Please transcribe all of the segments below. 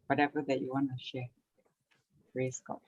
whatever that you want to share. Praise God.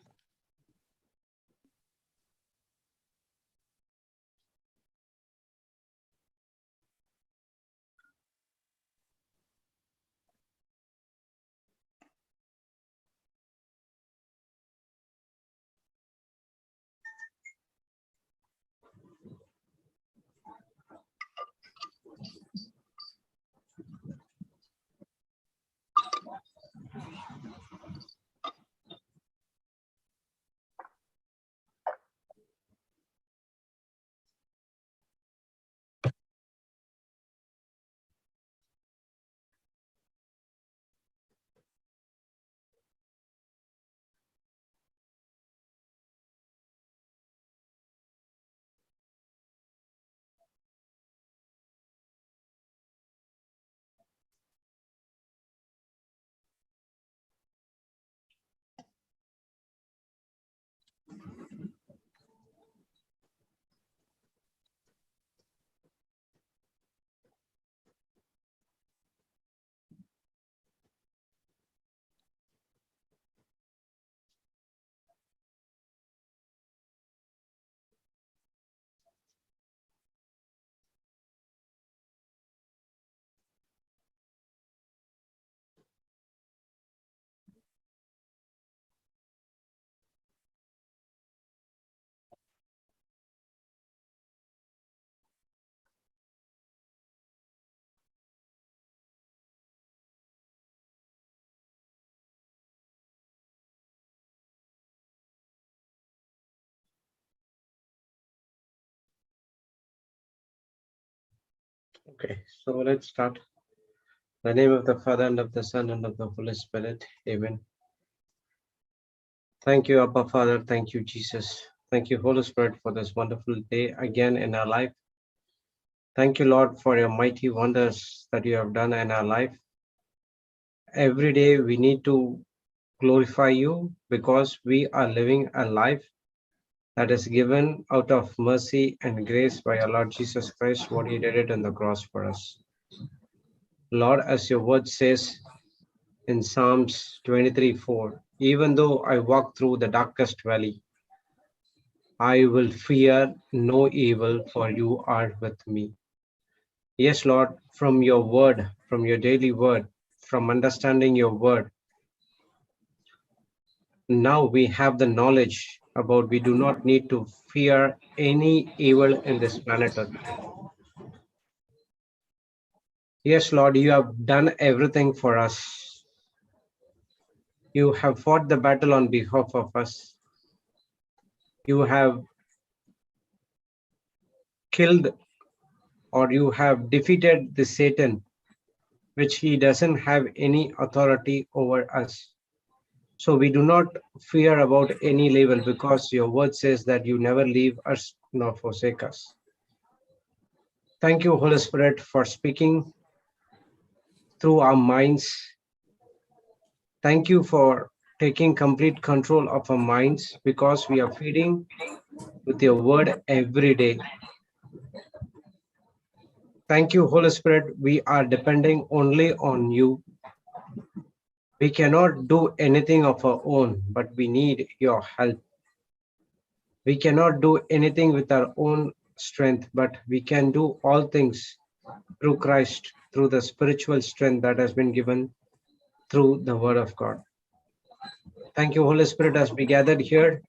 Okay, so let's start. In the name of the Father, and of the Son, and of the Holy Spirit. Amen. Thank you, Abba Father. Thank you, Jesus. Thank you, Holy Spirit, for this wonderful day again in our life. Thank you, Lord, for your mighty wonders that you have done in our life. Every day we need to glorify you because we are living a life that is given out of mercy and grace by our Lord Jesus Christ, what he did it on the cross for us. Lord, as your word says in Psalms 23:4, even though I walk through the darkest valley, I will fear no evil, for you are with me. Yes, Lord, from your word, from your daily word, from understanding your word, now we have the knowledge about we do not need to fear any evil in this planet Earth. Yes, Lord, you have done everything for us. You have fought the battle on behalf of us. You have killed or you have defeated the Satan, which he doesn't have any authority over us. So we do not fear about any level because your word says that you never leave us nor forsake us. Thank you, Holy Spirit, for speaking through our minds. Thank you for taking complete control of our minds because we are feeding with your word every day. Thank you, Holy Spirit. We are depending only on you. We cannot do anything of our own, but we need your help. We cannot do anything with our own strength, but we can do all things through Christ, through the spiritual strength that has been given through the word of God. Thank you, Holy Spirit, as we gathered here,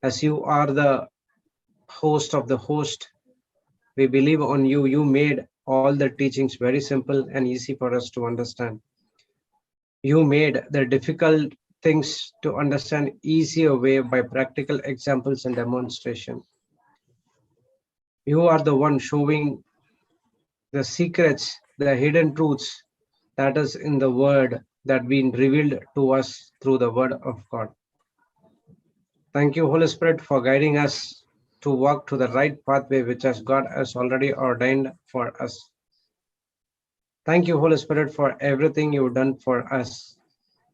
as you are the host of the host. We believe on you. You made all the teachings very simple and easy for us to understand. You made the difficult things to understand easier way by practical examples and demonstration. You are the one showing the secrets, the hidden truths that is in the word that been revealed to us through the word of God. Thank you, Holy Spirit, for guiding us to walk to the right pathway which as God has already ordained for us. Thank you, Holy Spirit, for everything you've done for us.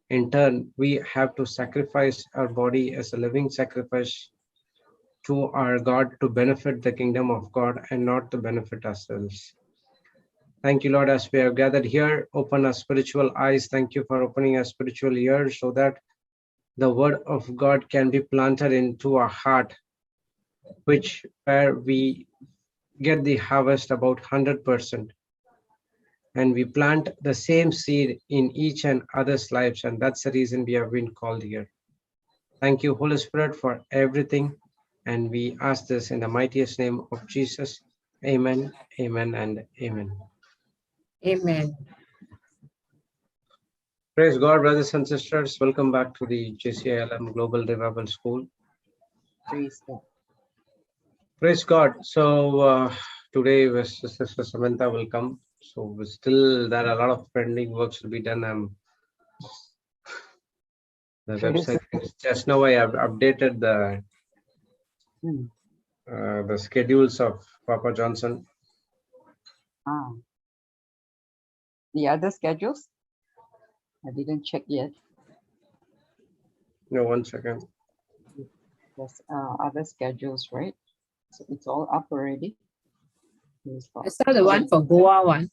In turn, we have to sacrifice our body as a living sacrifice to our God to benefit the kingdom of God and not to benefit ourselves. Thank you, Lord, as we have gathered here. Open our spiritual eyes. Thank you for opening our spiritual ears so that the word of God can be planted into our heart, where we get the harvest about 100%. And we plant the same seed in each and other's lives. And that's the reason we have been called here. Thank you, Holy Spirit, for everything. And we ask this in the mightiest name of Jesus. Amen, amen, and amen. Amen. Praise God, brothers and sisters. Welcome back to the JCILM Global Revival School. Praise God. Praise God. So today Sister Samantha will come. So there are a lot of pending works to be done. The website. Just now I have updated the schedules of Papa Johnson. The other schedules? I didn't check yet. No, 1 second. There's other schedules, right? So it's all up already. I saw the one for Goa one.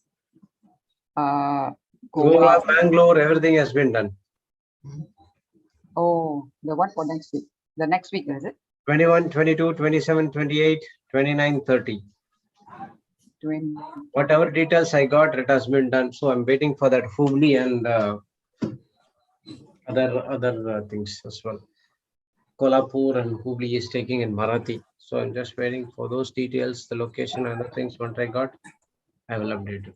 Goa, Bangalore, everything has been done. Oh, the one for next week. The next week, is it? 21, 22, 27, 28, 29, 30. 20. Whatever details I got, it has been done. So I'm waiting for that Hubli and other things as well. Kolhapur and Hubli is taking in Marathi. So I'm just waiting for those details, the location, and other things. Once I got, I will update it.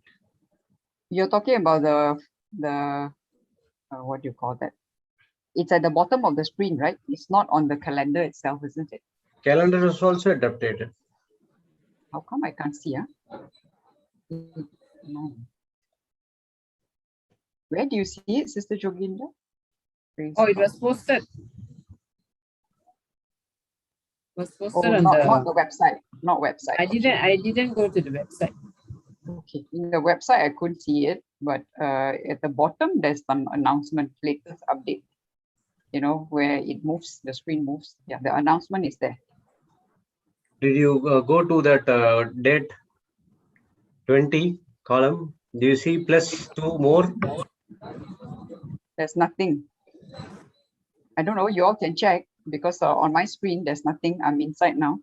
You're talking about the what do you call that? It's at the bottom of the screen, right? It's not on the calendar itself, isn't it? Calendar is also updated. How come I can't see? No. Where do you see it, Sister Joginda? Oh, it was posted. Was posted on not the website. Not website. I didn't go to the website. Okay. In the website, I couldn't see it, but at the bottom, there's an announcement, latest update. You know, where it moves, the screen moves. Yeah, the announcement is there. Did you go to that date 20 column? Do you see plus 2 more? There's nothing. I don't know. You all can check because on my screen, there's nothing. I'm inside now.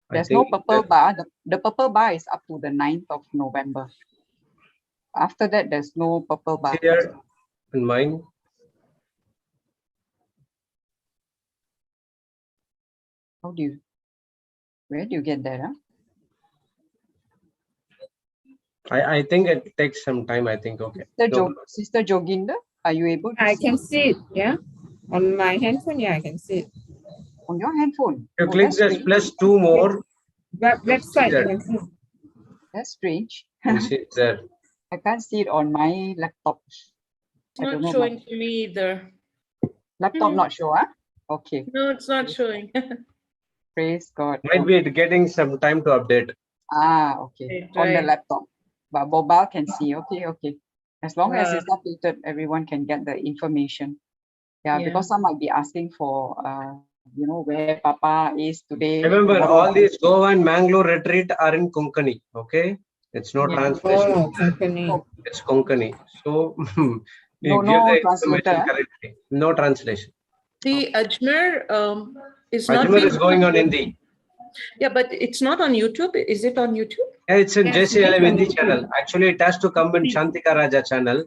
There's no purple bar. The purple bar is up to the 9th of November. After that, there's no purple bar. Here in mine. Where do you get that? Huh? I think it takes some time. I think, okay. Sister Joginda, are you able to I can see it, yeah. On my handphone, yeah, I can see it. On your handphone? You click this plus 2 more. Website. That's strange. You see it there. I can't see it on my laptop. It's not showing to me either. Laptop not show, huh? Okay. No, it's not showing. Praise God. Might be getting some time to update. Okay. On the laptop. But mobile can see. Okay. As long as it's updated, everyone can get the information. Yeah, because some might be asking for, where Papa is today. Remember, all these Goa and Mangalore retreat are in Konkani. Okay, it's no translation. Oh, Konkani. It's Konkani. So no translator. Correctly. No translation. The Ajmer is Ajmer is going on Hindi. Yeah, but it's not on YouTube. Is it on YouTube? Yeah, it's in JCILM Hindi channel. Actually, it has to come in Shantika Raja channel,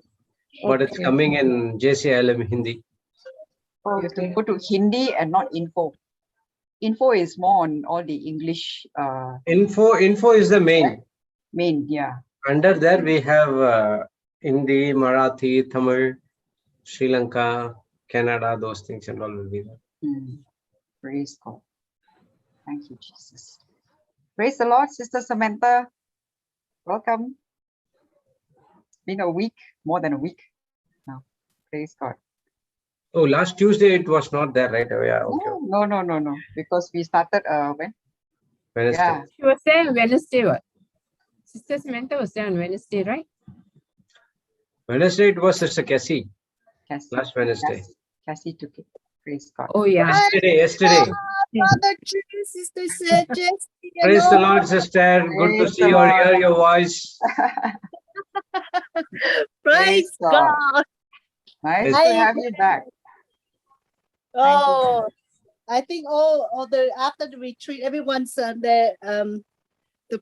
but it's coming in JCILM Hindi. You have to go to Hindi and not info. Info is more on all the English. Info is the main. Main, yeah. Under there we have Hindi, Marathi, Tamil, Sri Lanka, Canada, those things and all will be there. Praise God. Thank you, Jesus. Praise the Lord, Sister Samantha. Welcome. It's been a week, more than a week now. Praise God. Oh, last Tuesday it was not there, right? Oh, yeah. Okay. No. Because we started when? Wednesday. Yeah. She was there on Wednesday, what? Sister Samantha was there on Wednesday, right? Wednesday it was Sister Cassie. Last Wednesday. Cassie took it. Praise God. Oh, yeah. Yesterday. Brother Jude, Sister said, just Praise the Lord, sister. Good to Praise see the or Lord. hear your voice. Praise God. Nice Yes. to have you back. Thank you. Oh, I think all the after the retreat, everyone's the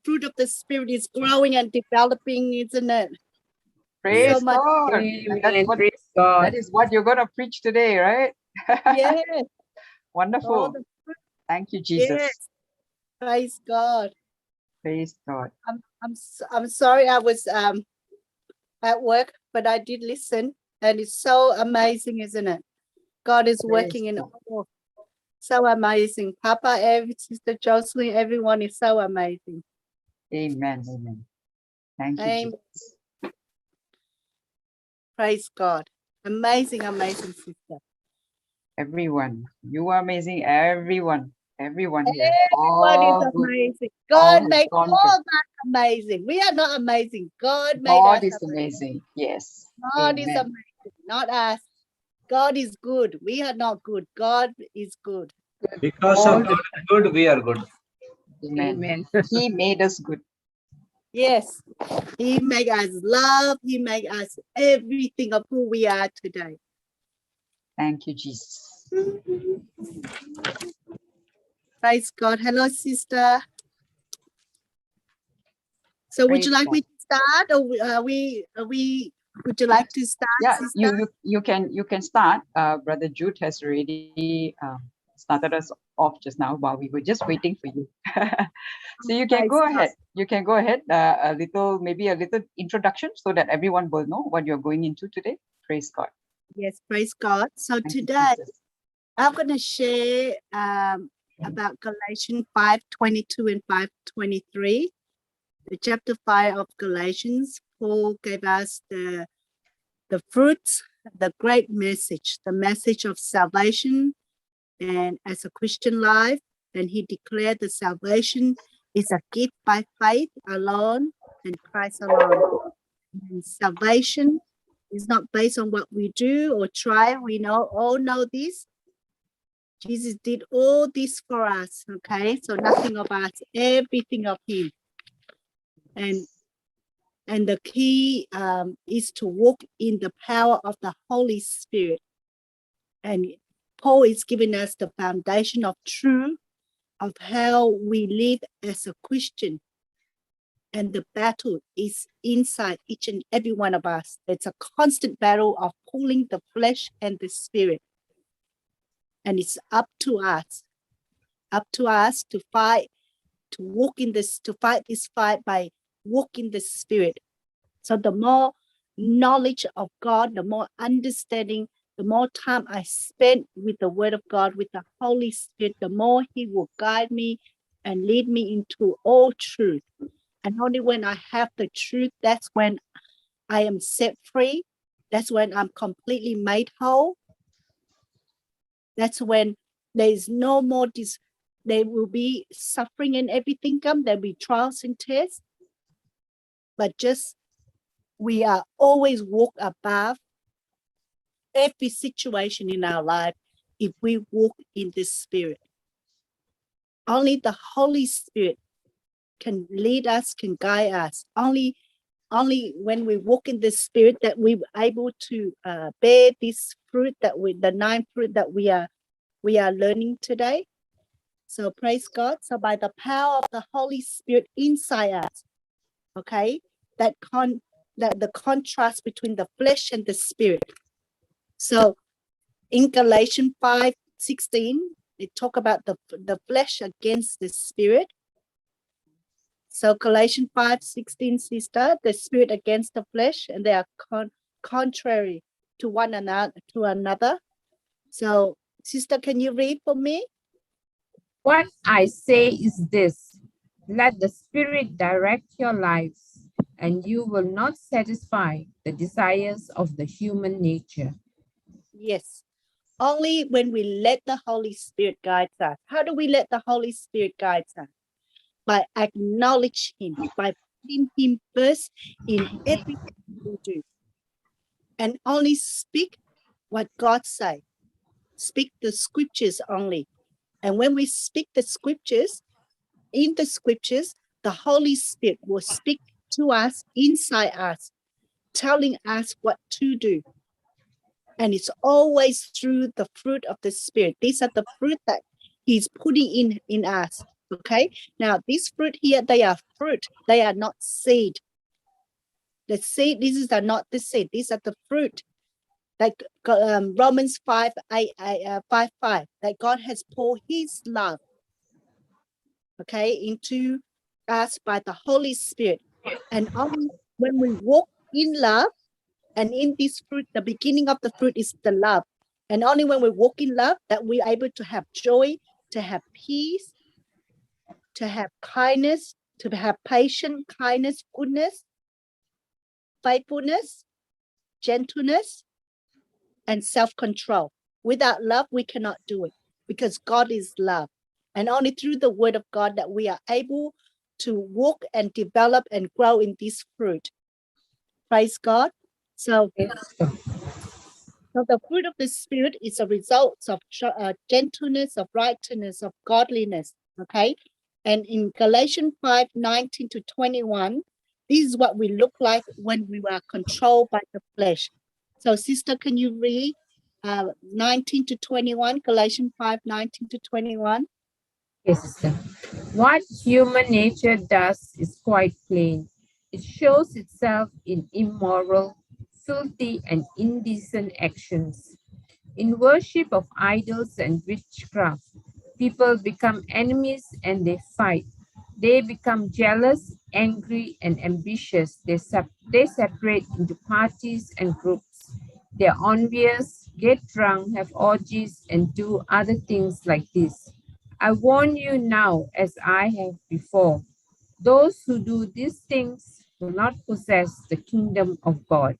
fruit of the spirit is growing and developing, isn't it? Praise So much. God. And Amen. Praise God. that is what you're going to preach today, right? Yes. All Wonderful. the fruit. Thank you, Jesus. Yes. Praise God. Praise God. I'm sorry I was at work, but I did listen, and it's so amazing, isn't it? God is working in all. So amazing. Papa, Sister Jocelyn, everyone is so amazing. Amen. Amen. Thank you, Amen. Jesus. Praise God. Amazing, amazing sister. Everyone. You are amazing. Everyone. Everyone here. Everyone is All good. amazing. All God has made gone all good. that amazing. We are not amazing. God made God us is amazing. Yes. God is Amen. amazing, not us. God is good. We are not good. God is good. Because of God is good, we are good. Amen. Amen. He made us good. Yes. He made us love. He made us everything of who we are today. Thank you, Jesus. Praise God. Hello, sister. So would Praise you like God. me to start, or would you like to start, Yeah, sister? you can start. Brother Jude has already started us off just now while we were just waiting for you. So you can Praise go God. ahead. You can go ahead. Maybe a little introduction so that everyone will know what you're going into today. Praise God. Yes, praise God. So Thank you, today Jesus. I'm going to share about Galatians 5:22 and 5:23. The chapter 5 of Galatians, Paul gave us the fruits, the great message, the message of salvation and as a Christian life. And he declared the salvation is a gift by faith alone and Christ alone. And salvation is not based on what we do or try. We all know this. Jesus did all this for us, okay? So nothing of us, everything of him. And the key is to walk in the power of the Holy Spirit. And Paul is giving us the foundation of truth of how we live as a Christian. And the battle is inside each and every one of us. It's a constant battle of pulling the flesh and the spirit. And it's up to us to fight, to walk in this, to fight this fight by walking the spirit. So the more knowledge of God, the more understanding, the more time I spend with the word of God, with the Holy Spirit, the more he will guide me and lead me into all truth. And only when I have the truth, that's when I am set free. That's when I'm completely made whole. That's when there is no more there will be suffering and everything come. There'll be trials and tests. But just we are always walk above every situation in our life if we walk in the Spirit. Only the Holy Spirit can lead us, can guide us. Only when we walk in the Spirit that we're able to bear this fruit the 9 fruit that we are learning today. So praise God. So by the power of the Holy Spirit inside us, okay, that the contrast between the flesh and the spirit. So in Galatians 5:16, it talk about the flesh against the spirit. So Galatians 5:16, sister, the spirit against the flesh, and they are contrary to one another. So sister, can you read for me? What I say is this: let the Spirit direct your lives, and you will not satisfy the desires of the human nature. Yes. Only when we let the Holy Spirit guide us. How do we let the Holy Spirit guide us? By acknowledging him, by putting him first in everything we do. And only speak what God says. speak the scriptures only. And when we speak the scriptures, in the scriptures, the Holy Spirit will speak to us, inside us, telling us what to do. And it's always through the fruit of the Spirit. These are the fruit that He's putting in us. Okay. Now, these fruit here, they are fruit. They are not seed. The seed, these are not the seed. These are the fruit. Like Romans 5, 5, that God has poured His love, okay, into us by the Holy Spirit. And only when we walk in love, and in this fruit, the beginning of the fruit is the love. And only when we walk in love that we're able to have joy, to have peace, to have kindness, to have patience, kindness, goodness, faithfulness, gentleness, and self-control. Without love, we cannot do it, because God is love. And only through the word of God that we are able to walk and develop and grow in this fruit. Praise God. So the fruit of the Spirit is a result of gentleness, of righteousness, of godliness. Okay. And in Galatians 5, 19 to 21, this is what we look like when we are controlled by the flesh. So, sister, can you read 19 to 21, Galatians 5, 19 to 21? Yes, sister. What human nature does is quite plain. It shows itself in immoral, filthy, and indecent actions. In worship of idols and witchcraft, people become enemies and they fight. They become jealous, angry, and ambitious. They separate into parties and groups. They're envious, get drunk, have orgies, and do other things like this. I warn you now, as I have before. Those who do these things will not possess the kingdom of God.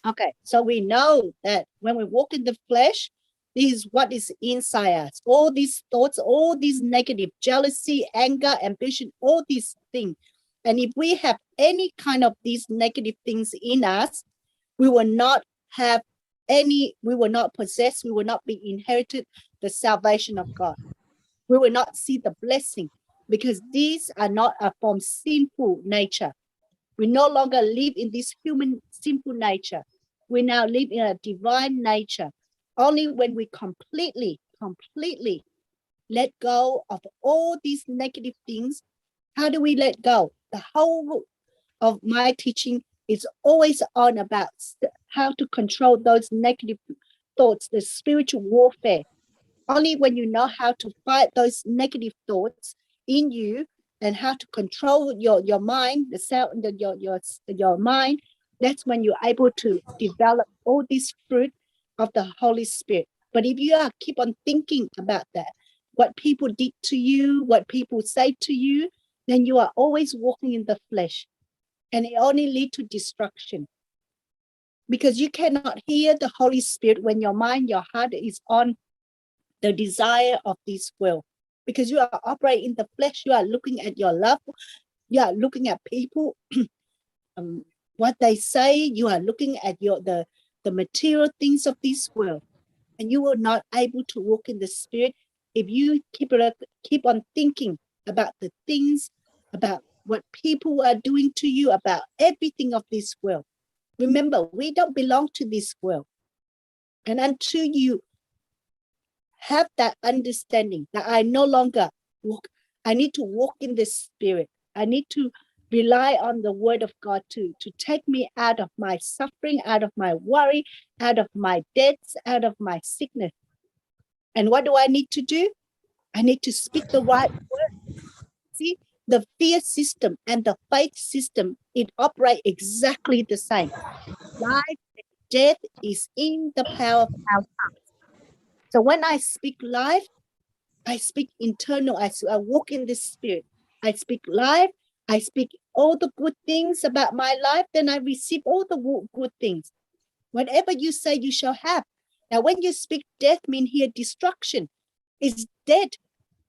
Okay, so we know that when we walk in the flesh, this is what is inside us. All these thoughts, all these negative jealousy, anger, ambition, all these things. And if we have any kind of these negative things in us, we will not have any, we will not possess, we will not be inherited the salvation of God. We will not see the blessing, because these are not from sinful nature. We no longer live in this human sinful nature. We now live in a divine nature. Only when we completely let go of all these negative things. How do we let go? The whole of my teaching is always on about how to control those negative thoughts, the spiritual warfare. Only when you know how to fight those negative thoughts in you and how to control your mind, your mind, that's when you're able to develop all this fruit of the Holy Spirit. But if you keep on thinking about that, what people did to you, what people say to you, then you are always walking in the flesh, and it only leads to destruction. Because you cannot hear the Holy Spirit when your mind, your heart is on the desire of this world. Because you are operating in the flesh, you are looking at your love, you are looking at people, what they say, you are looking at the material things of this world, and you will not able to walk in the Spirit if you keep on thinking about the things, about what people are doing to you, about everything of this world. Remember, we don't belong to this world. And until you have that understanding that I no longer walk, I need to walk in the Spirit. I need to rely on the word of God to take me out of my suffering, out of my worry, out of my debts, out of my sickness. And what do I need to do? I need to speak the right word. See, the fear system and the faith system, it operates exactly the same. Life and death is in the power of our tongue. So when I speak life, I speak internal. I walk in the Spirit. I speak life. I speak all the good things about my life. Then I receive all the good things. Whatever you say, you shall have. Now, when you speak death, mean here destruction. It's dead.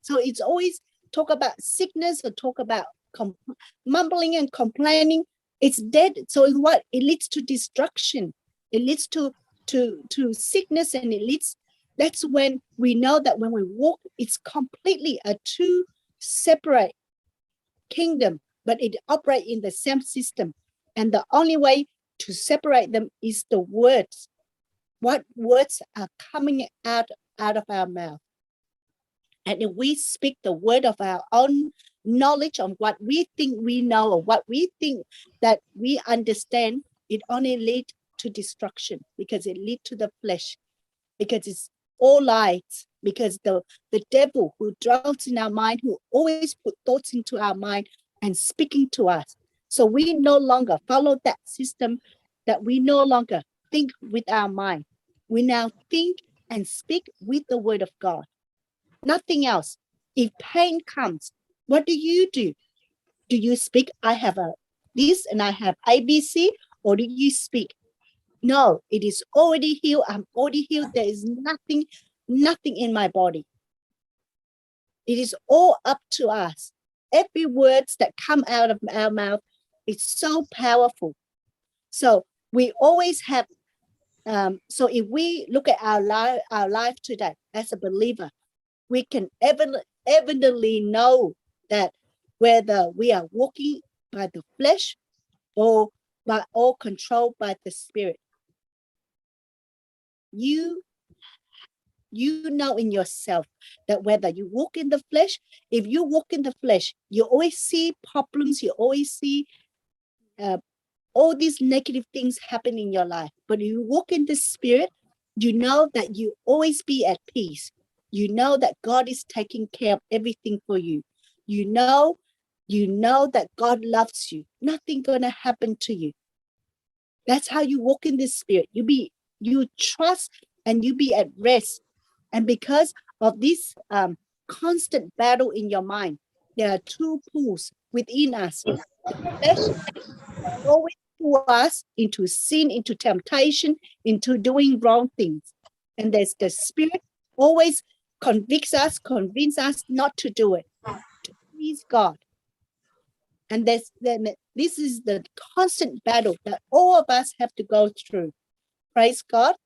So it's always talk about sickness or talk about mumbling and complaining. It's dead. So it's what? It leads to destruction. It leads to sickness, and it leads That's when we know that when we walk, it's completely a two separate kingdom, but it operates in the same system. And the only way to separate them is the words. What words are coming out of our mouth? And if we speak the word of our own knowledge on what we think we know or what we think that we understand, it only leads to destruction, because it leads to the flesh, because it's all lies, because the devil who dwells in our mind, who always put thoughts into our mind and speaking to us. So we no longer follow that system, that we no longer think with our mind. We now think and speak with the word of God. Nothing else. If pain comes, what do? Do you speak, I have this and I have ABC, or do you speak, no, it is already healed, I'm already healed, there is nothing in my body? It is all up to us. Every words that come out of our mouth is so powerful. So we always have, so if we look at our life today as a believer, we can evidently know that whether we are walking by the flesh or controlled by the Spirit. You know in yourself that whether you walk in the flesh, if you walk in the flesh, you always see problems, you always see all these negative things happen in your life. But if you walk in the Spirit, you know that you always be at peace. You know that God is taking care of everything for you. You know that God loves you. Nothing gonna happen to you. That's how you walk in the Spirit. You trust and you be at rest. And because of this constant battle in your mind, there are two pulls within us. The flesh always pull us into sin, into temptation, into doing wrong things. And there's the Spirit always convince us not to do it, to please God. And this is the constant battle that all of us have to go through. Praise God.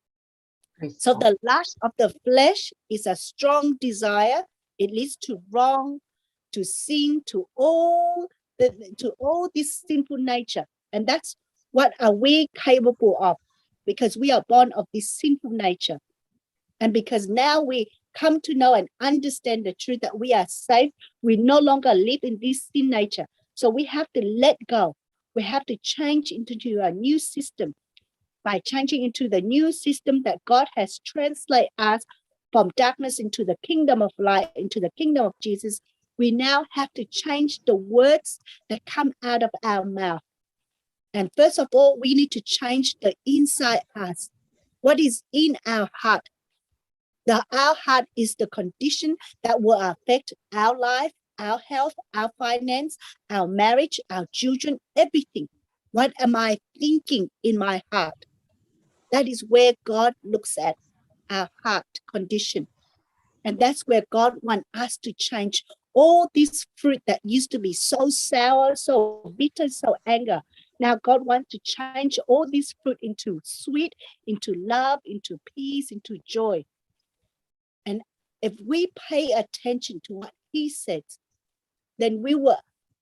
So the lust of the flesh is a strong desire. It leads to wrong, to sin, to all this sinful nature. And that's what are we capable of, because we are born of this sinful nature. And because now we come to know and understand the truth that we are saved, we no longer live in this sin nature. So we have to let go. We have to change into a new system. By changing into the new system that God has translated us from darkness into the kingdom of light, into the kingdom of Jesus, we now have to change the words that come out of our mouth. And first of all, we need to change the inside us. What is in our heart? Our heart is the condition that will affect our life, our health, our finance, our marriage, our children, everything. What am I thinking in my heart? That is where God looks at our heart condition. And that's where God wants us to change all this fruit that used to be so sour, so bitter, so anger. Now God wants to change all this fruit into sweet, into love, into peace, into joy. And if we pay attention to what He says, then we were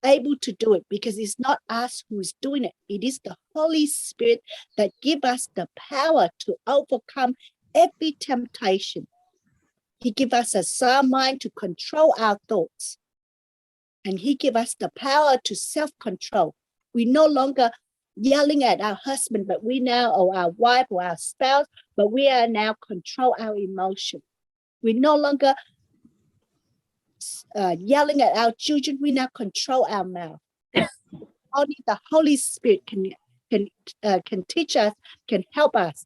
able to do it, because it's not us who is doing it. It is the Holy Spirit that gives us the power to overcome every temptation. He gives us a sound mind to control our thoughts. And He gives us the power to self-control. We no longer yelling at our husband, but we now, or our wife or our spouse, but we are now control our emotion. We no longer yelling at our children, we now control our mouth. Only the Holy Spirit can teach us, can help us.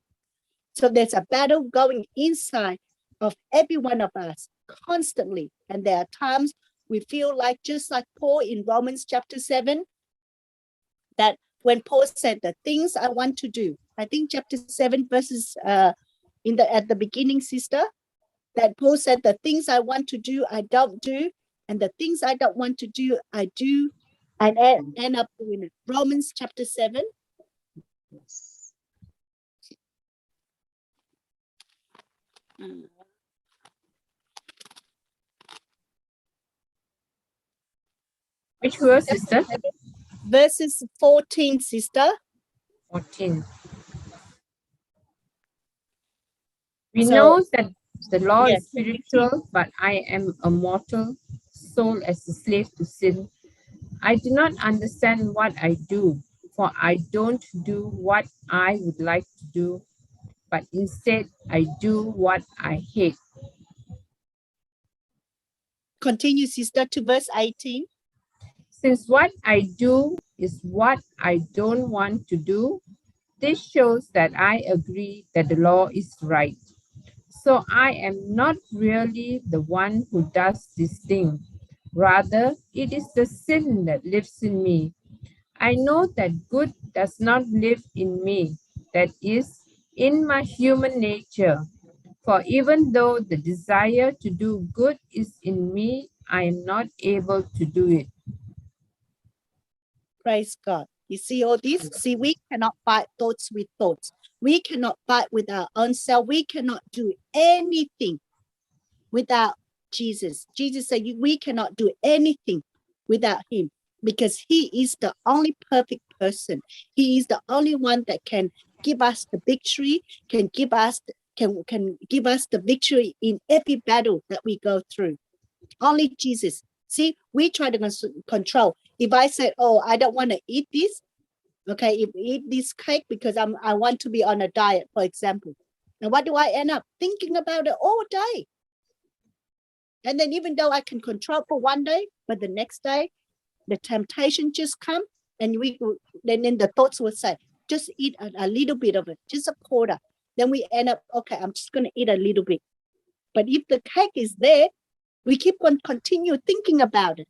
So there's a battle going inside of every one of us constantly. And there are times we feel like, just like Paul in Romans chapter 7, that when Paul said the things I want to do, I think chapter 7 verses at the beginning, sister, that Paul said the things I want to do, I don't do. And the things I don't want to do, I do. And end up doing it. Romans chapter 7. Yes. Which verse, sister? Verses 14, sister. 14. We So- know that the law Yes. is spiritual, but I am a mortal soul as a slave to sin. I do not understand what I do, for I don't do what I would like to do, but instead I do what I hate. Continue, sister, to verse 18. Since what I do is what I don't want to do, this shows that I agree that the law is right. So I am not really the one who does this thing. Rather, it is the sin that lives in me. I know that good does not live in me, that is, in my human nature. For even though the desire to do good is in me, I am not able to do it. Praise God. You see all this? See, we cannot fight thoughts with thoughts. We cannot fight with our own self. We cannot do anything without Jesus. Jesus said we cannot do anything without him because he is the only perfect person. He is the only one that can give us the victory, can give us the victory in every battle that we go through. Only Jesus. See, we try to control. If I said, oh, I don't want to eat this, okay, if I eat this cake because I want to be on a diet, for example. And what do I end up thinking about it all day? And then even though I can control for one day, but the next day, the temptation just come and then the thoughts will say, just eat a little bit of it, just a quarter. Then we end up, okay, I'm just going to eat a little bit. But if the cake is there, we keep on continue thinking about it.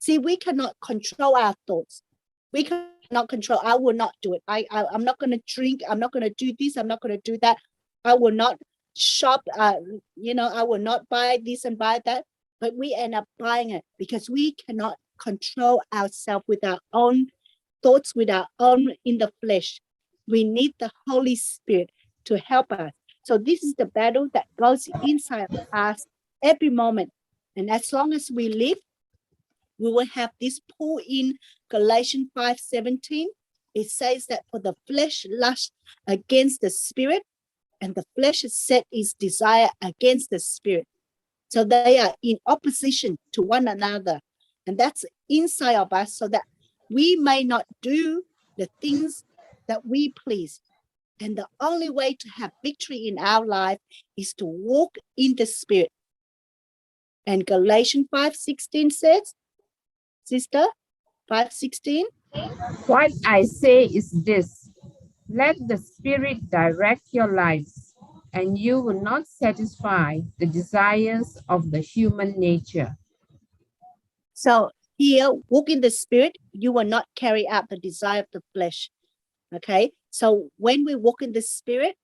See, we cannot control our thoughts. We cannot control, I will not do it. I'm not going to drink. I'm not going to do this. I'm not going to do that. I will not shop. I will not buy this and buy that. But we end up buying it because we cannot control ourselves with our own thoughts, with our own in the flesh. We need the Holy Spirit to help us. So this is the battle that goes inside us every moment. And as long as we live, we will have this pull in Galatians 5:17. It says that for the flesh lusts against the spirit, and the flesh set its desire against the spirit. So they are in opposition to one another. And that's inside of us so that we may not do the things that we please. And the only way to have victory in our life is to walk in the spirit. And Galatians 5:16 says, sister, 5:16. What I say is this: let the Spirit direct your lives, and you will not satisfy the desires of the human nature. So here, walk in the spirit, you will not carry out the desire of the flesh. Okay, so when we walk in the spirit,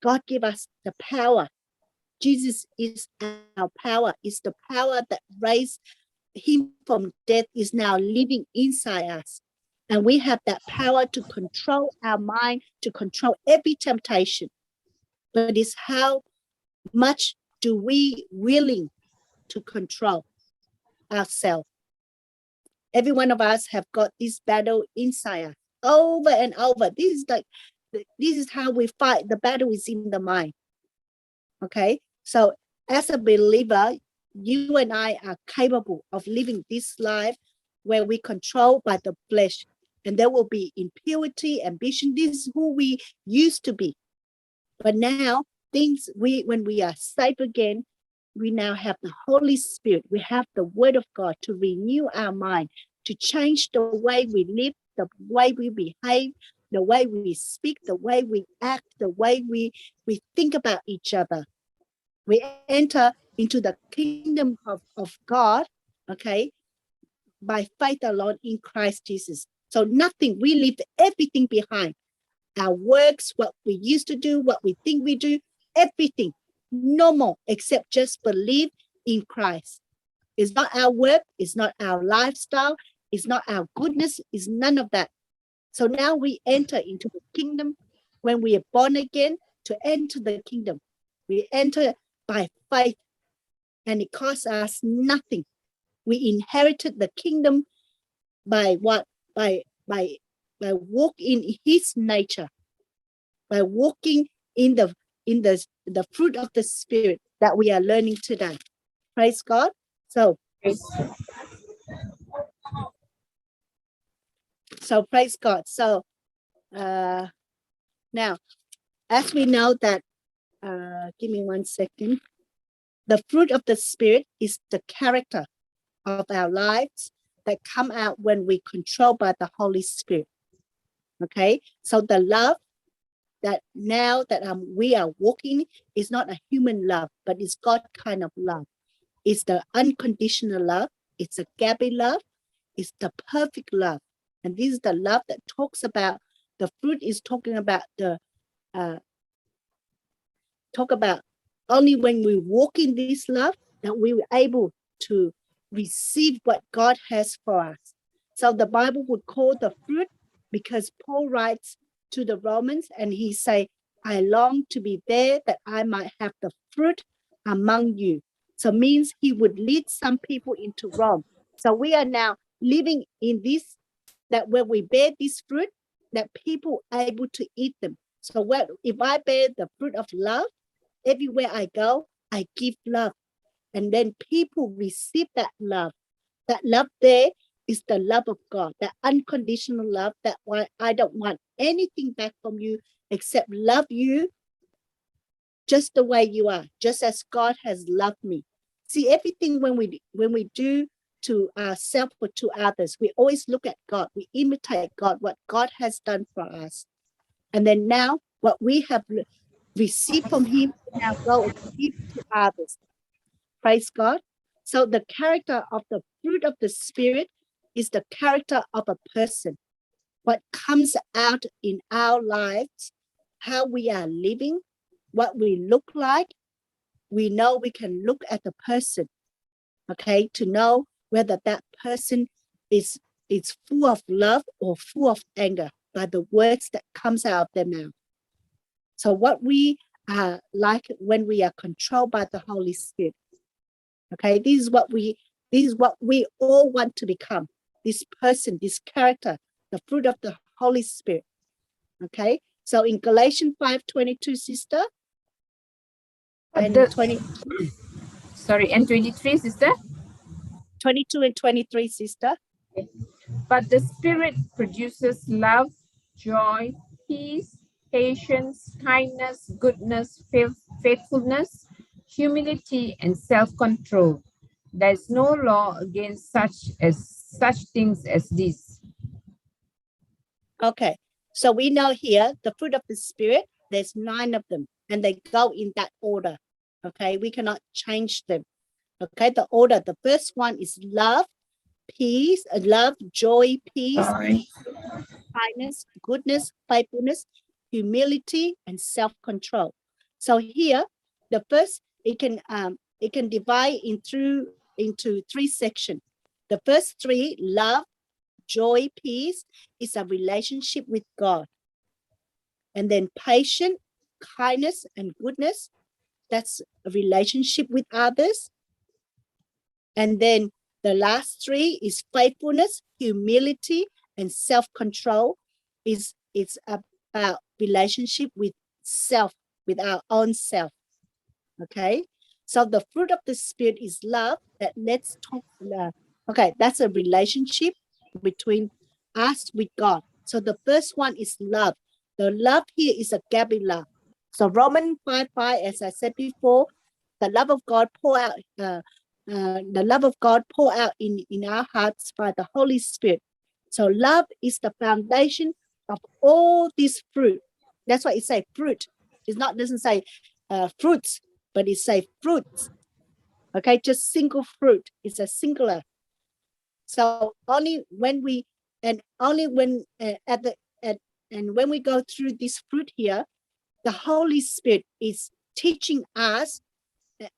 God give us the power. Jesus is our power, is the power that raised him from death, is now living inside us. And we have that power to control our mind, to control every temptation. But it's how much do we willing to control ourselves? Every one of us have got this battle inside us over and over. This is how we fight. The battle is in the mind. Okay, so as a believer, you and I are capable of living this life where we control by the flesh, and there will be impurity, ambition. This is who we used to be. But now when we are saved again, we now have the Holy Spirit. We have the Word of God to renew our mind, to change the way we live, the way we behave, the way we speak, the way we act, the way we think about each other. We enter into the kingdom of God, okay, by faith alone in Christ Jesus. So nothing, we leave everything behind. Our works, what we used to do, what we think we do, everything, no more, except just believe in Christ. It's not our work, it's not our lifestyle, it's not our goodness, it's none of that. So now we enter into the kingdom when we are born again. To enter the kingdom, we enter by faith, and it costs us nothing. We inherited the kingdom by what? By walk in his nature, by walking in the fruit of the Spirit that we are learning today. Praise God. So praise God. So now, as we know that, give me 1 second. The fruit of the Spirit is the character of our lives that come out when we control by the Holy Spirit. Okay, so the love that now that we are walking is not a human love, but it's God kind of love. It's the unconditional love. It's a agape love. It's the perfect love. And this is the love that talks about, the fruit is talking about only when we walk in this love that we were able to receive what God has for us. So the Bible would call the fruit, because Paul writes to the Romans and he say, I long to be there that I might have the fruit among you. So means he would lead some people into Rome. So we are now living in this, that when we bear this fruit, that people are able to eat them. So if I bear the fruit of love, everywhere I go, I give love. And then people receive that love. That love there is the love of God, that unconditional love, that why I don't want anything back from you except love you just the way you are, just as God has loved me. See, everything when we do to ourselves or to others, we always look at God. We imitate God, what God has done for us. And then now what we have received from him, now go and give to others. Praise God. So the character of the fruit of the Spirit is the character of a person. What comes out in our lives, how we are living, what we look like, we know we can look at the person, okay, to know whether that person is full of love or full of anger by the words that comes out of their mouth. So what we are like when we are controlled by the Holy Spirit, okay, this is what we all want to become, this person, this character, the fruit of the Holy Spirit. Okay, so in Galatians 5:22, sister, and 23, and 23, sister. 22 and 23, sister. But the Spirit produces love, joy, peace, patience, kindness, goodness, faithfulness, humility, and self-control. There is no law against such things as these. Okay, so we know here the fruit of the Spirit, there's 9 of them, and they go in that order. Okay, we cannot change them. Okay, the order, the first one is love, peace, love, joy, peace, kindness, goodness, faithfulness, humility, and self-control. So here, the first, it can divide into 3 sections. The first 3, love, joy, peace, is a relationship with God. And then patience, kindness, and goodness, that's a relationship with others. And then the last 3 is faithfulness, humility, and self-control. It's about relationship with self, with our own self. Okay, so the fruit of the Spirit is love. That let's talk. Okay, that's a relationship between us with God. So the first one is love. The love here is agape love. So Romans 5:5, as I said before, the love of God pour out. The love of God pour out in our hearts by the Holy Spirit. So love is the foundation of all this fruit. That's why it says fruit. It doesn't say fruits, but it says fruits. Okay, just single fruit. It's a singular. So only when we and when we go through this fruit here, the Holy Spirit is teaching us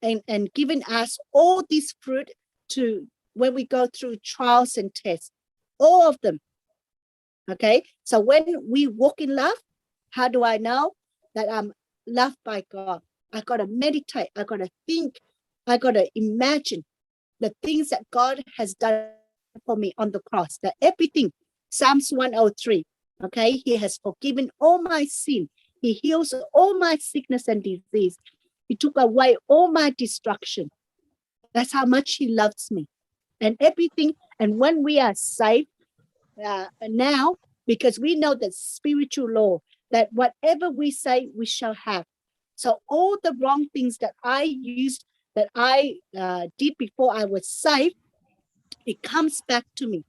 and giving us all this fruit to when we go through trials and tests, all of them. Okay, so when we walk in love, how do I know that I'm loved by God? I got to meditate, I got to think, I got to imagine the things that God has done for me on the cross, that everything, Psalms 103, okay, he has forgiven all my sin. He heals all my sickness and disease. He took away all my destruction. That's how much he loves me. And everything, and when we are saved now, because we know the spiritual law, that whatever we say, we shall have. So all the wrong things that I used, that I did before I was saved, it comes back to me.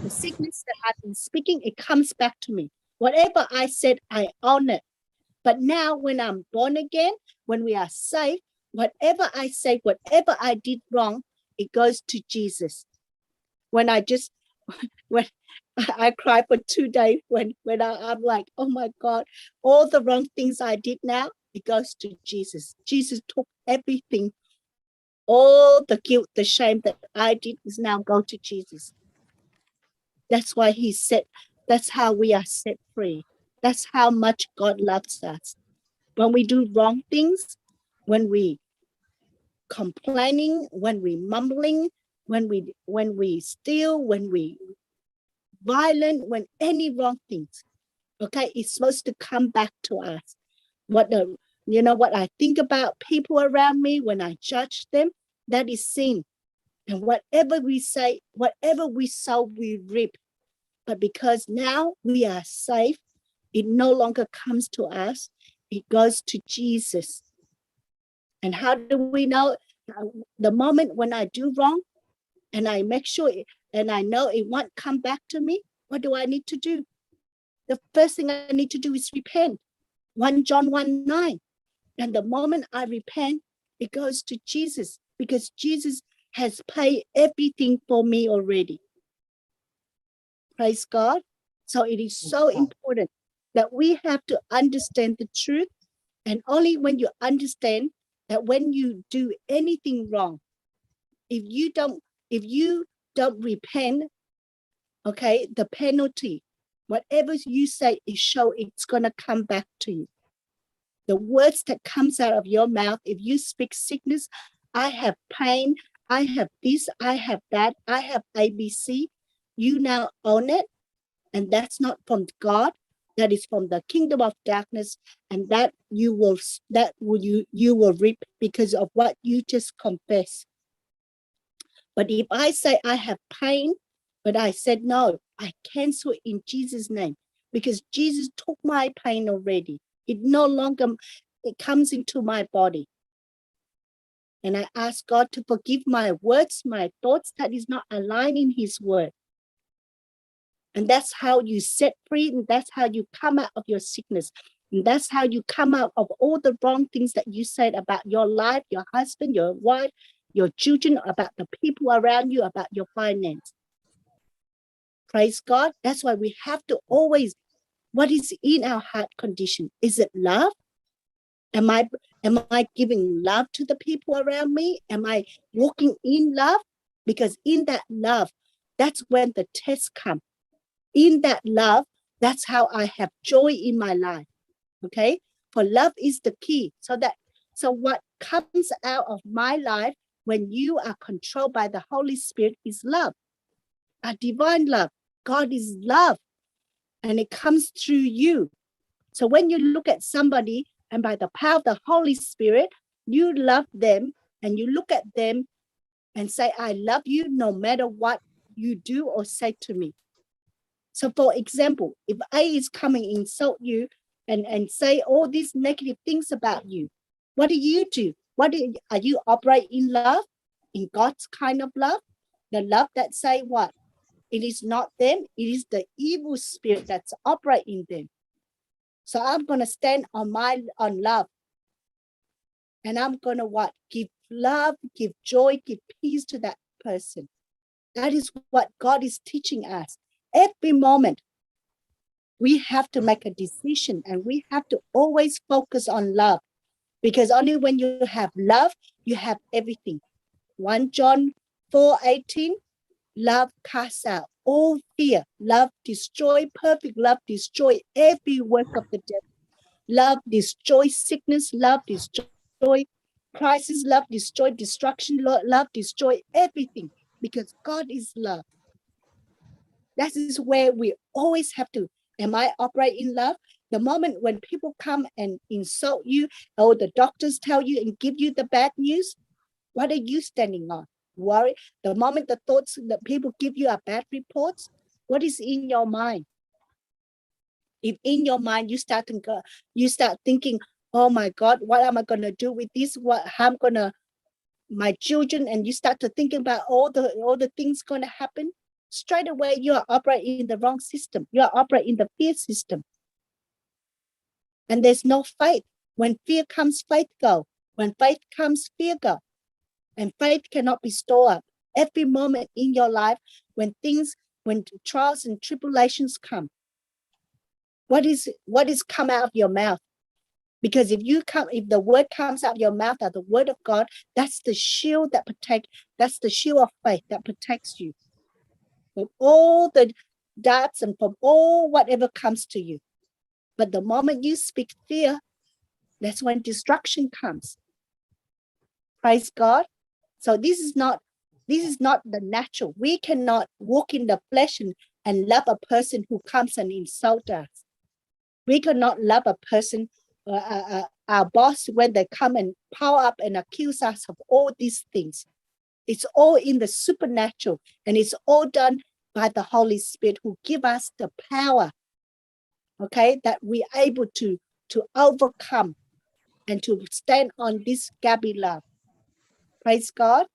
The sickness that I've been speaking, it comes back to me. Whatever I said, I own it. But now when I'm born again, when we are saved, whatever I say, whatever I did wrong, it goes to Jesus. When I cry for 2 days, when I'm like, oh my God, all the wrong things I did now, it goes to Jesus. Jesus took everything, all the guilt, the shame that I did is now go to Jesus. That's why he said, that's how we are set free. That's how much God loves us. When we do wrong things, when we complaining, when we mumbling, when we steal, when we violent, when any wrong things, okay, it's supposed to come back to us. What I think about people around me, when I judge them, that is sin. And whatever we say, whatever we sow, we reap. But because now we are safe, it no longer comes to us. It goes to Jesus. And how do we know? The moment when I do wrong and I make sure and I know it won't come back to me, what do I need to do? The first thing I need to do is repent. 1 John 1:9. And the moment I repent, it goes to Jesus, because Jesus has paid everything for me already. Praise God. So it is so important that we have to understand the truth. And only when you understand that when you do anything wrong, if you don't repent, okay, the penalty, whatever you say, it's going to come back to you. The words that comes out of your mouth, if you speak sickness, I have pain, I have this, I have that, I have ABC, you now own it. And that's not from God. That is from the kingdom of darkness, and that you will reap because of what you just confess. But if I say I have pain, but I said no, I cancel it in Jesus' name, because Jesus took my pain already. It no longer comes into my body. And I ask God to forgive my words, my thoughts that is not aligned in his word. And that's how you set free, and that's how you come out of your sickness. And that's how you come out of all the wrong things that you said about your life, your husband, your wife, your children, about the people around you, about your finance. Praise God. That's why we have to always, what is in our heart condition? Is it love? Am I giving love to the people around me? Am I walking in love? Because in that love, that's when the tests come. In that love, that's how I have joy in my life. Okay? For love is the key. So what comes out of my life when you are controlled by the Holy Spirit is love. A divine love. God is love. And it comes through you. So when you look at somebody and by the power of the Holy Spirit, you love them and you look at them and say, I love you no matter what you do or say to me. So for example, if A is coming insult you and say all these negative things about you, what do? Are you operate in love? In God's kind of love? The love that say what? It is not them, it is the evil spirit that's operating them. So I'm going to stand on love. And I'm going to what? Give love, give joy, give peace to that person. That is what God is teaching us. Every moment, we have to make a decision, and we have to always focus on love, because only when you have love, you have everything. 1 John 4:18, love casts out all fear. Love destroy, perfect love destroy every work of the devil. Love destroys sickness, love destroy crisis, love destroy destruction, love destroy everything, because God is love. That is where we always have to, am I operate in love? The moment when people come and insult you, or the doctors tell you and give you the bad news, what are you standing on? Worry. The moment the thoughts that people give you are bad reports, what is in your mind? If in your mind you start thinking, oh my God, what am I gonna do with this? How I'm gonna my children, and you start to thinking about all the things gonna happen. Straight away, you are operating in the wrong system. You are operating in the fear system, and there's no faith. When fear comes, faith go. When faith comes, fear go. And faith cannot be stored up. Every moment in your life, when trials and tribulations come, what is come out of your mouth? Because if the word comes out of your mouth, the word of God, that's the shield that protects. That's the shield of faith that protects you from all the darts and from all whatever comes to you. But the moment you speak fear, that's when destruction comes. Praise God. So this is not the natural. We cannot walk in the flesh and love a person who comes and insults us. We cannot love a person, our boss, when they come and power up and accuse us of all these things. It's all in the supernatural, and it's all done by the Holy Spirit, who give us the power, okay, that we're able to overcome and to stand on this Gabby love. Praise God.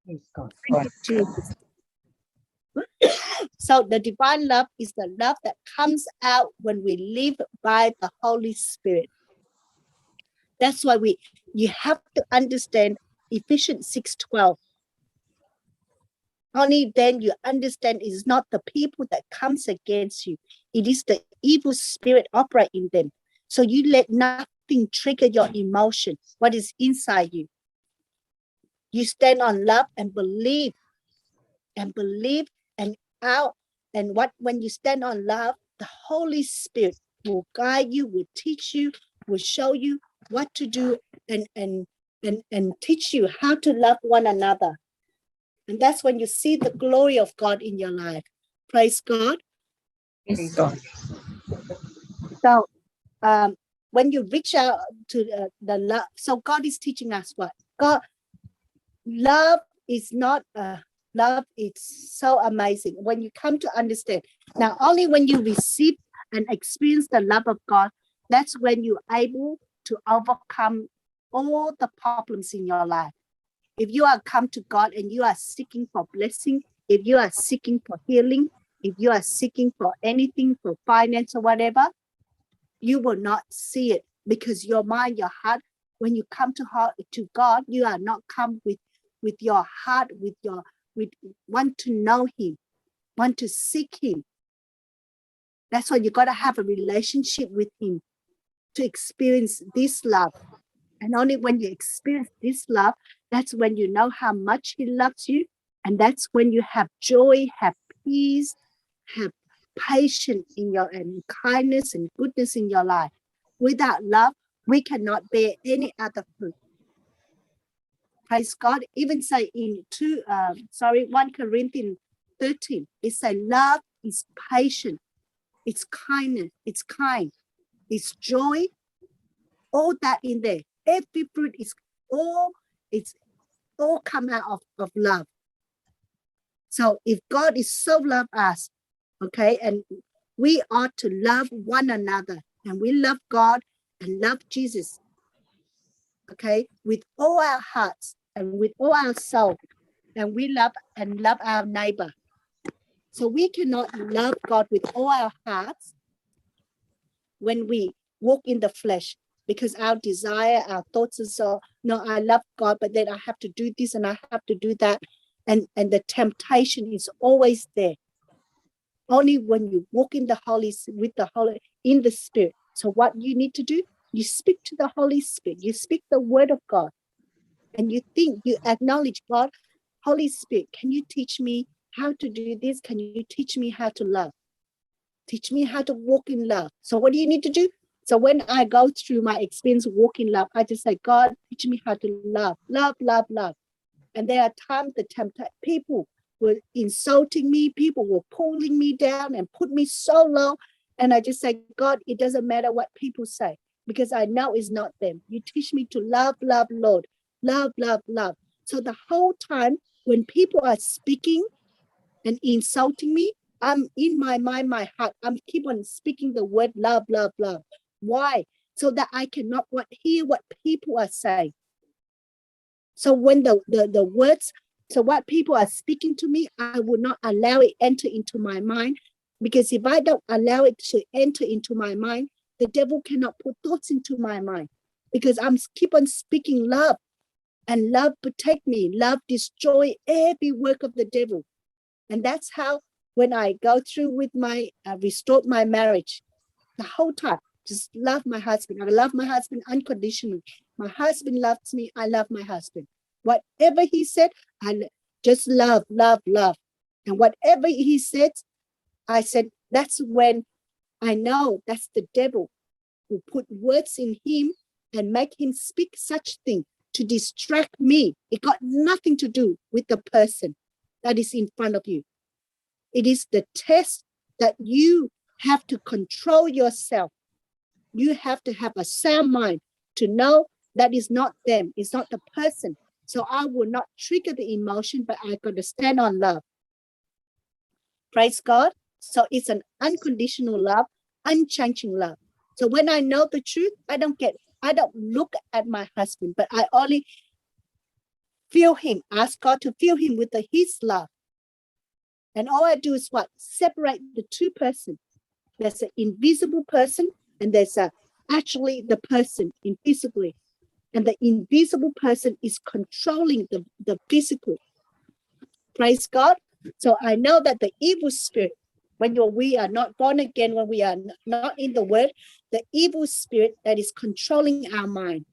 Praise God. Thank you, Jesus. So the divine love is the love that comes out when we live by the Holy Spirit. That's why you have to understand Ephesians 6:12. Only then you understand it is not the people that comes against you. It is the evil spirit operate in them. So you let nothing trigger your emotion, what is inside you. You stand on love and believe and out. And when you stand on love, the Holy Spirit will guide you, will teach you, will show you what to do, and teach you how to love one another. And that's when you see the glory of God in your life. Praise God. Praise God. So when you reach out to the love, so God is teaching us what? Love is not love. It's so amazing when you come to understand. Now, only when you receive and experience the love of God, that's when you're able to overcome all the problems in your life. If you are come to God and you are seeking for blessing, if you are seeking for healing, if you are seeking for anything, for finance or whatever, you will not see it, because your mind, your heart, when you come to God, you are not come with your heart, with want to know Him, want to seek Him. That's why you got to have a relationship with Him to experience this love. And only when you experience this love, that's when you know how much He loves you. And that's when you have joy, have peace, have patience and kindness and goodness in your life. Without love, we cannot bear any other fruit. Praise God. Even say in 1 Corinthians 13, it says love is patient, it's kindness, it's kind, it's joy, all that in there. Every fruit is all come out of love. So if God is so love us, okay, and we ought to love one another, and we love God and love Jesus, okay, with all our hearts and with all our soul, and we love our neighbor. So we cannot love God with all our hearts when we walk in the flesh, because our desire, our thoughts are so, no, I love God, but then I have to do this and I have to do that. And the temptation is always there. Only when you walk in in the Spirit. So what you need to do, you speak to the Holy Spirit, you speak the word of God, and you acknowledge God. Holy Spirit, can you teach me how to do this? Can you teach me how to love? Teach me how to walk in love. So what do you need to do? So when I go through my experience of walking love, I just say, God, teach me how to love. And there are times people were insulting me. People were pulling me down and put me so low. And I just said, God, it doesn't matter what people say, because I know it's not them. You teach me to love, love, Lord. Love, love, love. So the whole time when people are speaking and insulting me, I'm in my mind, my heart, I'm keep on speaking the word love, love, love. Why? So that I cannot hear what people are saying. So when the words, so what people are speaking to me, I will not allow it enter into my mind, because if I don't allow it to enter into my mind, the devil cannot put thoughts into my mind, because I'm keep on speaking love, and love protect me. Love destroy every work of the devil. And that's how, when I go through with my, restored my marriage, the whole time, just love my husband. I love my husband unconditionally. My husband loves me. I love my husband. Whatever he said, I just love, love, love. And whatever he said, I said, that's when I know that's the devil who put words in him and make him speak such thing to distract me. It got nothing to do with the person that is in front of you. It is the test that you have to control yourself. You have to have a sound mind to know that is not them, it's not the person. So I will not trigger the emotion, but I got to stand on love. Praise God. So it's an unconditional love, unchanging love. So when I know the truth, I don't look at my husband, but I only feel him, ask God to fill him with his love. And all I do is what? Separate the two persons. There's an invisible person, and there's actually the person invisibly. And the invisible person is controlling the physical. Praise God. So I know that the evil spirit, when we are not born again, when we are not in the word, the evil spirit that is controlling our mind.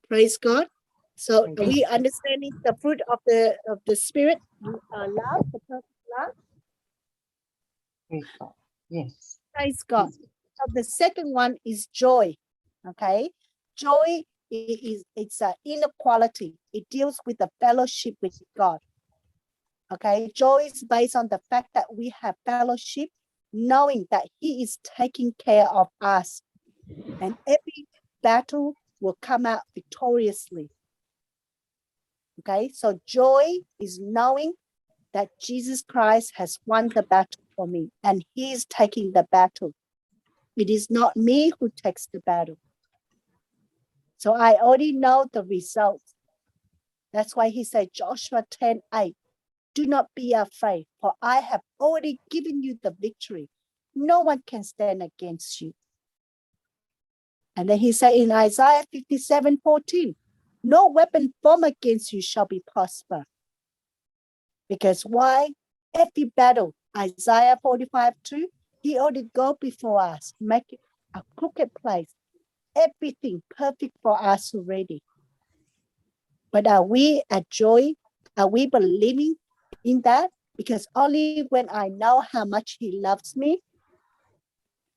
Praise God. So are we understanding the fruit of the spirit, love, the perfect love? Praise God. Yes. Praise God. So the second one is joy. Okay, joy it's an inner quality. It deals with the fellowship with God. Okay, joy is based on the fact that we have fellowship, knowing that He is taking care of us, and every battle will come out victoriously. Okay, so joy is knowing that Jesus Christ has won the battle for me, and He is taking the battle. It is not me who takes the battle. So I already know the results. That's why He said, Joshua 10:8, do not be afraid, for I have already given you the victory. No one can stand against you. And then He said in Isaiah 57:14, no weapon formed against you shall be prosper. Because why? Every battle, Isaiah 45:2, He already go before us, make it a crooked place. Everything perfect for us already. But are we at joy? Are we believing in that? Because only when I know how much He loves me,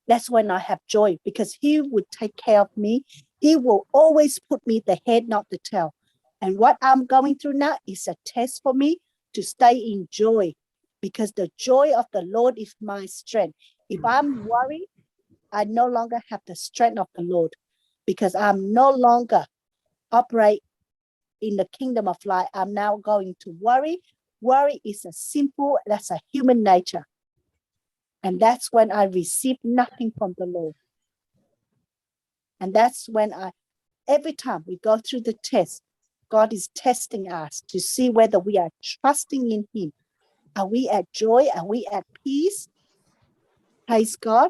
that's when I have joy, because He would take care of me. He will always put me the head, not the tail. And what I'm going through now is a test for me to stay in joy, because the joy of the Lord is my strength. If I'm worried, I no longer have the strength of the Lord, because I'm no longer operate in the kingdom of light. I'm now going to worry. Worry is that's a human nature. And that's when I receive nothing from the Lord. And that's when every time we go through the test, God is testing us to see whether we are trusting in Him. Are we at joy? Are we at peace? Praise God.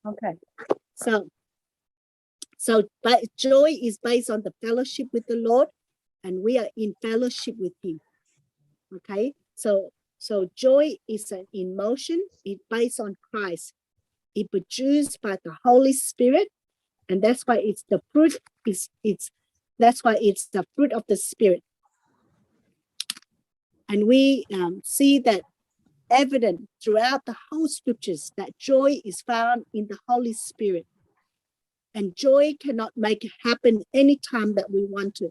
Okay. But joy is based on the fellowship with the Lord, and we are in fellowship with Him. Okay. So joy is an emotion. It's based on Christ. It's produced by the Holy Spirit, and that's why it's the fruit. That's why it's the fruit of the Spirit. And we see that evident throughout the whole scriptures that joy is found in the Holy Spirit. And joy cannot make it happen anytime that we want to.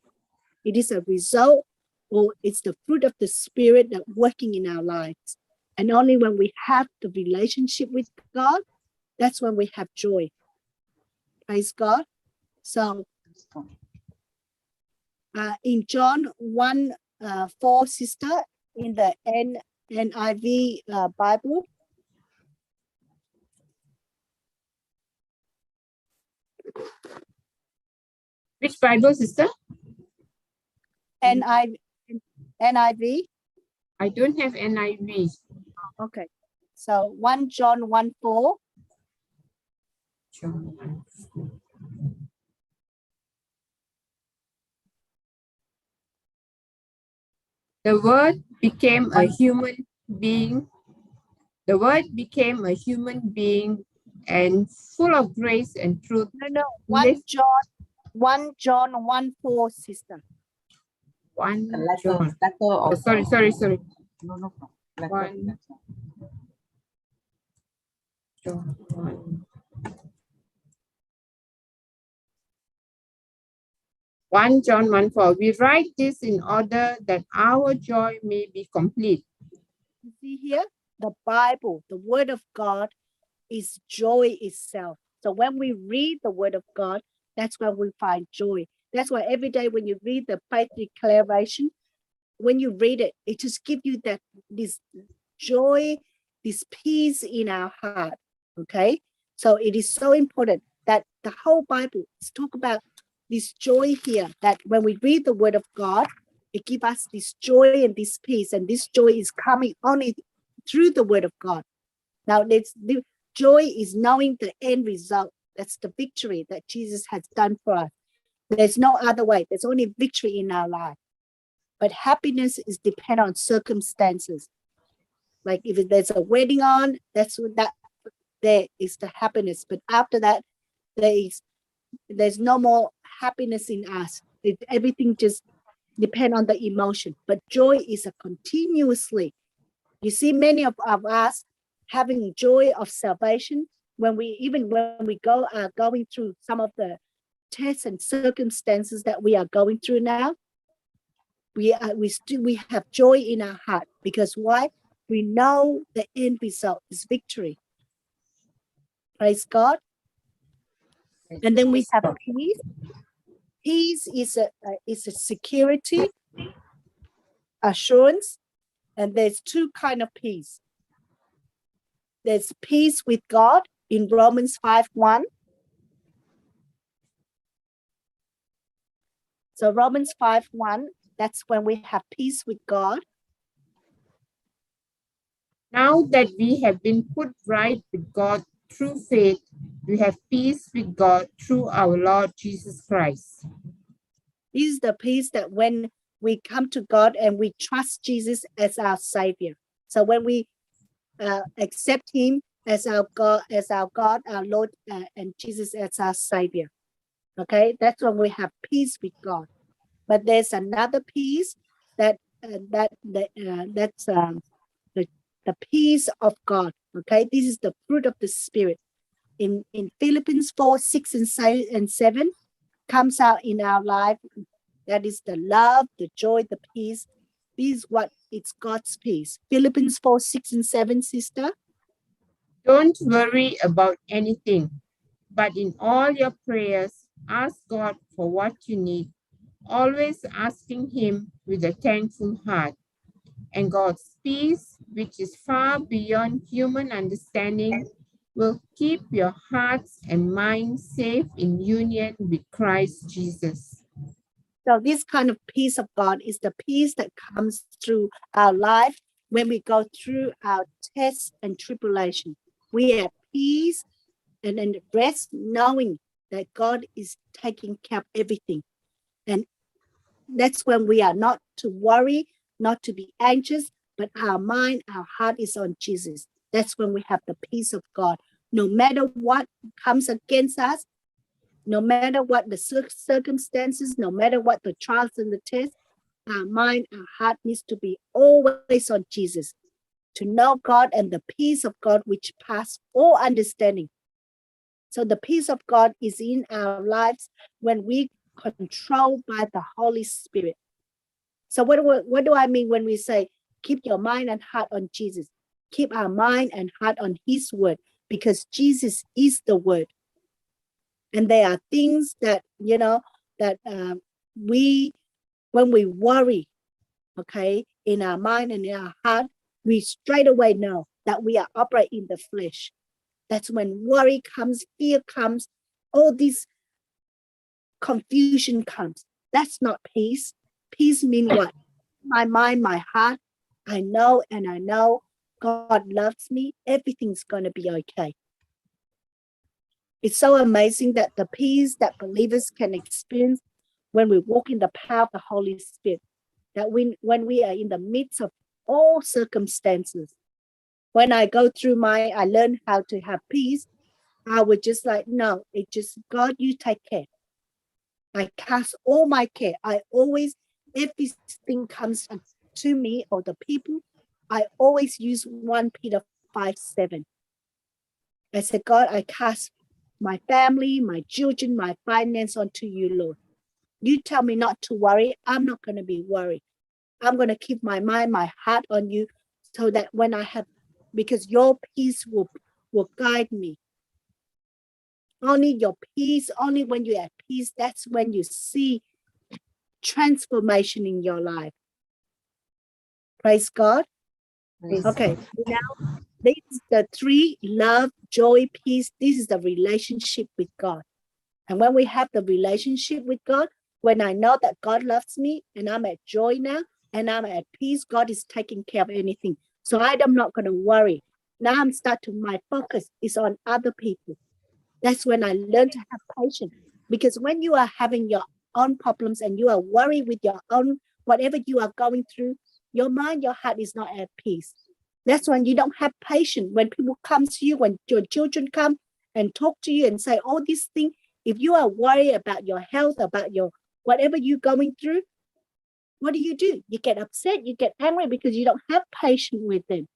It is a result or it's the fruit of the Spirit that working in our lives. And only when we have the relationship with God, that's when we have joy. Praise God. So in John 1:4, sister, in the NIV Bible. Which Bible, sister? NIV. I don't have NIV. Okay. So 1 John 1:4. John 1:4. The Word became a human being. The Word became a human being and full of grace and truth. No. 1 John 1:4, sister. 1 Letter John. of Sorry. no problem. One. John 1. 1 John 1:4. We write this in order that our joy may be complete. You see here, the Bible, the Word of God is joy itself. So when we read the Word of God, that's where we find joy. That's why every day when you read the faith declaration, when you read it, it just gives you this joy, this peace in our heart. Okay, so it is so important that the whole Bible is talk about this joy here, that when we read the Word of God, it gives us this joy and this peace, and this joy is coming only through the Word of God. Now, the joy is knowing the end result. That's the victory that Jesus has done for us. There's no other way. There's only victory in our life. But happiness is dependent on circumstances. Like if there's a wedding on, there is the happiness. But after that, there's no more happiness in us. Everything just depends on the emotion. But joy is a continuously. You see, many of us having joy of salvation when we are going through some of the tests and circumstances that we are going through now. We have joy in our heart, because why? We know the end result is victory. Praise God. And then we have peace. Peace is a security, assurance, and there's two kinds of peace. There's peace with God in Romans 5:1. So Romans 5:1, that's when we have peace with God. Now that we have been put right with God through faith, we have peace with God through our Lord Jesus Christ. This is the peace that when we come to God and we trust Jesus as our Savior. So when we accept Him as our God, our Lord, and Jesus as our Savior, okay, that's when we have peace with God. But there's another peace that's the peace of God. Okay, this is the fruit of the Spirit. In Philippians 4:6-7 comes out in our life. That is the love, the joy, the peace. This is what it's God's peace. Philippians 4:6-7, sister. Don't worry about anything, but in all your prayers, ask God for what you need, always asking Him with a thankful heart. And God's peace, which is far beyond human understanding, will keep your hearts and minds safe in union with Christ Jesus. So this kind of peace of God is the peace that comes through our life when we go through our tests and tribulation. We have peace and then rest knowing that God is taking care of everything. And that's when we are not to worry, not to be anxious, but our mind, our heart is on Jesus. That's when we have the peace of God. No matter what comes against us, no matter what the circumstances, no matter what the trials and the tests, our mind, our heart needs to be always on Jesus, to know God and the peace of God which passes all understanding. So the peace of God is in our lives when we controlled by the Holy Spirit. So what do I mean when we say keep your mind and heart on Jesus? Keep our mind and heart on his word, because Jesus is the word. And there are things that, you know, that when we worry, okay, in our mind and in our heart, we straight away know that we are operating in the flesh. That's when worry comes, fear comes, all this confusion comes. That's not peace. Peace means what? My mind, my heart, I know and I know God loves me. Everything's going to be okay. It's so amazing that the peace that believers can experience when we walk in the power of the Holy Spirit, that when we are in the midst of all circumstances, when I go through I learn how to have peace, I would just like, no, it just, God, you take care. I cast all my care. Everything comes to me or the people, I always use 1 Peter 5:7. I said, God, I cast my family, my children, my finance onto you, Lord. You tell me not to worry. I'm not going to be worried. I'm going to keep my mind, my heart on you, so that when I have, because your peace will guide me. Only your peace, only when you're at peace, that's when you see transformation in your life. Praise God. Okay, now this is the 3: love, joy, peace. This is the relationship with God. And when we have the relationship with God, when I know that God loves me and I'm at joy now and I'm at peace, God is taking care of anything. So I'm not going to worry. Now my focus is on other people. That's when I learn to have patience. Because when you are having your own problems and you are worried with your own, whatever you are going through, your mind, your heart is not at peace. That's when you don't have patience. When people come to you, when your children come and talk to you and say all these things, if you are worried about your health, about your whatever you're going through, what do? You get upset, you get angry because you don't have patience with them.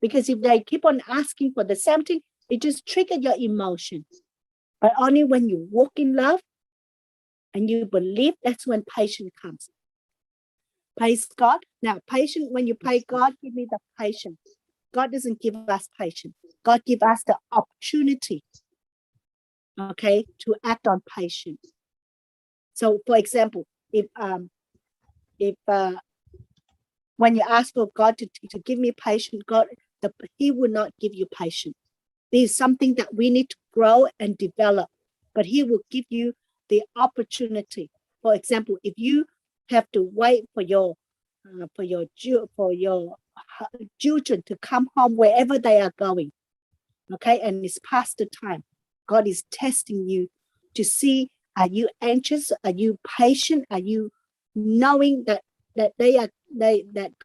Because if they keep on asking for the same thing, it just triggers your emotions. But only when you walk in love and you believe, that's when patience comes. Praise God. Now, patience, when you pray, God, give me the patience. God doesn't give us patience. God gives us the opportunity, okay, to act on patience. So, for example, if when you ask for God to give me patience, He will not give you patience. This is something that we need to grow and develop, but He will give you the opportunity. For example, if you have to wait for your children to come home wherever they are going, okay, and it's past the time, God is testing you to see, are you anxious? Are you patient? Are you knowing that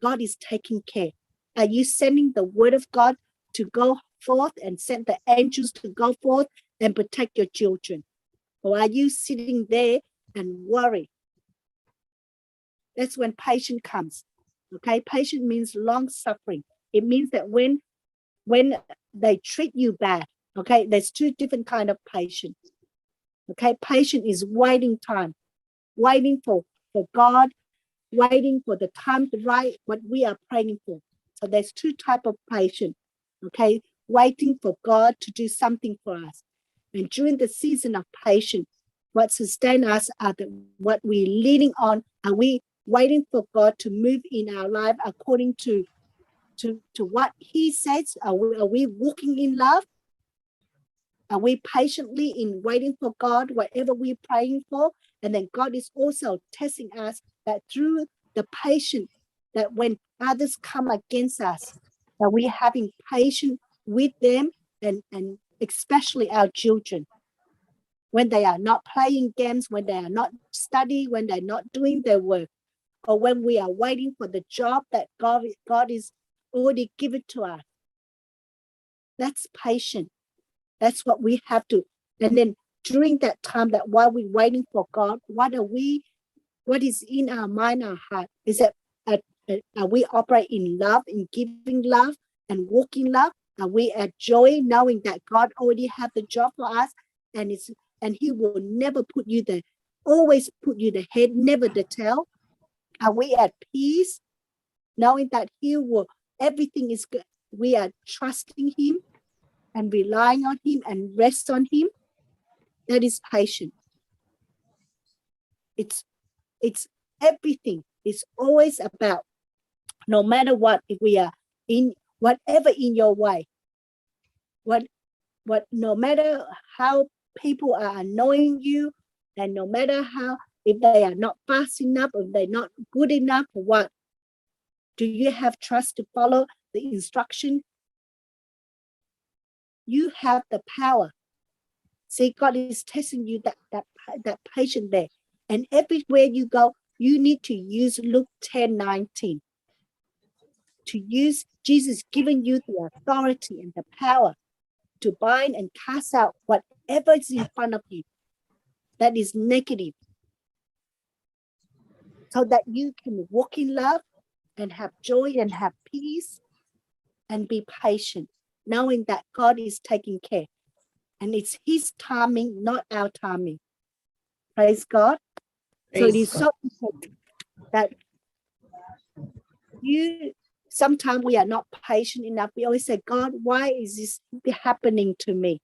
God is taking care? Are you sending the word of God to go forth and send the angels to go forth and protect your children? Or are you sitting there and worry? That's when patience comes. Okay, patience means long suffering. It means that when they treat you bad, okay, there's 2 different kind of patience. Okay, patience is waiting time, waiting for God, waiting for the time to write what we are praying for. So there's 2 types of patience. Okay, waiting for God to do something for us. And during the season of patience, what sustains us are what we're leaning on. Are we waiting for God to move in our life according to what He says? Are we walking in love? Are we patiently in waiting for God, whatever we're praying for? And then God is also testing us that through the patience, that when others come against us, that we're having patience with them, and especially our children. When they are not playing games, when they are not studying, when they're not doing their work, or when we are waiting for the job that God is already given to us. That's patience. That's what we have to. And then during that time, that while we're waiting for God, what is in our mind, our heart? Is that are we operate in love, in giving love and walking love? Are we at joy, knowing that God already have the job for us, and He will never always put you the head, never the tail? Are we at peace, knowing that He will, everything is good? We are trusting Him and relying on Him and rest on Him. That is patient. It's everything. It's always about, no matter what, if we are in whatever in your way, no matter how people are annoying you, and no matter how, if they are not fast enough, or they're not good enough, or what, do you have trust to follow the instruction? You have the power. See, God is testing you, that patient there. And everywhere you go, you need to use Luke 10:19. To use Jesus giving you the authority and the power to bind and cast out whatever is in front of you that is negative, so that you can walk in love and have joy and have peace and be patient, knowing that God is taking care. And it's His timing, not our timing. Praise God. So it is so important that sometimes we are not patient enough. We always say, God, why is this happening to me?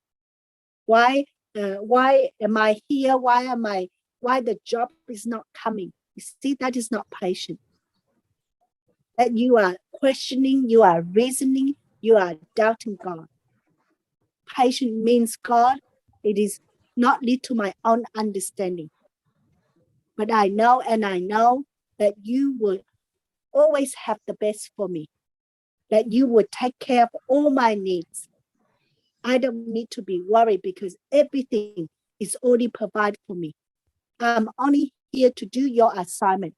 Why am I here? Why the job is not coming? You see, that is not patient. That you are questioning, you are reasoning, you are doubting God. Patient means, God, it is not lead to my own understanding. But I know that you will always have the best for me, that you will take care of all my needs. I don't need to be worried because everything is already provided for me. I'm only here to do your assignment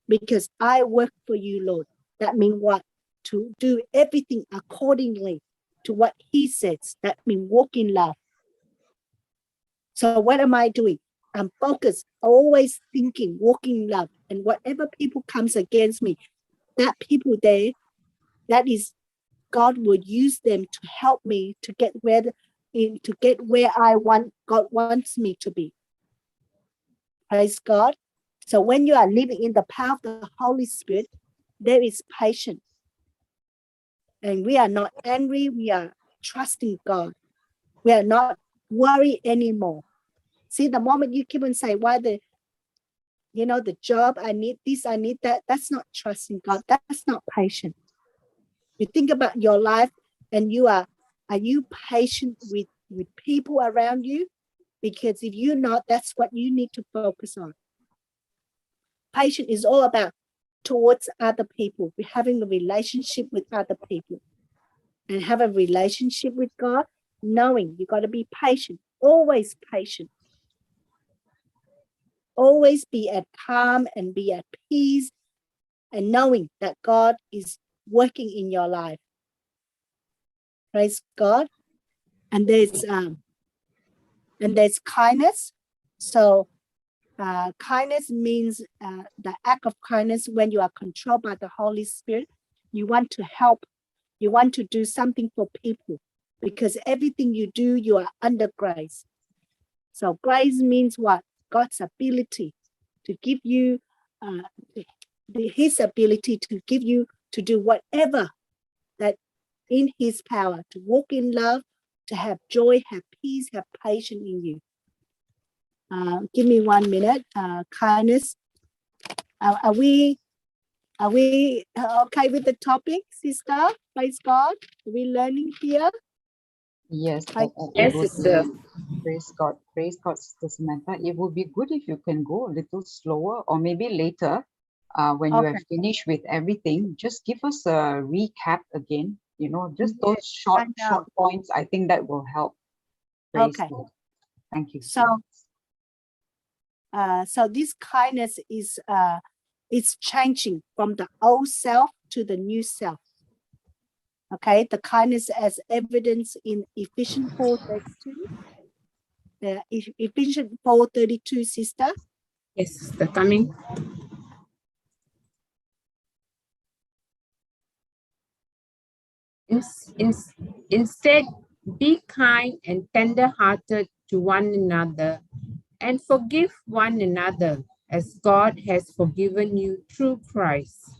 because I work for you, Lord. That means what? To do everything accordingly to what He says. That means walk in love. So what am I doing? I'm focused, always thinking, walking in love. And whatever people comes against me, that people there, that is, God will use them to help me to get where God wants me to be. Praise God. So when you are living in the power of the Holy Spirit, there is patience. And we are not angry, we are trusting God. We are not worried anymore. See, the moment you keep on saying, why the job, I need this, I need that, that's not trusting God. That's not patient. You think about your life, and are you patient with people around you? Because if you're not, that's what you need to focus on. Patience is all about towards other people. We're having a relationship with other people, and have a relationship with God, knowing you got to be patient, always patient. Always be at calm and be at peace, and knowing that God is working in your life. Praise God. And there's kindness. So kindness means the act of kindness when you are controlled by the Holy Spirit. You want to help. You want to do something for people, because everything you do, you are under grace. So grace means what? God's ability to give you, His ability to give you to do whatever that in His power, to walk in love, to have joy, have peace, have patience in you. Give me 1 minute. Kindness. Are we okay with the topic, sister? Praise God. Are we learning here? Yes. Yes, sister. Praise God, Sister Samantha. It would be good if you can go a little slower, or maybe later, when you have finished with everything, just give us a recap again. Just those short points. I think that will help. Praise God. Thank you. So this kindness is changing from the old self to the new self. Okay, the kindness as evidence in Ephesians 4:32. Ephesians 4:32, sister. Yes, sister, coming. Instead, be kind and tender-hearted to one another, and forgive one another, as God has forgiven you through Christ.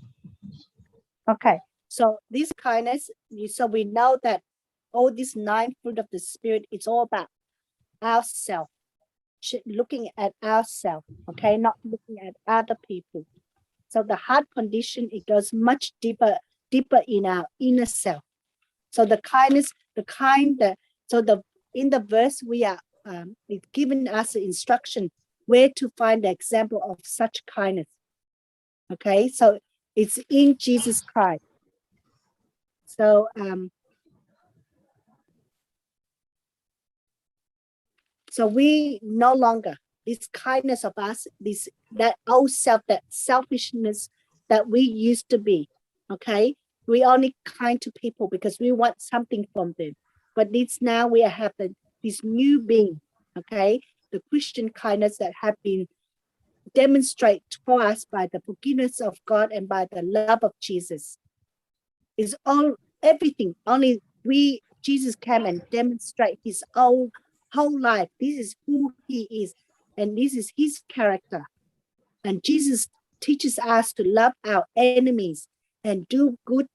Okay, so this kindness, so we know that all these 9 fruit of the Spirit, it's all about ourselves, looking at ourselves, okay, not looking at other people. So the heart condition, it goes much deeper in our inner self. So the kindness, in the verse we are, it's given us the instruction where to find the example of such kindness. Okay, so it's in Jesus Christ. So so we no longer, this kindness of us, that old self, that selfishness that we used to be, okay, we only kind to people because we want something from them. But this now we have this new being, okay, the Christian kindness that have been demonstrated for us by the forgiveness of God and by the love of Jesus. Is all everything. Only Jesus came and demonstrate his whole life. This is who he is, and this is his character. And Jesus teaches us to love our enemies and do good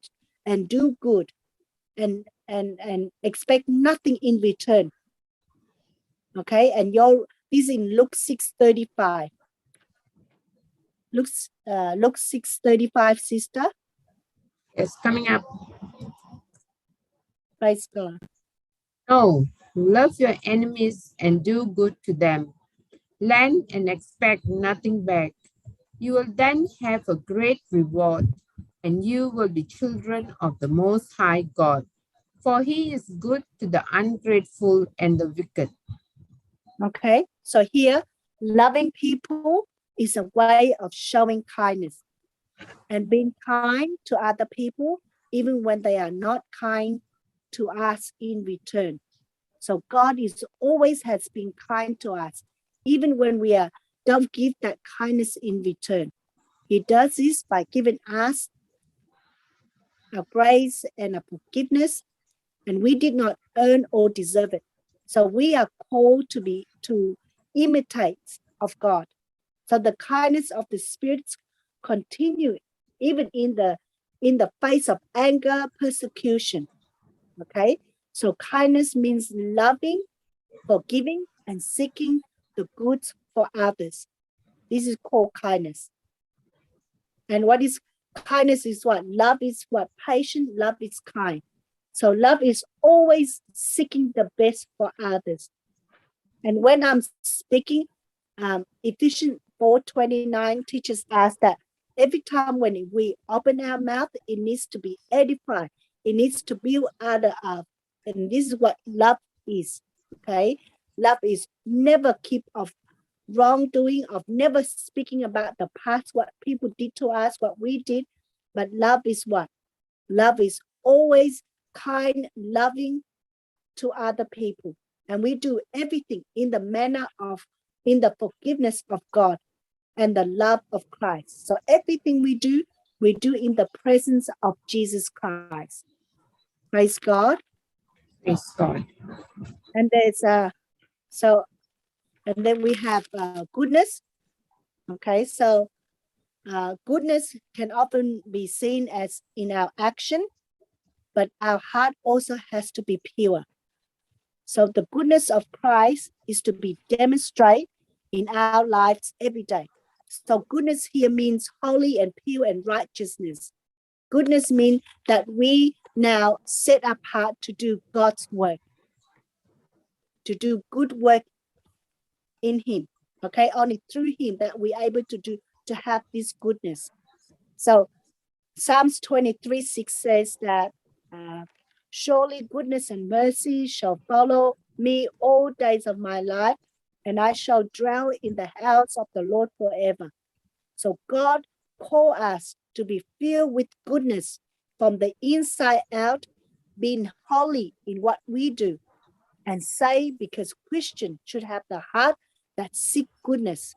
and expect nothing in return. Okay, and this in Luke 6:35. Luke 6:35, sister. It's coming up. Praise God. No, love your enemies and do good to them. Lend and expect nothing back. You will then have a great reward, and you will be children of the Most High God. For he is good to the ungrateful and the wicked. Okay, so here, loving people is a way of showing kindness and being kind to other people, even when they are not kind to us in return. So God is always has been kind to us, even when we don't give that kindness in return. He does this by giving us a grace and a forgiveness, and we did not earn or deserve it. So we are called to imitate of God. So the kindness of the Spirit continue even in the face of anger, persecution. Okay, so kindness means loving, forgiving, and seeking the good for others. This is called kindness. And what is kindness is what? Love is what? Patient, love is kind. So love is always seeking the best for others. And when I'm speaking, Ephesians 4:29 teaches us that every time when we open our mouth, it needs to be edified. It needs to build other up. And this is what love is, okay? Love is never keep of wrongdoing, of never speaking about the past, what people did to us, what we did. But love is what? Love is always kind, loving to other people. And we do everything in the manner of, in the forgiveness of God and the love of Christ. So everything we do in the presence of Jesus Christ. Praise God. Praise God. And there's and then we have goodness. Okay, so goodness can often be seen as in our action, but our heart also has to be pure. So the goodness of Christ is to be demonstrated in our lives every day. So goodness here means holy and pure and righteousness. Goodness means that we now set apart to do God's work, to do good work in him. Okay, only through him that we're able to have this goodness. So Psalms 23:6 says that surely goodness and mercy shall follow me all days of my life, and I shall dwell in the house of the Lord forever. So God called us to be filled with goodness from the inside out, being holy in what we do, and say because Christians should have the heart that seek goodness.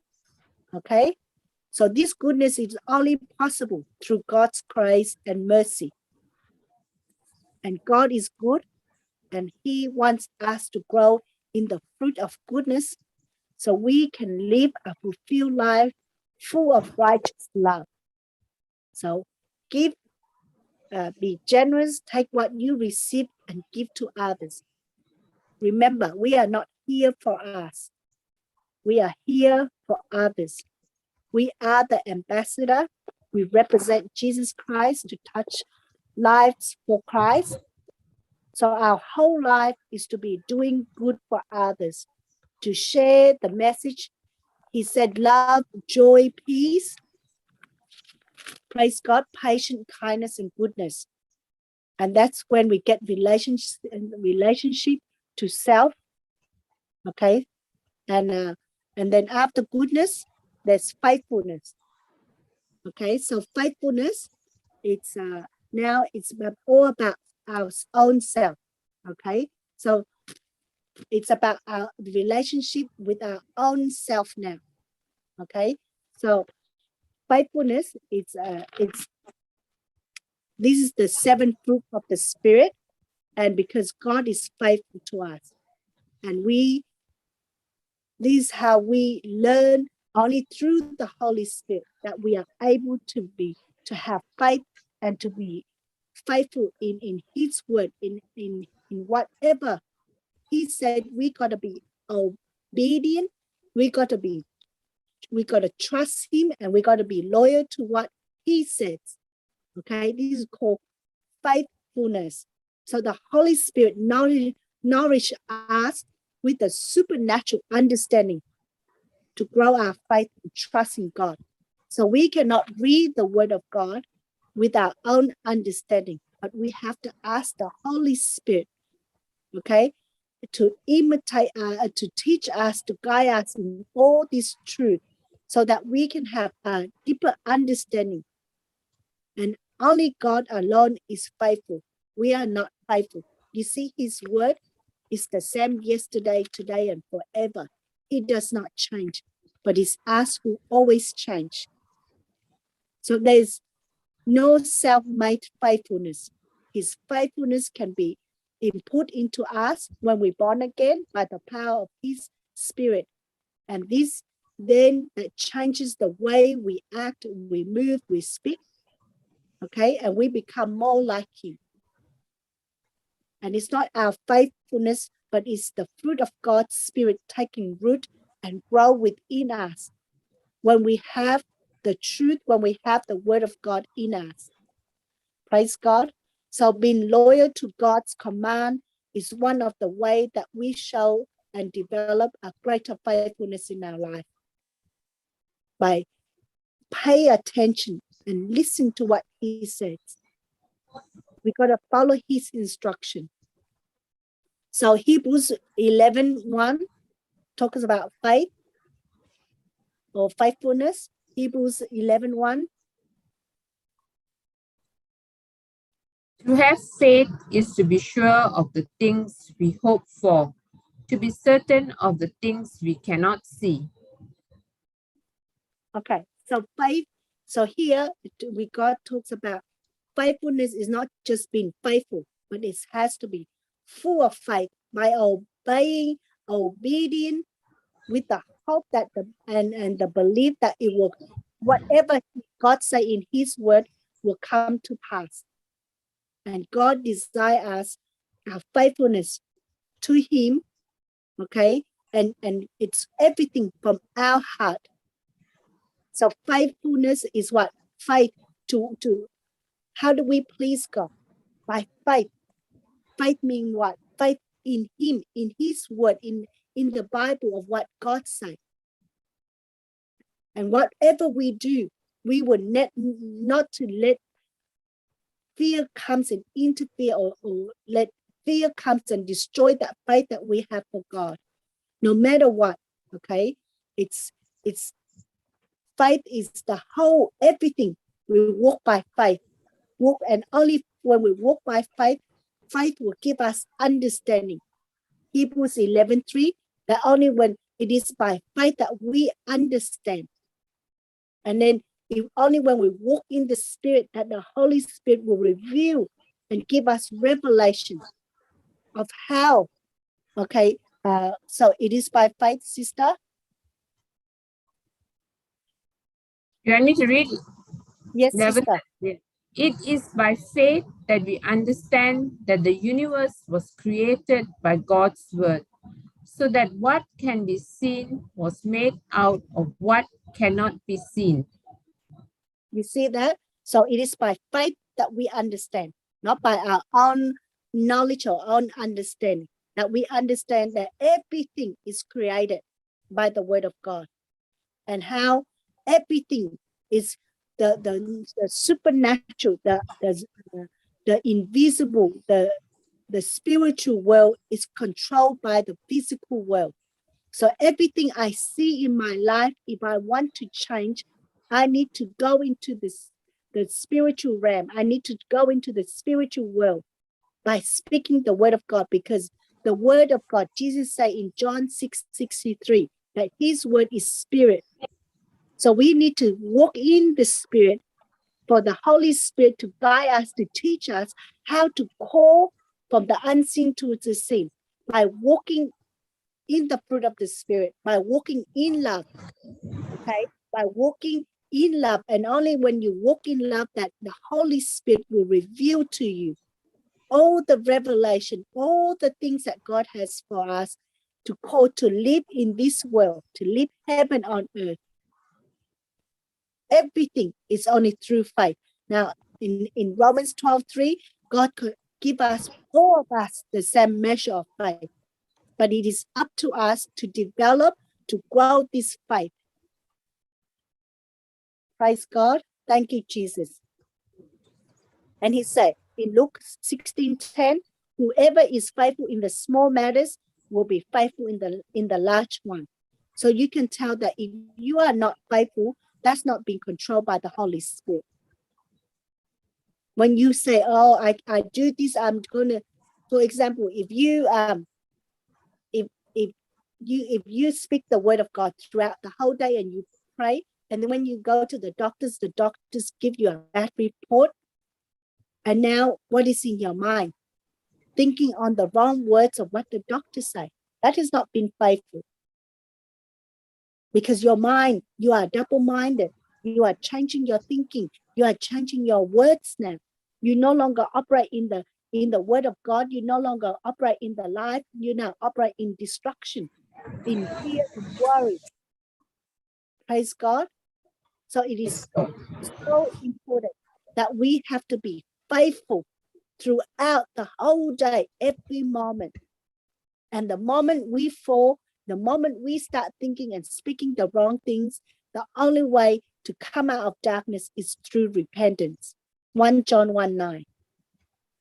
Okay, so this goodness is only possible through God's grace and mercy. And God is good, and he wants us to grow in the fruit of goodness so we can live a fulfilled life full of righteous love. So give, be generous, take what you receive and give to others. Remember, we are not here for us. We are here for others. We are the ambassador. We represent Jesus Christ to touch lives for Christ. So our whole life is to be doing good for others, to share the message. He said, love, joy, peace, praise God, patience, kindness, and goodness. And that's when we get relationship to self. Okay. And then after goodness, there's faithfulness. Okay. So faithfulness, it's now it's all about our own self. Okay. So it's about our relationship with our own self now. Okay. So faithfulness, this is the 7th fruit of the Spirit, and because God is faithful to us, and this is how we learn only through the Holy Spirit that we are able to have faith and to be faithful in His word, in whatever He said. We got to be obedient. We got to trust Him, and we got to be loyal to what He says. Okay, this is called faithfulness. So the Holy Spirit nourish us with a supernatural understanding to grow our faith and trust in God. So we cannot read the Word of God with our own understanding, but we have to ask the Holy Spirit, okay, to imitate, to teach us, to guide us in all this truth, so that we can have a deeper understanding. And only God alone is faithful. We are not faithful. You see, His word is the same yesterday, today, and forever. It does not change, but it's us who always change. So there's no self-made faithfulness. His faithfulness can be input into us when we're born again by the power of His Spirit. And this then that changes the way we act, we move, we speak. Okay, and we become more like Him. And it's not our faithfulness, but it's the fruit of God's Spirit taking root and grow within us when we have the truth, when we have the Word of God in us. Praise God. So being loyal to God's command is one of the ways that we show and develop a greater faithfulness in our life. By pay attention and listen to what He says. We got to follow His instruction. So Hebrews 11:1 talks about faith or faithfulness. Hebrews 11:1. To have faith is to be sure of the things we hope for, to be certain of the things we cannot see. Okay, so faith. So here God talks about faithfulness is not just being faithful, but it has to be full of faith by obedient with the hope that and the belief that it will, whatever God say in His word will come to pass. And God desires us our faithfulness to Him, okay, and it's everything from our heart. So faithfulness is what? Faith to how do we please God? By faith. Faith means what? Faith in Him, in His word, in the Bible of what God said. And whatever we do, we will not to let fear comes and interfere or let fear comes and destroy that faith that we have for God. No matter what, okay? It's faith is the whole, everything. We walk by faith. And only when we walk by faith, faith will give us understanding. Hebrews 11:3, that only when it is by faith that we understand. And then only when we walk in the Spirit that the Holy Spirit will reveal and give us revelation of how. Okay, so it is by faith, sister. You want me to read it? Yes, 11. sister. It is by faith that we understand that the universe was created by God's word, so that what can be seen was made out of what cannot be seen. You see that? So it is by faith that we understand, not by our own knowledge or own understanding, that we understand that everything is created by the word of God, and how everything is the supernatural, the invisible, the spiritual world is controlled by the physical world. So everything I see in my life, if I want to change, I need to go into the spiritual realm. I need to go into the spiritual world by speaking the word of God, because the word of God, Jesus said in John 6:63, that his word is spirit. So we need to walk in the spirit for the Holy Spirit to guide us, to teach us how to call from the unseen to the seen by walking in the fruit of the spirit, by walking in love, okay? By walking in love. And only when you walk in love that the Holy Spirit will reveal to you all the revelation, all the things that God has for us to call to live in this world, to live heaven on earth. Everything is only through faith. Now, in Romans 12:3, God could give us, all of us, the same measure of faith. But it is up to us to develop, to grow this faith. Praise God. Thank you, Jesus. And he said in Luke 16:10, whoever is faithful in the small matters will be faithful in the large one. So you can tell that if you are not faithful, that's not being controlled by the Holy Spirit. When you say, oh, I do this, I'm gonna, for example, if you speak the word of God throughout the whole day and you pray, and then when you go to the doctors give you a bad report, and now what is in your mind? Thinking on the wrong words of what the doctors say. That has not been faithful. Because your mind, you are double-minded. You are changing your thinking. You are changing your words now. You no longer operate in the word of God. You no longer operate in the life. You now operate in destruction, in fear and worry. Praise God. So it is so important that we have to be faithful throughout the whole day, every moment. And the moment we fall, the moment we start thinking and speaking the wrong things, the only way to come out of darkness is through repentance. 1 John 1:9.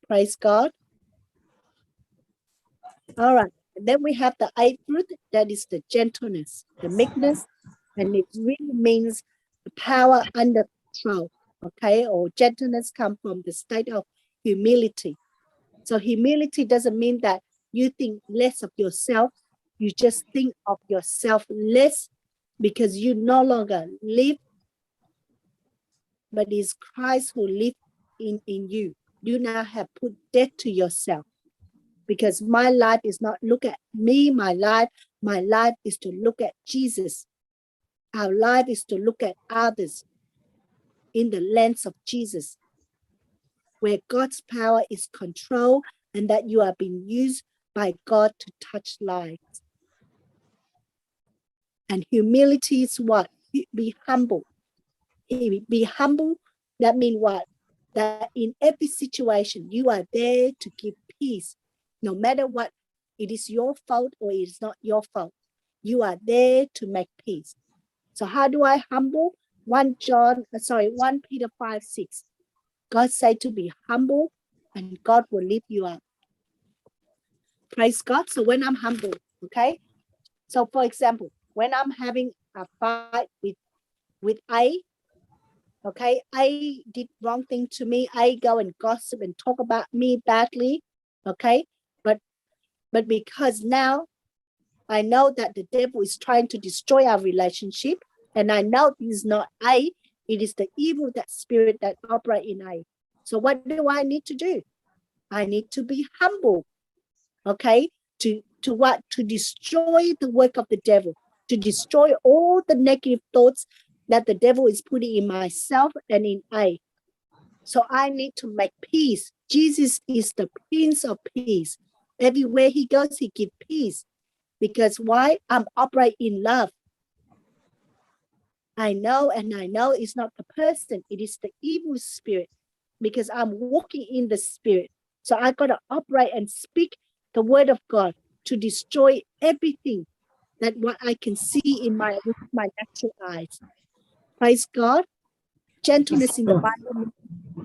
Praise God. All right. And then we have the 8th fruit, that is the gentleness, the meekness, and it really means the power under control. Okay, or gentleness comes from the state of humility. So humility doesn't mean that you think less of yourself. You just think of yourself less because you no longer live, but it's Christ who lives in you. You now have put death to yourself, because my life is not look at me, my life is to look at Jesus. Our life is to look at others in the lens of Jesus, where God's power is controlled and that you are being used by God to touch lives. And humility is what? Be humble. Be humble, that means what? That in every situation, you are there to give peace. No matter what, it is your fault or it is not your fault. You are there to make peace. So how do I humble? 1 Peter 5:6. God said to be humble and God will lift you up. Praise God. So when I'm humble, okay? So for example, when I'm having a fight with A, okay, A did wrong thing to me, A go and gossip and talk about me badly, okay? But because now I know that the devil is trying to destroy our relationship, and I know it is not A, it is the evil, that spirit that operate in A. So what do I need to do? I need to be humble, okay? To what? To destroy the work of the devil, to destroy all the negative thoughts that the devil is putting in myself and in I. So I need to make peace. Jesus is the Prince of Peace. Everywhere he goes, he gives peace. Because why? I'm upright in love. I know it's not the person. It is the evil spirit. Because I'm walking in the spirit. So I got to upright and speak the word of God to destroy everything that what I can see with my natural eyes. Praise God. Gentleness in the Bible,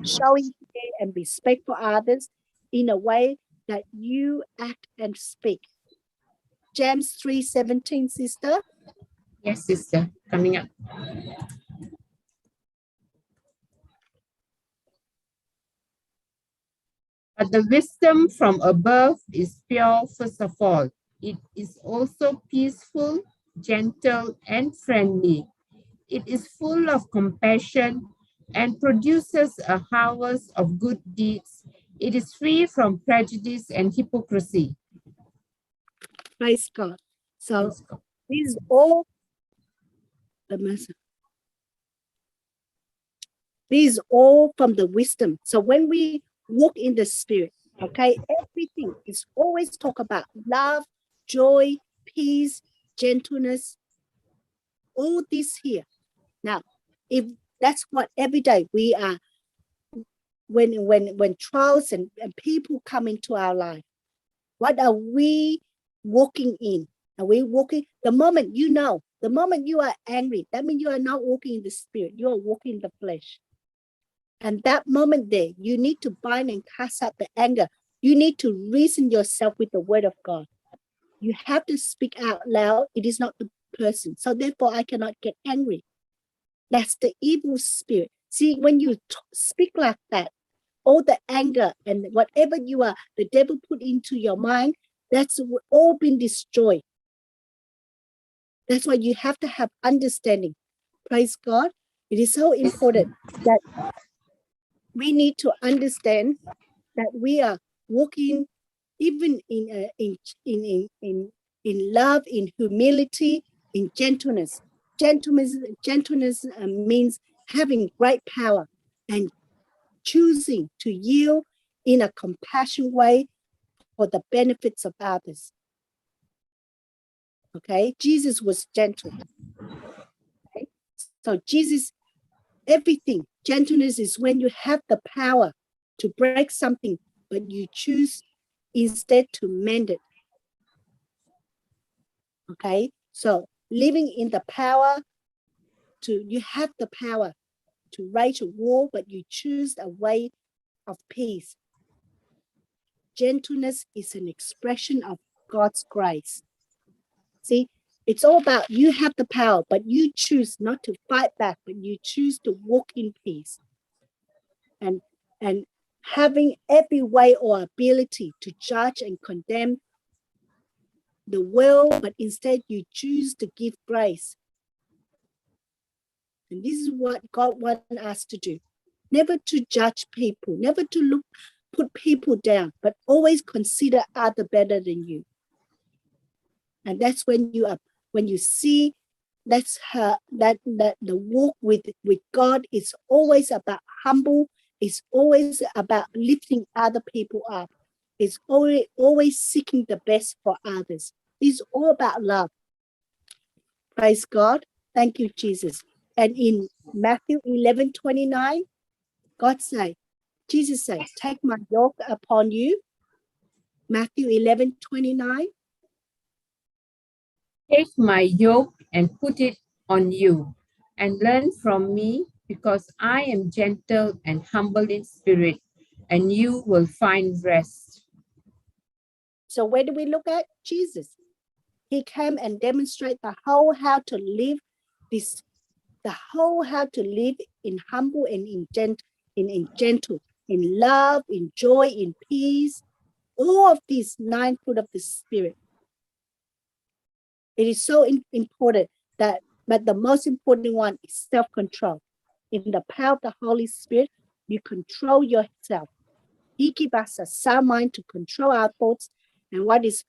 showing care and respect for others in a way that you act and speak. James 3:17, sister. Yes, sister, coming up. But the wisdom from above is pure, first of all. It is also peaceful, gentle, and friendly. It is full of compassion and produces a harvest of good deeds. It is free from prejudice and hypocrisy. Praise God. So Praise God. this is all the message. This is all from the wisdom. So when we walk in the spirit, okay, everything is always talk about love, joy, peace, gentleness, all this here. Now, if that's what every day we are, when trials and people come into our life, what are we walking in? Are we walking? The moment you are angry, that means you are not walking in the spirit, you are walking in the flesh. And that moment there, you need to bind and cast out the anger. You need to reason yourself with the word of God. You have to speak out loud. It is not the person. So therefore, I cannot get angry. That's the evil spirit. See, when you speak like that, all the anger and whatever you are, the devil put into your mind, that's all been destroyed. That's why you have to have understanding. Praise God. It is so important that we need to understand that we are walking even in love, in humility, in gentleness. Gentleness means having great power and choosing to yield in a compassionate way for the benefits of others. Okay, Jesus was gentle. Okay? So Jesus, everything, gentleness is when you have the power to break something, but you choose instead to mend it. Okay, so living in the power you have the power to wage a war, but you choose a way of peace. Gentleness is an expression of God's grace. See, it's all about you have the power, but you choose not to fight back, but you choose to walk in peace. And having every way or ability to judge and condemn the world, but instead you choose to give grace. And this is what God wants us to do. Never to judge people, never to put people down, but always consider other better than you. And that's when you see that's that the walk with God is always about humble, it's always about lifting other people up. It's always seeking the best for others. It's all about love. Praise God. Thank you, Jesus. And in Matthew 11:29, Jesus said, take my yoke upon you. Matthew 11:29. Take my yoke and put it on you, and learn from me, because I am gentle and humble in spirit, and you will find rest. So where do we look at? Jesus. He came and demonstrated the whole how to live in humble and in gentle, in love, in joy, in peace, all of these 9 fruit of the spirit. It is so important but the most important one is self-control. In the power of the Holy Spirit, you control yourself. He gives us a sound mind to control our thoughts and what is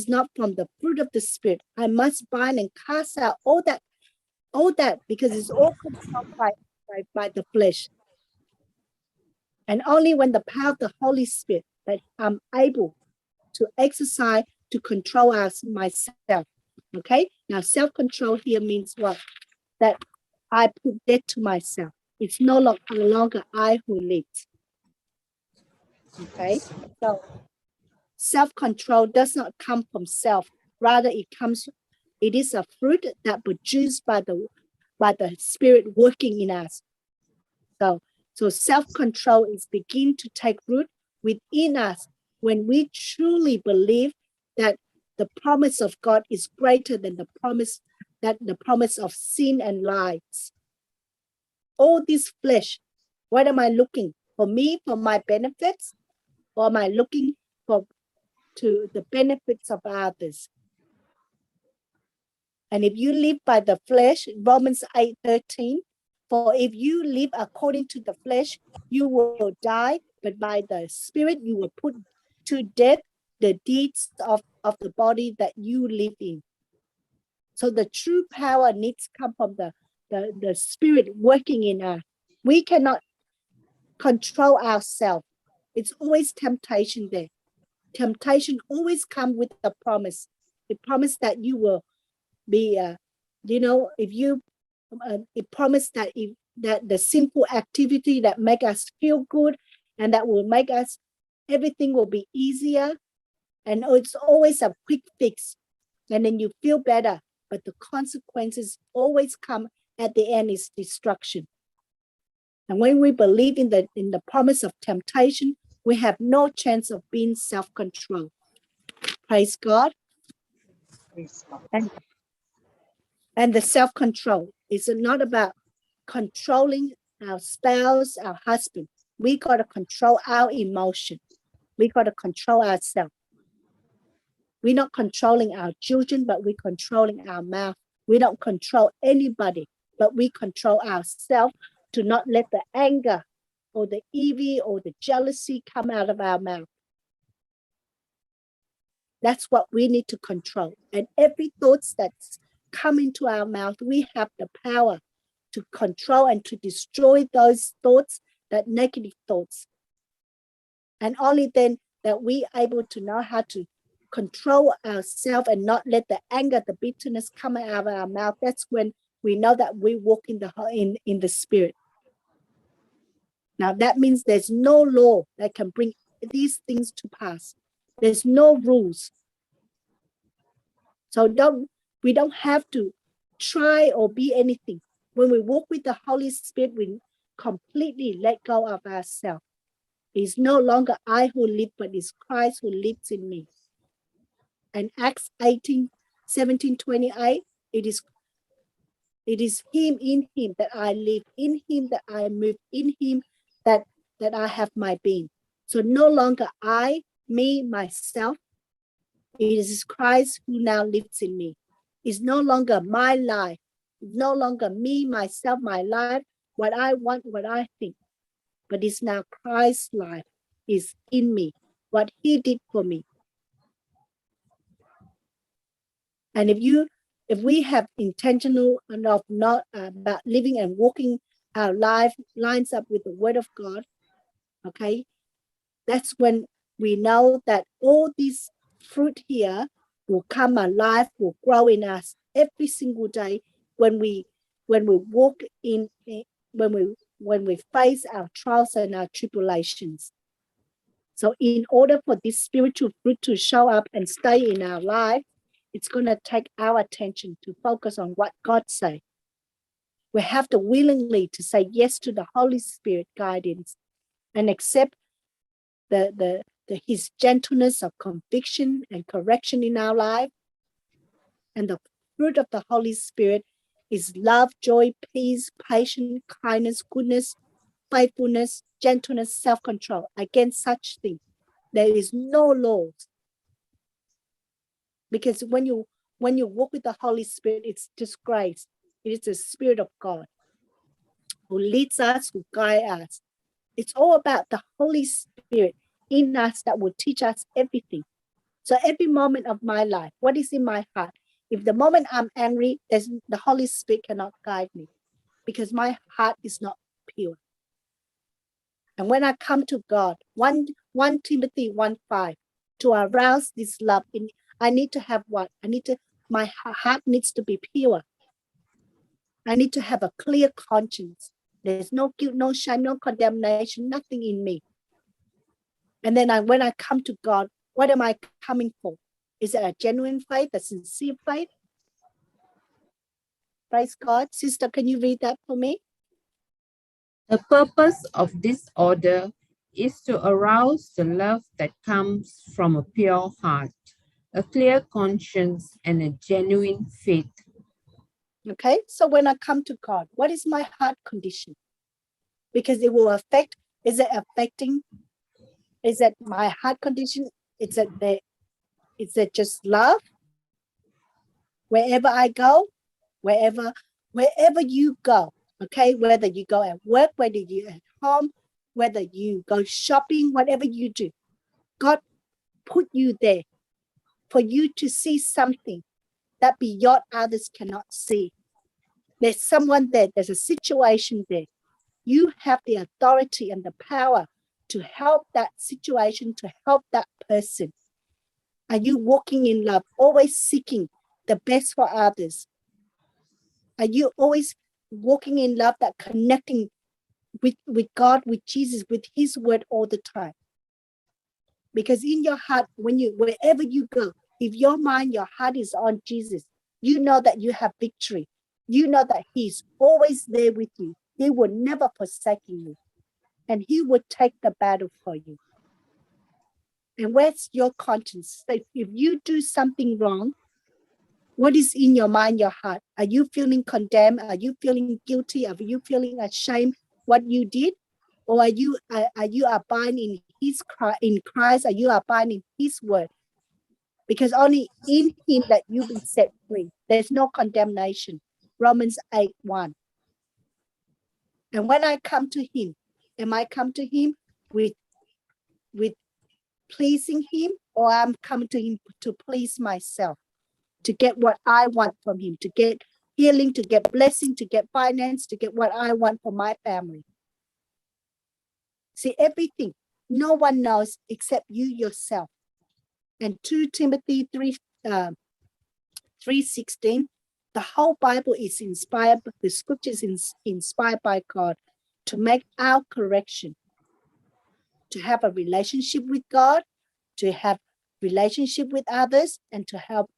not from the fruit of the spirit. I must bind and cast out all that All that, because it's all controlled by the flesh. And only when the power of the Holy Spirit that I'm able to exercise to control myself. Okay, now self-control here means what? That I put death to myself. It's no longer I who lives. Okay, so self-control does not come from self. Rather, it is a fruit that produced by the Spirit working in us. So self-control is begin to take root within us when we truly believe that the promise of God is greater than the promise of sin and lies. All this flesh, what am I looking for? Me, for my benefits, or am I looking to the benefits of others? And if you live by the flesh, Romans 8:13, for if you live according to the flesh, you will die, but by the Spirit you will put to death the deeds of the body that you live in. So the true power needs to come from the Spirit working in us. We cannot control ourselves. It's always temptation there. Temptation always comes with the promise. The promise that you will be, if you, it promised that that the simple activity that make us feel good and that will make us, everything will be easier. And it's always a quick fix. And then you feel better. But the consequences always come at the end is destruction. And when we believe in the promise of temptation, we have no chance of being self-controlled. Praise God. Praise God. And the self-control is not about controlling our spouse, our husband. We got to control our emotion. We got to control ourselves. We're not controlling our children, but we're controlling our mouth. We don't control anybody, but we control ourselves to not let the anger or the envy or the jealousy come out of our mouth. That's what we need to control. And every thought that's come into our mouth, we have the power to control and to destroy those thoughts, that negative thoughts. And only then that we are able to know how to control ourselves and not let the anger, the bitterness come out of our mouth. That's when we know that we walk in the Spirit. Now that means there's no law that can bring these things to pass. There's no rules. So we don't have to try or be anything. When we walk with the Holy Spirit, we completely let go of ourselves. It's no longer I who live, but it's Christ who lives in me. And Acts 17:28, it is him, in him that I live, in him that I move, in him that I have my being. So no longer I, me, myself. It is Christ who now lives in me. It's no longer my life. It's no longer me, myself, my life, what I want, what I think. But it's now Christ's life is in me, what he did for me. And if we have intentional enough not about living and walking our life lines up with the word of God, okay, that's when we know that all these fruit here will come alive, will grow in us every single day when we walk in, when we face our trials and our tribulations. So in order for this spiritual fruit to show up and stay in our life, it's going to take our attention to focus on what God says. We have to willingly to say yes to the Holy Spirit guidance and accept his gentleness of conviction and correction in our life. And the fruit of the Holy Spirit is love, joy, peace, patience, kindness, goodness, faithfulness, gentleness, self-control. Against such things, there is no laws. Because when you walk with the Holy Spirit, it's just grace. It is the Spirit of God who leads us, who guides us. It's all about the Holy Spirit in us that will teach us everything. So every moment of my life, what is in my heart, If the moment I'm angry, the Holy Spirit cannot guide me because my heart is not pure. And when I come to God, 1 Timothy 1:5, to arouse this love, I need to have what? My heart needs to be pure. I need to have a clear conscience. There's no guilt, no shame, no condemnation, nothing in me. And then when I come to God, what am I coming for? Is it a genuine faith, a sincere faith? Praise God. Sister, can you read that for me? The purpose of this order is to arouse the love that comes from a pure heart, a clear conscience, and a genuine faith. Okay, so when I come to God, what is my heart condition? Because it will affect, is it my heart condition? Is it just love? Wherever I go, wherever you go, okay, whether you go at work, whether you're at home, whether you go shopping, whatever you do, God put you there for you to see something that beyond others cannot see. There's someone there, there's a situation there. You have the authority and the power to help that situation, to help that person. Are you walking in love, always seeking the best for others? Are you always walking in love, that connecting with God, with Jesus, with his word all the time? Because in your heart, wherever you go, if your mind, your heart is on Jesus, you know that you have victory. You know that he's always there with you. He will never forsake you. And he will take the battle for you. And where's your conscience? So if you do something wrong, what is in your mind, your heart? Are you feeling condemned? Are you feeling guilty? Are you feeling ashamed what you did? Or are you abiding in Christ? Are you abiding in his word? Because only in him that you be set free. There's no condemnation. Romans 8:1. And when I come to him, am I come to him with pleasing him, or I'm coming to him to please myself, to get what I want from him, to get healing, to get blessing, to get finance, to get what I want for my family? See, everything, no one knows except you yourself. And 2 Timothy 3:16, the whole Bible is inspired, the scriptures is inspired by God to make our correction, to have a relationship with God, to have relationship with others, and to help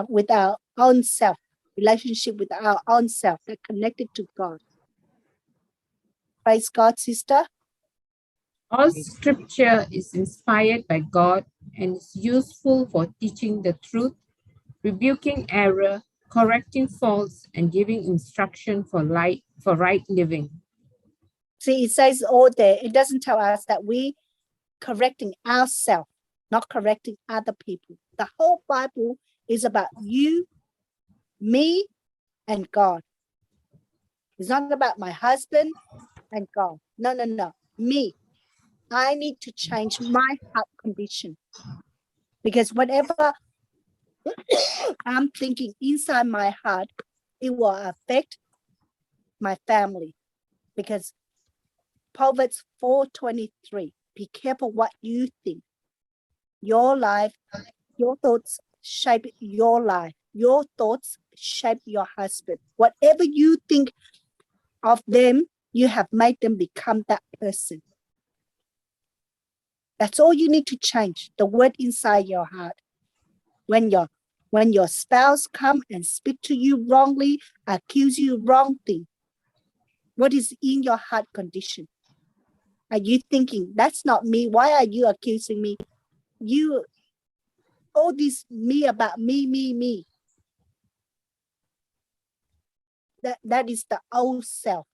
with our own self, relationship with our own self that connected to God. Praise God, sister. All scripture is inspired by God and is useful for teaching the truth, rebuking error, correcting faults, and giving instruction for right living. See, it says all there. It doesn't tell us that we correcting ourselves, not correcting other people. The whole Bible is about you, me, and God. It's not about my husband and God. No. Me. I need to change my heart condition. Because whatever I'm thinking inside my heart, it will affect my family. Because Proverbs 4:23, be careful what you think. Your life, your thoughts shape your life. Your thoughts shape your husband. Whatever you think of them, you have made them become that person. That's all you need to change, the word inside your heart. When your spouse come and speak to you wrongly, accuse you wrong thing, what is in your heart condition? Are you thinking, that's not me? Why are you accusing me? All this me about me. That is the old self.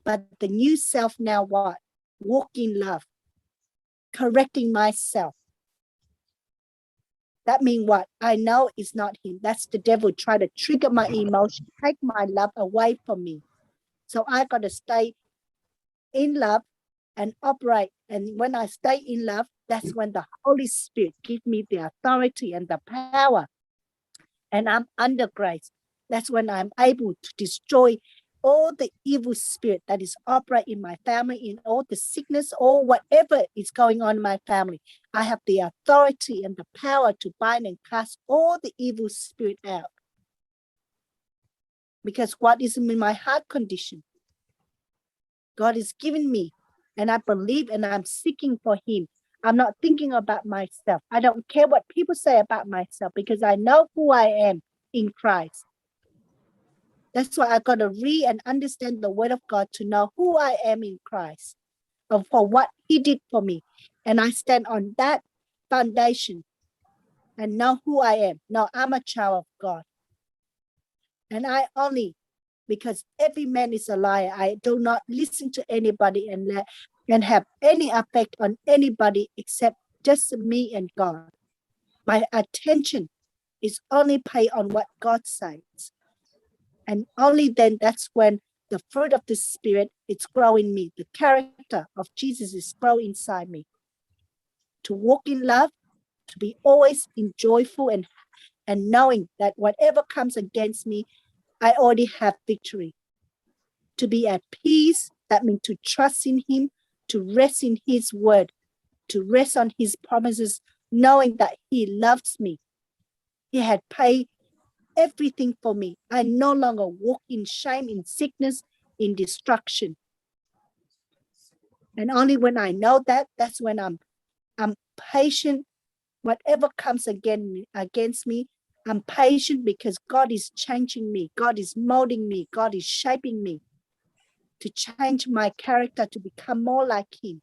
But the new self now what? Walk in love. Correcting myself. That means what? I know it's not him. That's the devil trying to trigger my emotion, take my love away from me. So I got to stay in love and operate. And when I stay in love, that's when the Holy Spirit gives me the authority and the power and I'm under grace, that's when I'm able to destroy all the evil spirit that is operate in my family, in all the sickness or whatever is going on in my family. I have the authority and the power to bind and cast all the evil spirit out. Because what is in my heart condition, God is giving me, and I believe and I'm seeking for him. I'm not thinking about myself. I don't care what people say about myself because I know who I am in Christ. That's why I got to read and understand the word of God to know who I am in Christ and for what he did for me. And I stand on that foundation and know who I am. No, I'm a child of God. And I only, because every man is a liar, I do not listen to anybody and have any effect on anybody except just me and God. My attention is only paid on what God says. And only then that's when the fruit of the Spirit is growing me. The character of Jesus is growing inside me. To walk in love, to be always joyful and knowing that whatever comes against me, I already have victory. To be at peace, that means to trust in him, to rest in his word, to rest on his promises, knowing that he loves me. He had paid everything for me. I no longer walk in shame, in sickness, in destruction. And only when I know that, that's when I'm patient. Whatever comes against me, I'm patient because God is changing me. God is molding me. God is shaping me to change my character, to become more like him,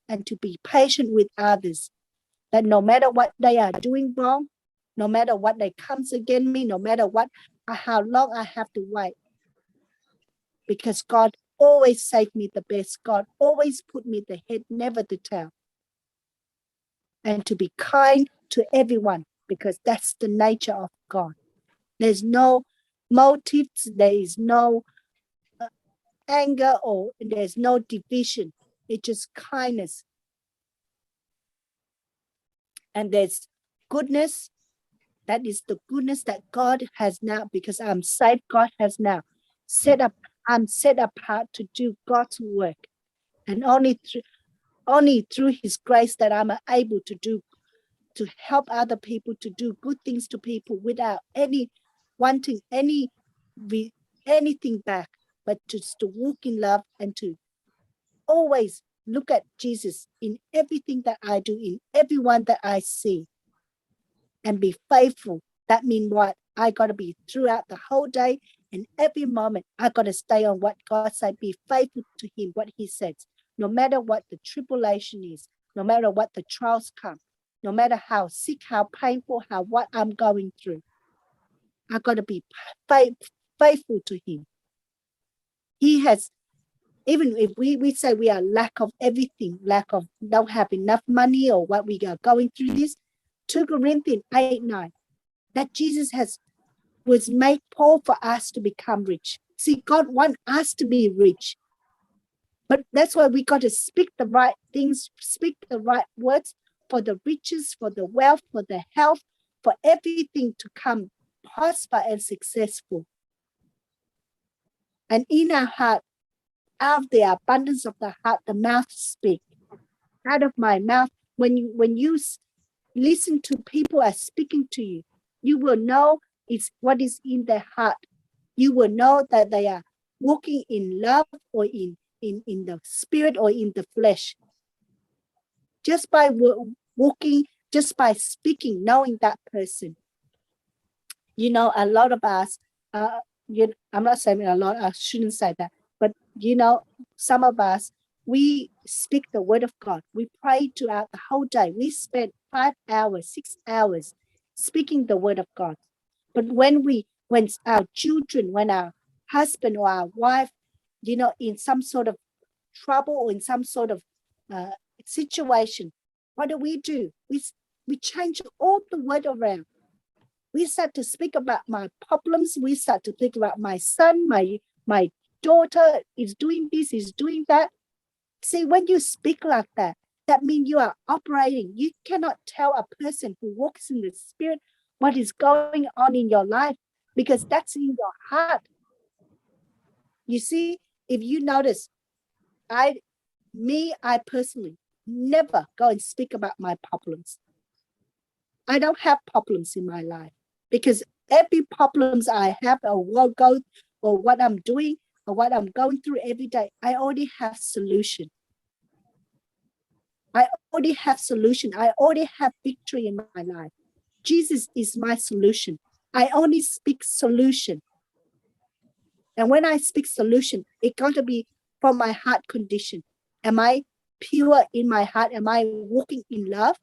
and to be patient with others. That no matter what they are doing wrong, no matter what they comes against me, no matter what, how long I have to wait. Because God always saved me the best. God always put me the head, never the tail. And to be kind to everyone, because that's the nature of God. There's no motives, there is no anger, or there's no division. It's just kindness. And there's goodness. That is the goodness that God has now, because I'm saved. God has now I'm set apart to do God's work. And only through his grace that I'm able to help other people, to do good things to people without wanting anything back, but just to walk in love and to always look at Jesus in everything that I do, in everyone that I see, and be faithful. That means what? I got to be throughout the whole day and every moment. I got to stay on what God said, be faithful to him, what he says, no matter what the tribulation is, no matter what the trials come, no matter how sick, how painful, what I'm going through. I got to be faithful to him. He has, even if we say we are lack of everything, lack of don't have enough money or what we are going through this, 2 Corinthians 8:9, that Jesus was made poor for us to become rich. See, God wants us to be rich. But that's why we got to speak the right things, speak the right words for the riches, for the wealth, for the health, for everything to come prosper and successful. And in our heart, out of the abundance of the heart, the mouth speaks. Out of my mouth, when you listen to people as speaking to you, you will know it's what is in their heart. You will know that they are walking in love or in the spirit or in the flesh. Just by walking, just by speaking, knowing that person. You know, a lot of us, I'm not saying a lot, I shouldn't say that, but you know, some of us, we speak the word of God. We pray throughout the whole day. We spend 5 hours, 6 hours speaking the word of God. But when our children, when our husband or our wife, you know, in some sort of trouble or in some sort of situation, what do? We change all the word around. We start to speak about my problems. We start to think about my son, my daughter is doing this, is doing that. See, when you speak like that, that means you are operating. You cannot tell a person who walks in the spirit what is going on in your life, because that's in your heart. You see, if you notice, I personally never go and speak about my problems. I don't have problems in my life, because every problems I have or what I'm doing or what I'm going through every day, I already have solution. I already have solution. I already have victory in my life. Jesus is my solution. I only speak solution. And when I speak solution, it's going to be from my heart condition. Am I pure in my heart? Am I walking in love?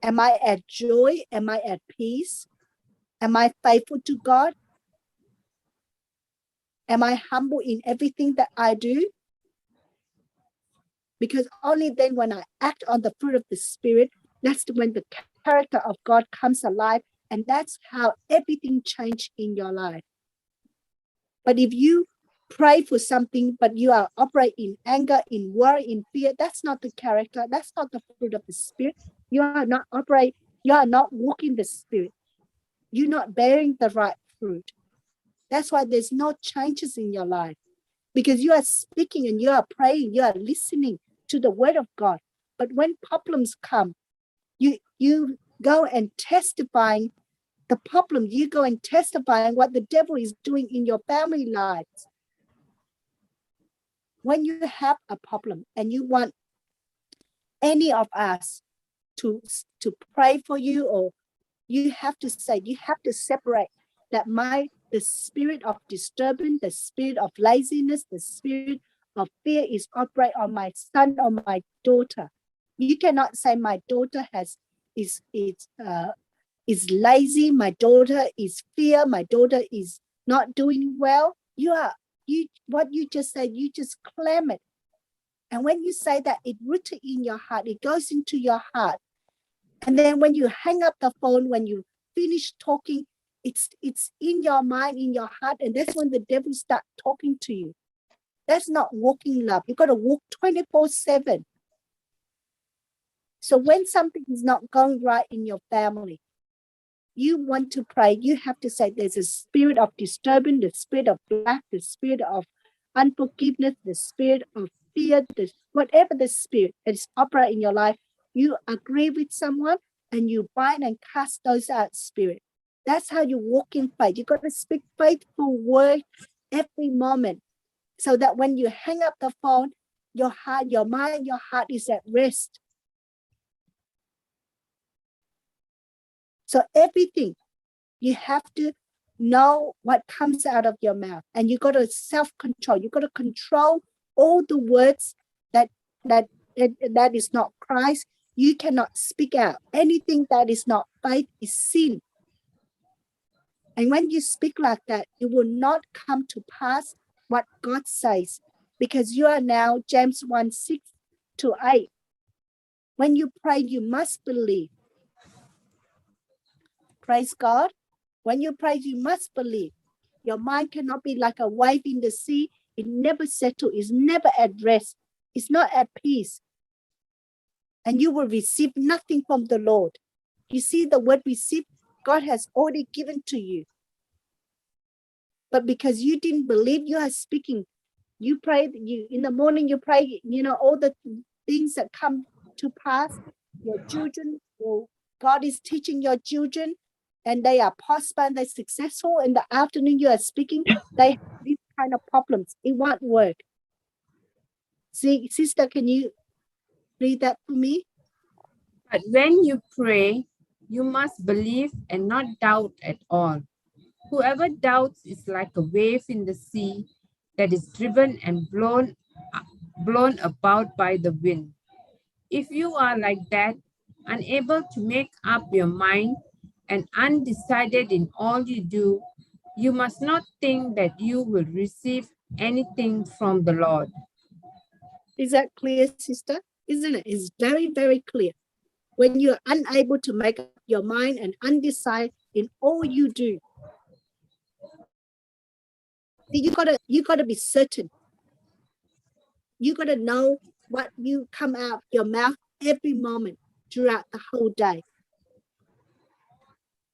Am I at joy? Am I at peace? Am I faithful to God? Am I humble in everything that I do? Because only then when I act on the fruit of the Spirit, that's when the character of God comes alive. And that's how everything changes in your life. But if you pray for something, but you are operate in anger, in worry, in fear, that's not the character. That's not the fruit of the Spirit. You are not walking the Spirit. You're not bearing the right fruit. That's why there's no changes in your life, because you are speaking and you are praying, you are listening to the word of God. But when problems come, you go and testifying the problem, you go and testifying what the devil is doing in your family lives. When you have a problem and you want any of us to pray for you, or you have to say, you have to separate that the spirit of disturbance, the spirit of laziness, the spirit of fear is operate on my son or my daughter. You cannot say my daughter is lazy, my daughter is fear, my daughter is not doing well. What you just said, you just claim it. And when you say that, it rooted in your heart, it goes into your heart. And then when you hang up the phone, when you finish talking, it's in your mind, in your heart, and that's when the devil start talking to you. That's not walking love. You got to walk 24/7. So when something is not going right in your family, you want to pray, you have to say there's a spirit of disturbance, the spirit of lack, the spirit of unforgiveness, the spirit of fear, whatever the spirit is operating in your life, you agree with someone and you bind and cast those out spirit. That's how you walk in faith. You got to speak faithful word every moment, so that when you hang up the phone, your heart, your mind, your heart is at rest. So everything, you have to know what comes out of your mouth, and you got to self-control. You got to control all the words that is not Christ. You cannot speak out. Anything that is not faith is sin. And when you speak like that, it will not come to pass what God says, because you are now James 1:6-8. When you pray, you must believe. Praise God. When you pray, you must believe. Your mind cannot be like a wave in the sea. It never settles. It's never at rest. It's not at peace. And you will receive nothing from the Lord. You see, the word receive, God has already given to you. But because you didn't believe, you are speaking. You pray, in the morning you pray, all the things that come to pass. Your children, God is teaching your children, and they are prosperous, they're successful. In the afternoon you are speaking, they have these kind of problems. It won't work. See, sister, can you read that for me? But when you pray, you must believe and not doubt at all. Whoever doubts is like a wave in the sea that is driven and blown about by the wind. If you are like that, unable to make up your mind and undecided in all you do, you must not think that you will receive anything from the Lord. Is that clear, sister? Isn't it? It's very, very clear. When you're unable to make up your mind and undecided in all you do, you gotta be certain. You gotta know what you come out your mouth every moment throughout the whole day.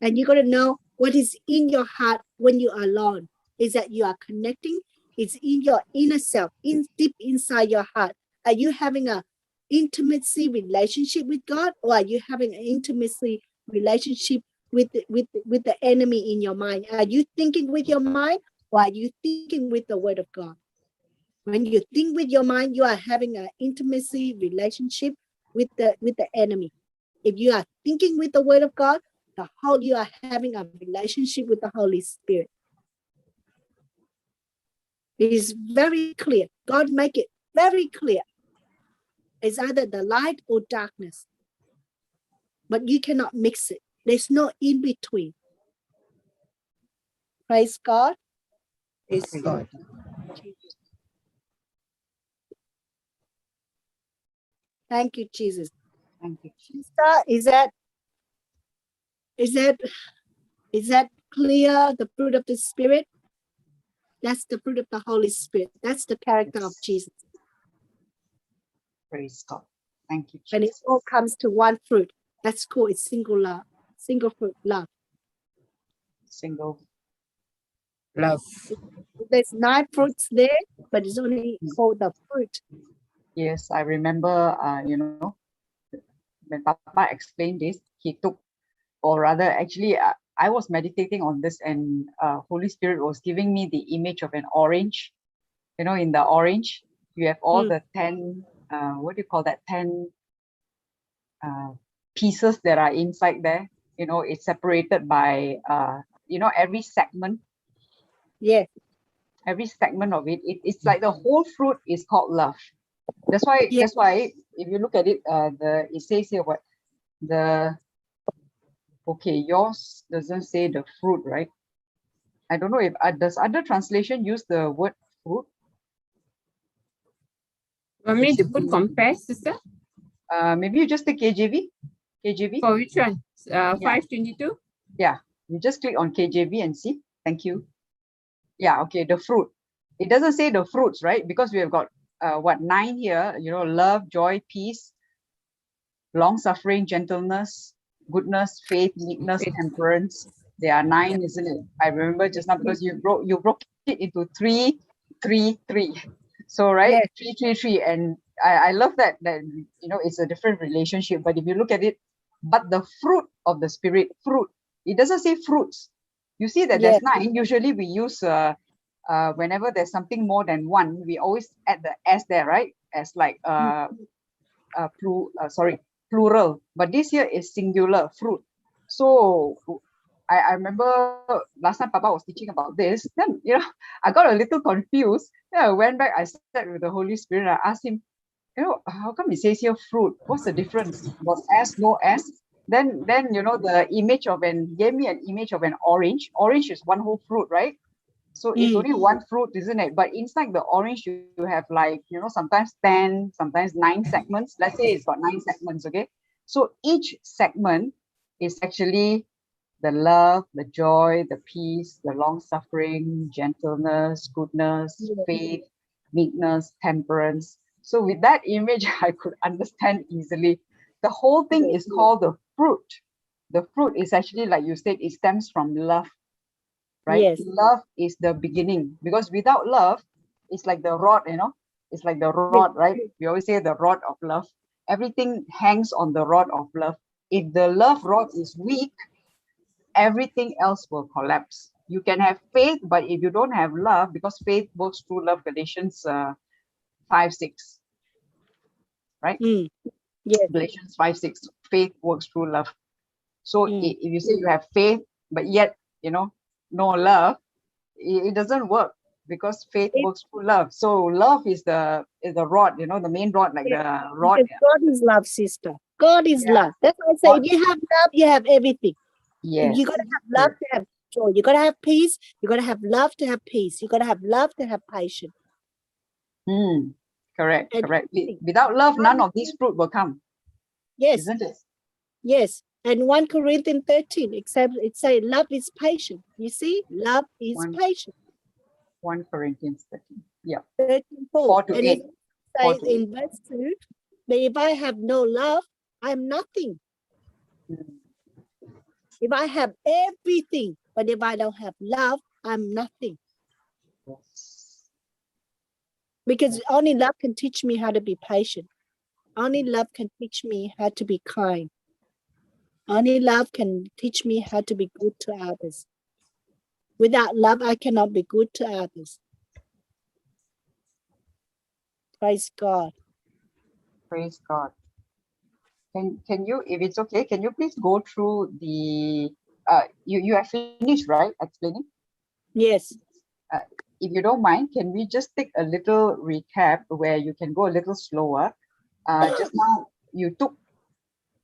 And you got to know what is in your heart when you are alone. Is that you are connecting? It's in your inner self, deep inside your heart. Are you having a intimacy relationship with God, or are you having an intimacy relationship with the enemy in your mind? Are you thinking with your mind, or are you thinking with the word of God? When you think with your mind, you are having an intimacy relationship with the enemy. If you are thinking with the word of God, you are having a relationship with the Holy Spirit. It is very clear. God make it very clear. It's either the light or darkness. But you cannot mix it. There's no in between. Praise God. Praise God. Thank you, Jesus. Thank you. Sister, is that clear? The fruit of the Spirit? That's the fruit of the Holy Spirit. That's the character of Jesus. Praise God. Thank you, Jesus. And it all comes to one fruit. That's called it's single fruit love. Single Love. There's 9 fruits there, but it's only called the fruit. Yes, I remember, when Papa explained this, he took, or rather, actually, I was meditating on this, and Holy Spirit was giving me the image of an orange. You know, in the orange, you have all the 10, what do you call that? 10 pieces that are inside there. You know, it's separated by, every segment. Yeah. Every segment of it, it's like the whole fruit is called love. That's why if you look at it, it says here what yours doesn't say the fruit, right? I don't know if does other translation use the word fruit. Want me to put compare, sister? Maybe you just take KJV. For which one? 522? Yeah, you just click on KJV and see. Thank you. Yeah, okay, the fruit. It doesn't say the fruits, right? Because we have got 9 here, love, joy, peace, long-suffering, gentleness, goodness, faith, meekness, temperance. There are 9, isn't it? I remember just now because you broke it into 3, 3, 3. So, right? Yes. 3, 3, 3. And I love that it's a different relationship. But if you look at it, but the fruit of the Spirit, fruit, it doesn't say fruits. You see that there's 9. Usually we use whenever there's something more than 1, we always add the S there, right? As like plural. But this here is singular, fruit. So I remember last time Papa was teaching about this. Then I got a little confused. Then I went back. I sat with the Holy Spirit. I asked him, how come it says here fruit? What's the difference? Was S no S? Then the image of gave me an image of an orange. Orange is one whole fruit, right? So it's only one fruit, isn't it? But inside the orange, you have sometimes 10, sometimes 9 segments. Let's say it's got 9 segments, okay? So each segment is actually the love, the joy, the peace, the long-suffering, gentleness, goodness, faith, meekness, temperance. So with that image, I could understand easily. The whole thing is called the fruit. The fruit is actually, like you said, it stems from love. Right? Yes. Love is the beginning, because without love, it's like the rod, it's like the rod, right? We always say the rod of love. Everything hangs on the rod of love. If the love rod is weak, everything else will collapse. You can have faith, but if you don't have love, because faith works through love, Galatians 5:6, right? Yes. Galatians 5:6, faith works through love. So if you say you have faith, but yet, no love, it doesn't work, because faith works through love. So love is the rod, the main rod, like the rod. God is love, sister. God is love. That's why I say, if you have love, you have everything. Yes. You gotta have love to have joy. You gotta have peace. You gotta have love to have peace. You gotta have love to have patience. Correct. Without love, none of these fruit will come. Yes. Isn't it? Yes. And 1 Corinthians 13, except it says love is patient. You see, love is patient. 1 Corinthians 13. Yeah. 4 to 8. It says in to verse 2, that if I have no love, I'm nothing. If I have everything, but if I don't have love, I'm nothing. Yes. Because only love can teach me how to be patient. Only love can teach me how to be kind. Only love can teach me how to be good to others. Without love, I cannot be good to others. Praise God. Praise God. Can you, if it's okay, can you please go through the you have finished, right, explaining? Yes. If you don't mind, can we just take a little recap where you can go a little slower? Just now you took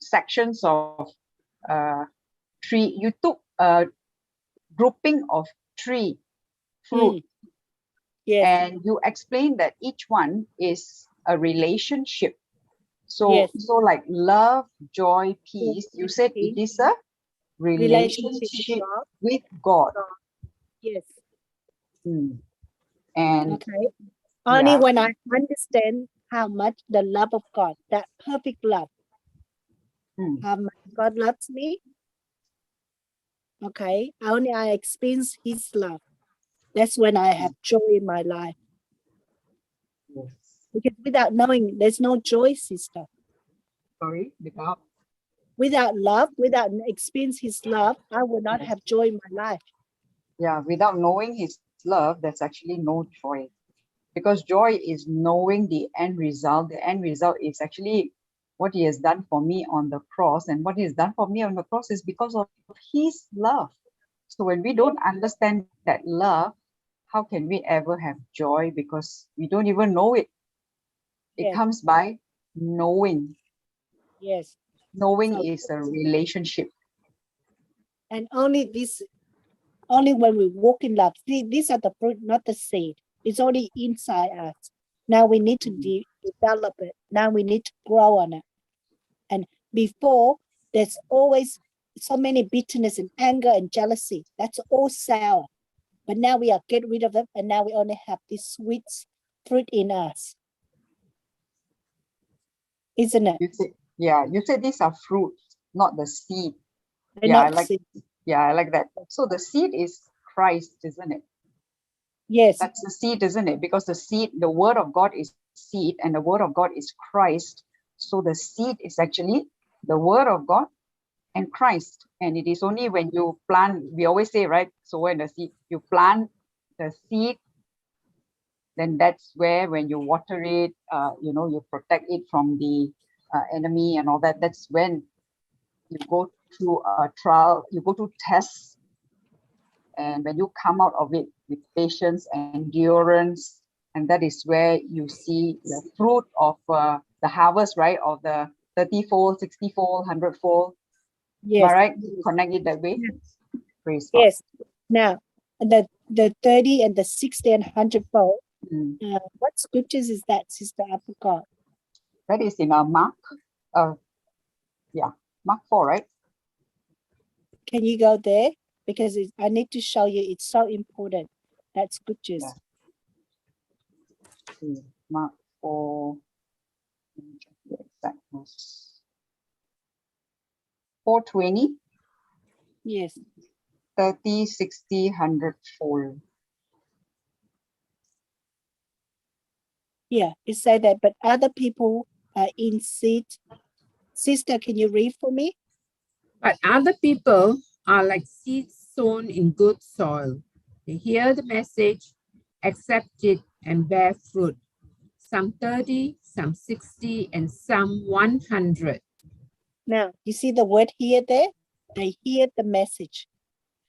sections of tree. You took a grouping of tree fruit, Yes. and you explained that each one is a relationship. So, Yes. so like love, joy, peace. You said it is a relationship with God. Yes. And Okay. Only yeah, when I understand how much the love of God, that perfect love, how much God loves me. Okay. Only I experience His love. That's when I have joy in my life. yes. Because without knowing, there's no joy, sister. Sorry, Without love, without experience His love, I will not have joy in my life. yeah, without knowing His love, there's actually no joy. Because joy is knowing the end result. The end result is actually what He has done for me on the cross. And what He has done for me on the cross is because of His love. So when we don't understand that love, how can we ever have joy? Because we don't even know it. It Yes. comes by knowing. Yes. Knowing So, is a relationship. and only when we walk in love, these are the fruit, not the seed. It's already inside us. Now we need to develop it. Now we need to grow on it. And before, there's always so many bitterness and anger and jealousy. That's all sour. But now we are get rid of them, and now we only have this sweet fruit in us. Isn't it? You said these are fruits, not the seed. They're Yeah, not seed. I like that. So the seed is Christ, isn't it? Yes. That's the seed, isn't it? Because the seed, the word of God is seed, and the word of God is Christ. So the seed is actually the word of God and Christ. And it is only when you plant, we always say, right? So when the seed, you plant the seed, then that's where when you water it, you protect it from the enemy and all that. That's when you go through a trial, you go through tests, and when you come out of it with patience and endurance, and that is where you see the fruit of the harvest, right? Of the 30-fold, 60-fold, 100-fold. Yes. Am I right? Connect it that way. Yes. Praise God. Yes. Now, the 30 and the 60 and 100-fold. What scriptures is that, Sister? I forgot. That is in Mark. Mark 4, right? Can you go there? Because I need to show you, it's so important, that scriptures. Yeah. Mark 4. 420. Yes. 30, 60, 100-fold. Yeah, it said that, but other people are in seed. Sister, can you read for me? But other people are like seeds sown in good soil. They hear the message, accept it, and bear fruit. Some 30, some 60, and some 100. Now, you see the word hear there? They hear the message.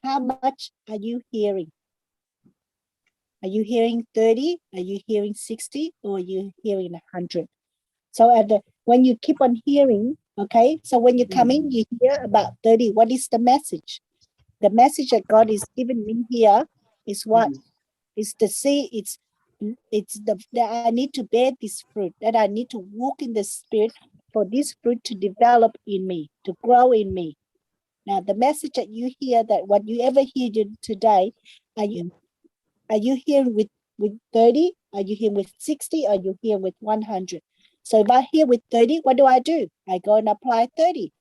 How much are you hearing? Are you hearing 30? Are you hearing 60? Or are you hearing 100? So when you keep on hearing, okay, so when you come in, you hear about 30. What is the message? The message that God is giving me here is what? It's the seed, it's that I need to bear this fruit, that I need to walk in the Spirit for this fruit to develop in me, to grow in me. Now, the message that you hear, that what you ever hear today, are you hearing with 30? Are you hearing with 60? Are you hearing with 100? So if I hear with 30, what do? I go and apply 30.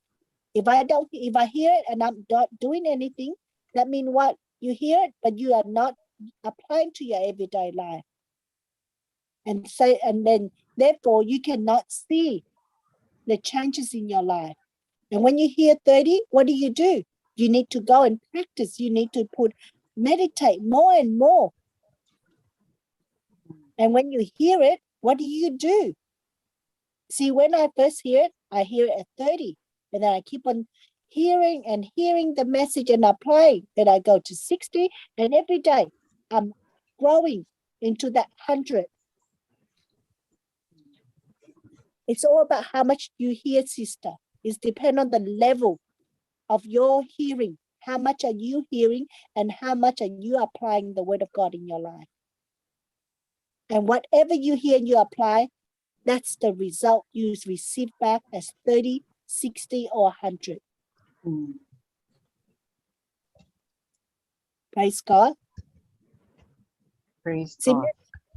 If I hear it and I'm not doing anything, that means what? You hear it, but you are not applying to your everyday life. And then therefore you cannot see the changes in your life. And when you hear 30, what do? You need to go and practice. You need to meditate more and more. And when you hear it, what do? See, when I first hear it, I hear it at 30. And then I keep on hearing and hearing the message and applying. Then I go to 60. And every day I'm growing into that 100. It's all about how much you hear, sister. It depends on the level of your hearing. How much are you hearing and how much are you applying the word of God in your life? And whatever you hear and you apply, that's the result you receive back as 30, 60, or 100. Praise God. Praise See, God.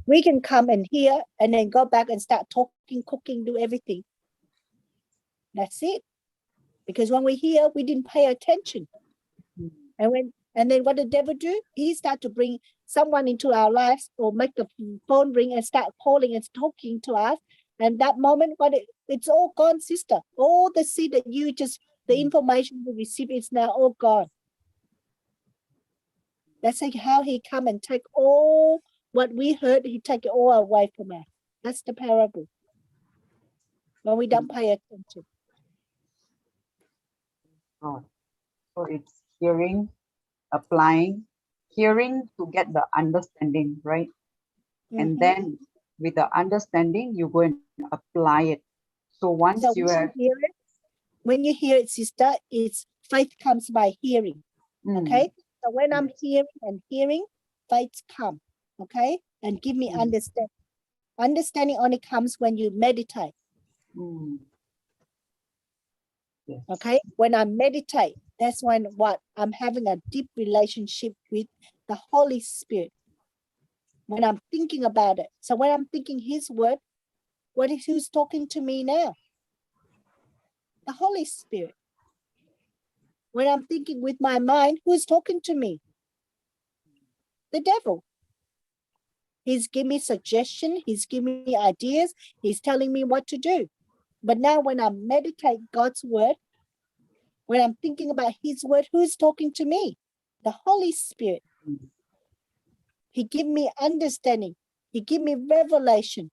we can come and hear and then go back and start talking, cooking, do everything. That's it. Because when we hear, we didn't pay attention. And then what the devil do? He start to bring someone into our lives or make the phone ring and start calling and talking to us. And that moment, it's all gone, sister. All the seed that the information you receive is now all gone. That's like how he come and take all what we heard, he take it all away from us. That's the parable. When we don't pay attention. God. So it's hearing, applying, hearing to get the understanding, right? And then with the understanding, you go and apply it. So once you have... When you hear it, sister, it's faith comes by hearing. Okay? So when I'm hearing and hearing, faith come. Okay? And give me understanding. Understanding only comes when you meditate. Yes. Okay? When I meditate, that's when I'm having a deep relationship with the Holy Spirit. When I'm thinking about it. So when I'm thinking his word, who's talking to me now? The Holy Spirit. When I'm thinking with my mind, who's talking to me? The devil. He's giving me suggestions. He's giving me ideas. He's telling me what to do. But now when I meditate God's word, when I'm thinking about his word, who's talking to me? The Holy Spirit. He give me understanding. He give me revelation.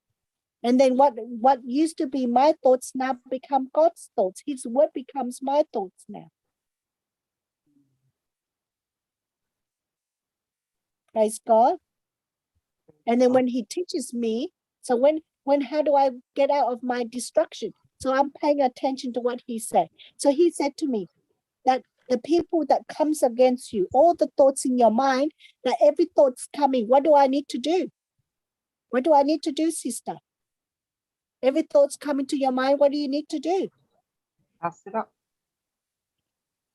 And then what used to be my thoughts now become God's thoughts. His word becomes my thoughts now. Praise God. And then when he teaches me, so how do I get out of my distraction? So I'm paying attention to what he said. So he said to me that the people that comes against you, all the thoughts in your mind, that every thought's coming, what do I need to do? What do I need to do, sister? Every thought's coming to your mind, what do you need to do? Cast it up.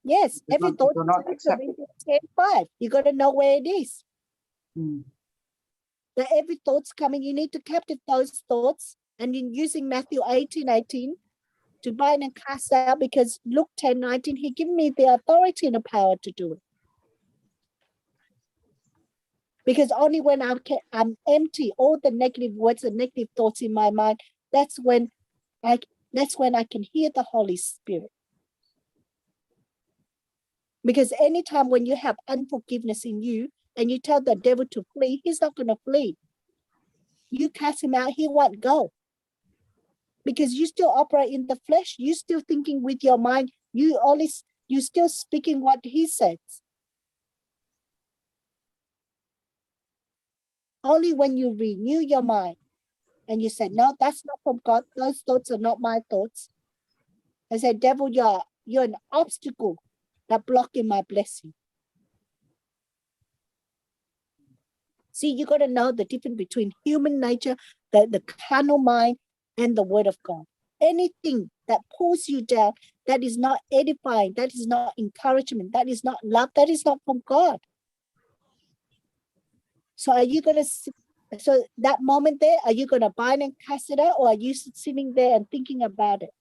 Yes, every thought do not accept it. 10:5. You got to know where it is. Mm. That every thought's coming, you need to capture those thoughts. And in using Matthew 18:18 to bind and cast out, because Luke 10:19, he gave me the authority and the power to do it. Because only when I'm empty, all the negative words and negative thoughts in my mind, that's when I can hear the Holy Spirit. Because anytime when you have unforgiveness in you and you tell the devil to flee, he's not going to flee. You cast him out, he won't go. Because you still operate in the flesh, you still thinking with your mind, you still speaking what he says. Only when you renew your mind and you say, no, that's not from God, those thoughts are not my thoughts. I said, devil, you're an obstacle that blocking my blessing. See, you got to know the difference between human nature, the carnal mind, and the word of God. Anything that pulls you down, that is not edifying, that is not encouragement, that is not love, that is not from God. So are you going to, so that moment there, are you going to bind and cast it out, or are you sitting there and thinking about it?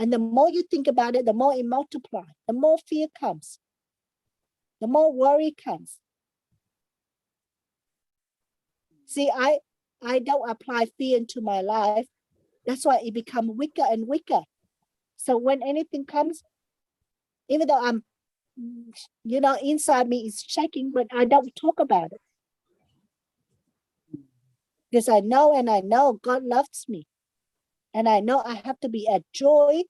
And the more you think about it, the more it multiplies, the more fear comes, the more worry comes. See, I don't apply fear into my life. That's why it becomes weaker and weaker. So when anything comes, even though I'm, inside me is shaking, but I don't talk about it. Because I know God loves me. And I know I have to be at joy,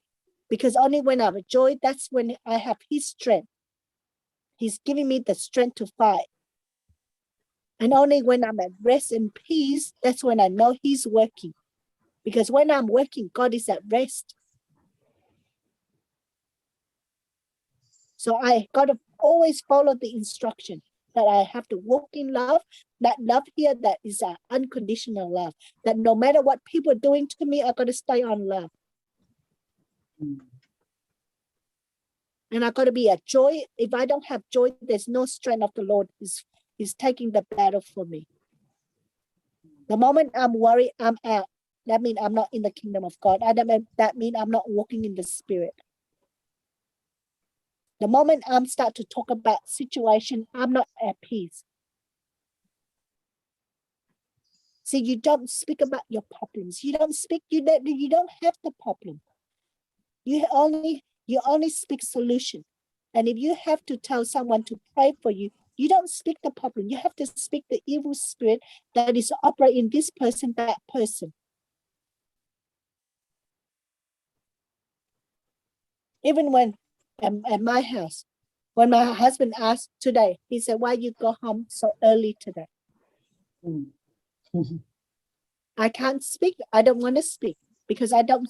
because only when I'm at joy, that's when I have His strength. He's giving me the strength to fight. And only when I'm at rest and peace, that's when I know He's working. Because when I'm working, God is at rest. So I got to always follow the instruction that I have to walk in love. That love here, that is an unconditional love. That no matter what people are doing to me, I got to stay on love. And I got to be at joy. If I don't have joy, there's no strength of the Lord is taking the battle for me. The moment I'm worried, I'm out. That means I'm not in the kingdom of God. That means I'm not walking in the Spirit. The moment I'm start to talk about situation, I'm not at peace. See, you don't speak about your problems. You don't speak. You don't have the problem. You only speak solution. And if you have to tell someone to pray for you, you don't speak the problem. You have to speak the evil spirit that is operating this person, that person. Even when at my house, when my husband asked today, he said, "Why you go home so early today?" I can't speak. I don't want to speak because I don't.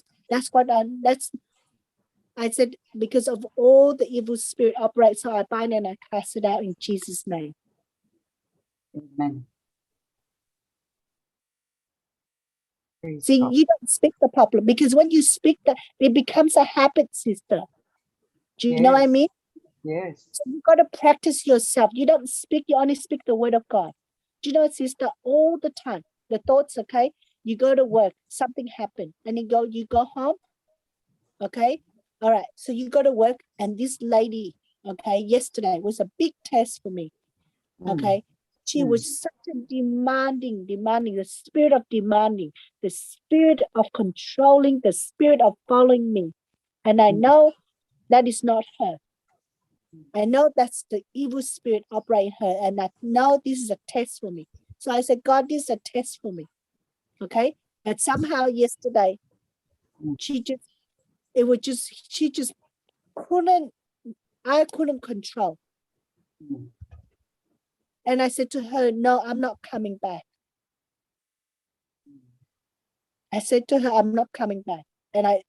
I said, because of all the evil spirit operates, so I bind and I cast it out in Jesus' name. Amen. See, you don't speak the problem, because when you speak that, it becomes a habit, sister. Do you know what I mean? Yes. So you got to practice yourself. You don't speak, you only speak the word of God. Do you know, sister, all the time, the thoughts, okay? You go to work, something happened, and you go home, okay? All right, so you go to work, and this lady, okay, yesterday was a big test for me, okay? She was such a demanding, the spirit of demanding, the spirit of controlling, the spirit of following me. And I know that is not her. I know that's the evil spirit operating her, and I know this is a test for me. So I said, God, this is a test for me, okay? And somehow yesterday, she just I couldn't control. And I said to her, no, I'm not coming back. I said to her, I'm not coming back. And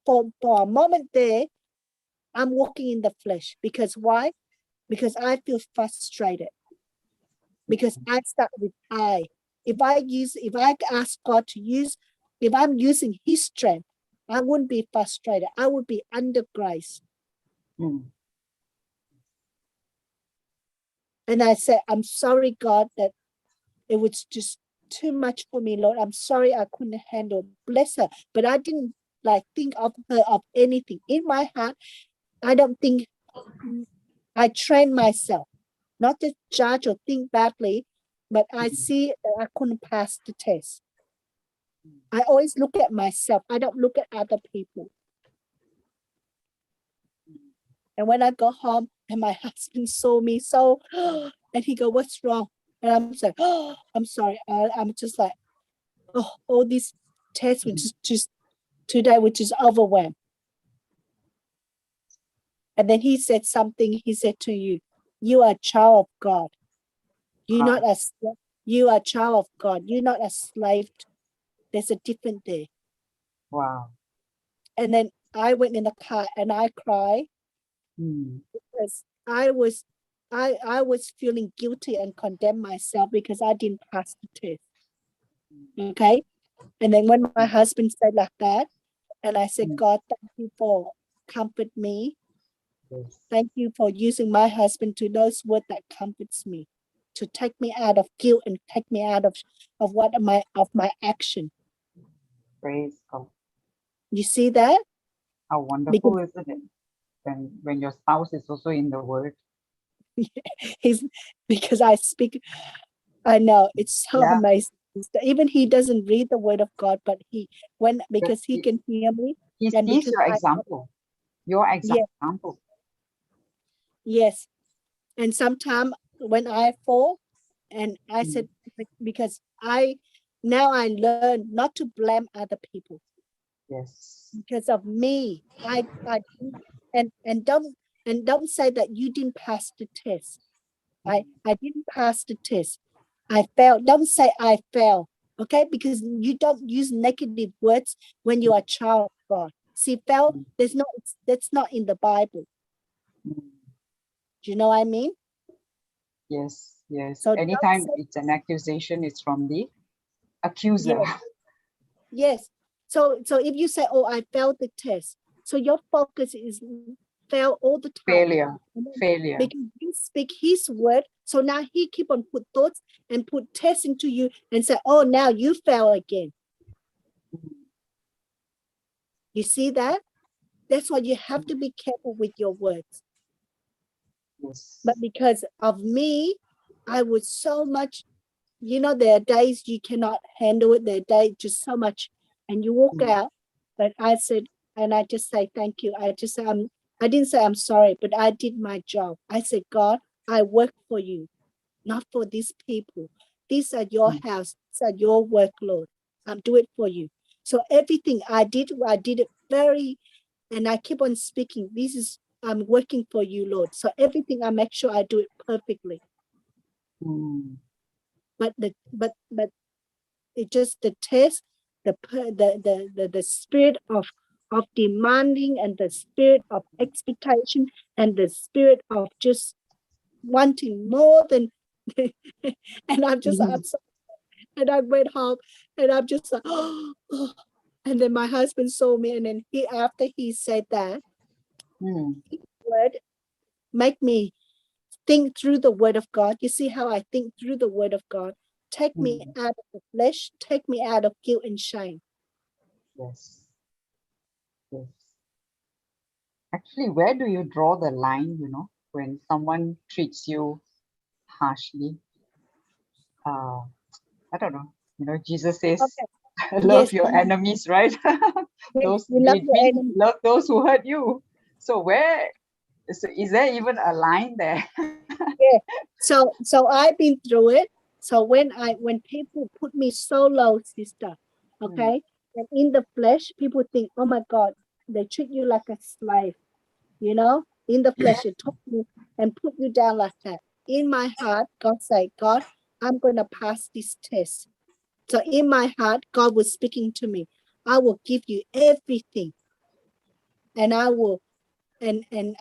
for a moment there, I'm walking in the flesh. Because why? Because I feel frustrated. Because I start with I. If I ask God to use, if I'm using His strength, I wouldn't be frustrated. I would be under grace. And I said, I'm sorry, God, that it was just too much for me, Lord. I'm sorry I couldn't handle. Bless her. But I didn't think of her of anything. In my heart, I don't think I trained myself not to judge or think badly, but I see that I couldn't pass the test. I always look at myself. I don't look at other people. And when I go home and my husband saw me, and he go, what's wrong? And I'm like, oh, I'm sorry. I'm just like, oh, all these tests, which is just today, which is overwhelmed. And then he said something. He said to you, you are a child of God. You are a child of God. You're not a slave. There's a difference there. Wow. And then I went in the car and I cried because I was feeling guilty and condemned myself because I didn't pass the test. Okay. And then when my husband said like that, and I said, God, thank you for comfort me. Yes. Thank you for using my husband to those words that comforts me, to take me out of guilt and take me out of my action. Praise God. You see that? How wonderful, isn't it? When your spouse is also in the word. He's because I speak. I know it's so Yeah. amazing. Even he doesn't read the word of God, but But because he can hear me, he and sees because your example. Your Yes. example. yes, and sometimes when I fall, and I Mm. said because now I learn not to blame other people Yes. because of me. And don't say that you didn't pass the test. I didn't pass the test. I failed. Don't say I failed. Okay, because you don't use negative words when you are a child of God. See, fail, Mm. that's not in the Bible. Mm. Do you know what I mean? Yes. Yes. So don't Anytime say it's an accusation, it's from the accuser. yes. Yes. So if you say, oh, I failed the test, so your focus is fail all the time. Failure. Failure. Because you speak his word, so now he keep on put thoughts and put tests into you and say, oh, now you fail again. You see that? That's why you have to be careful with your words. Yes. But because of me, I was so much, there are days you cannot handle it. There are days just so much, and you walk out. But I said, and I just say thank you. I just say I didn't say I'm sorry, but I did my job. I said, God, I work for you, not for these people. These are your house. These are your workload. I'm doing it for you. So everything I did it very, and I keep on speaking. I'm working for you, Lord. So everything I make sure I do it perfectly. Mm. But it just the test, the spirit of demanding, and the spirit of expectation, and the spirit of just wanting more than and I'm just upset. And I went home and I'm just like, oh. And then my husband saw me, and then after he said that word, make me think through the word of God. You see how I think through the word of God? Take me out of the flesh, take me out of guilt and shame. Yes. Yes. Actually, where do you draw the line, when someone treats you harshly? I don't know. Jesus says, Okay. love Yes, your enemies, right? yes, you love your enemy. Love those who hurt you. So is there even a line there? Yeah. So I've been through it. So when people put me so low, sister, okay, and in the flesh, people think, oh my God, they treat you like a slave, in the flesh, it took you and put you down like that. In my heart, God said, God, I'm going to pass this test. So in my heart, God was speaking to me. I will give you everything, and I will and then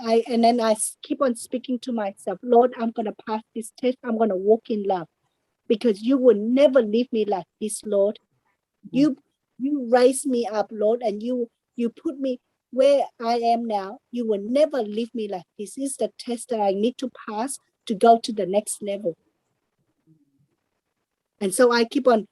I keep on speaking to myself, Lord, I'm going to pass this test. I'm going to walk in love, because you will never leave me like this, Lord. You raised me up, Lord, and you put me where I am now. You will never leave me like this. This is the test that I need to pass to go to the next level. And so I keep on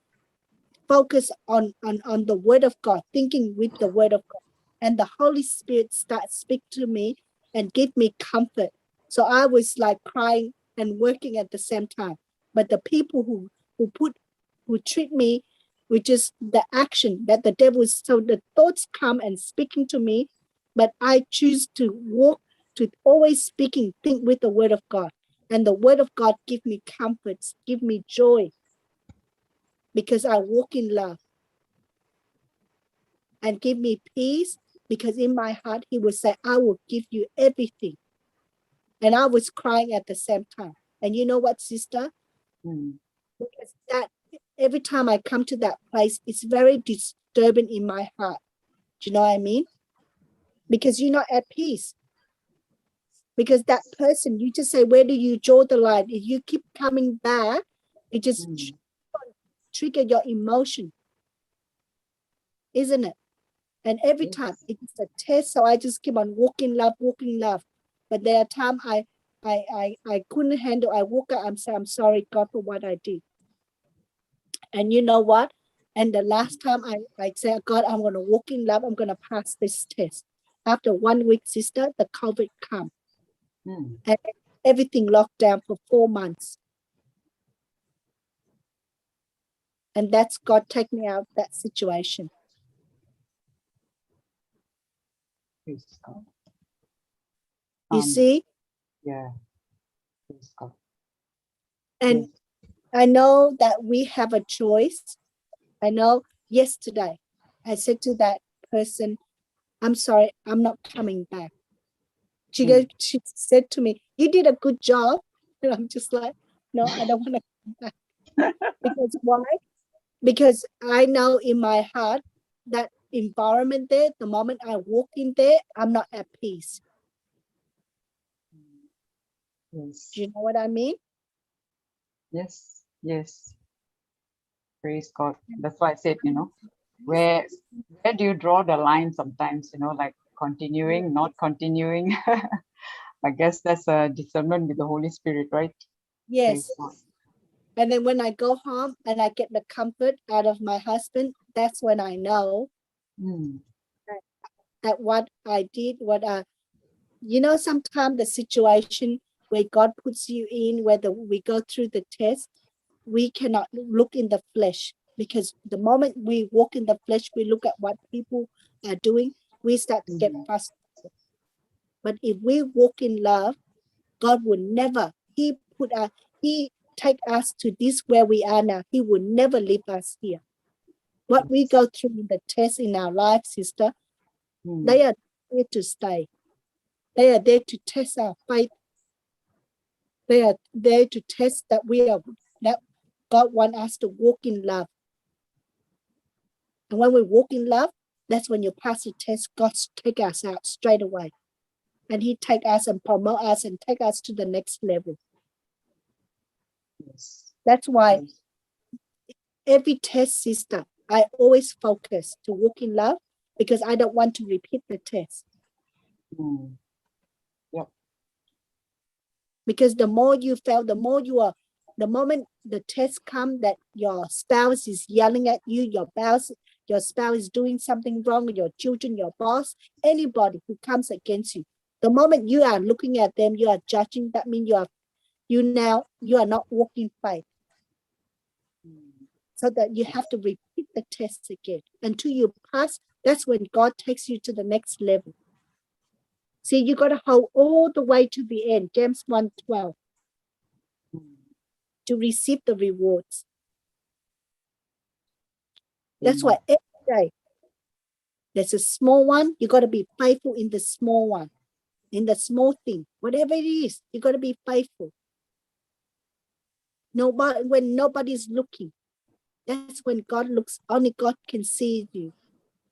focus on the word of God, thinking with the word of God, and the Holy Spirit starts speak to me and give me comfort. So I was like crying and working at the same time. But the people who treat me with just the action that the devil is, so the thoughts come and speaking to me, but I choose to walk, to always think with the word of God, and the word of God give me comfort, give me joy, because I walk in love, and give me peace, because in my heart he will say, I will give you everything. And I was crying at the same time. And you know what, sister? Because that every time I come to that place, it's very disturbing in my heart. Do you know what I mean? Because you're not at peace. Because that person, you just say, where do you draw the line? If you keep coming back, it just trigger your emotion, isn't it? And every time it's a test, so I just keep on walking love. But there are times I couldn't handle. I woke up, I'm sorry, God, for what I did. And you know what? And the last time I said, God, I'm going to walk in love. I'm going to pass this test. After 1 week, sister, the COVID come. Mm. And everything locked down for 4 months. And that's God take me out of that situation. Praise God. You see? Yeah. Praise God. And Yes. I know that we have a choice. I know yesterday I said to that person, I'm sorry, I'm not coming back. She said to me, you did a good job. And I'm just like, no, I don't want to come back. Because why? Because I know in my heart that environment there, the moment I walk in there, I'm not at peace. Yes. Do you know what I mean? Yes. Yes. Praise God. That's why I said, where do you draw the line sometimes, like continuing, not continuing? I guess that's a discernment with the Holy Spirit, right? Yes. Praise God. And then when I go home and I get the comfort out of my husband, that's when I know that what I did, sometimes the situation where God puts you in, whether we go through the test, we cannot look in the flesh, because the moment we walk in the flesh, we look at what people are doing, we start to get frustrated. But if we walk in love, God will never, He take us to this where we are now. He will never leave us here. What we go through in the test in our life, sister, they are there to stay. They are there to test our faith. They are there to test that that God wants us to walk in love. And when we walk in love, that's when you pass the test, God take us out straight away. And He take us and promote us and take us to the next level. Yes. That's why every test, sister, I always focus to walk in love, because I don't want to repeat the test. Yep. Because the more you fail, the moment the test comes that your spouse is yelling at you, your spouse is doing something wrong, your children, your boss, anybody who comes against you, the moment you are looking at them, you are judging, that means you are not walking faith. So that you have to repeat the test again until you pass. That's when God takes you to the next level. See, you got to hold all the way to the end, James 1:12, to receive the rewards. That's why every day there's a small one, you got to be faithful in the small one, in the small thing, whatever it is, you got to be faithful. When nobody's looking, that's when God looks, only God can see you.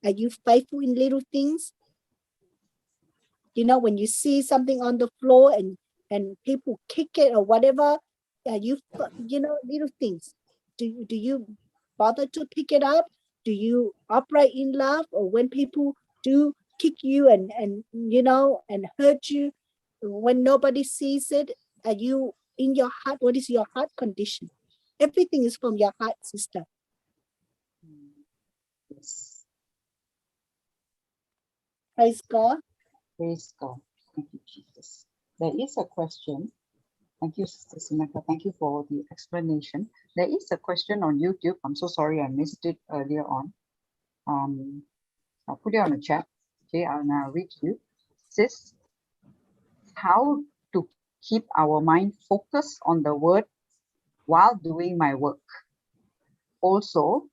Are you faithful in little things? When you see something on the floor and people kick it or whatever, little things. Do you bother to pick it up? Do you operate in love? Or when people do kick you and hurt you, when nobody sees it, are you in your heart? What is your heart condition? Everything is from your heart, sister. Yes. Praise God. Praise God. Thank you, Jesus. There is a question. Thank you, Sister Sinaka. Thank you for the explanation. There is a question on YouTube. I'm so sorry I missed it earlier on. I'll put it on the chat. Okay, I'll now read to you. It says, how to keep our mind focused on the word while doing my work. Also,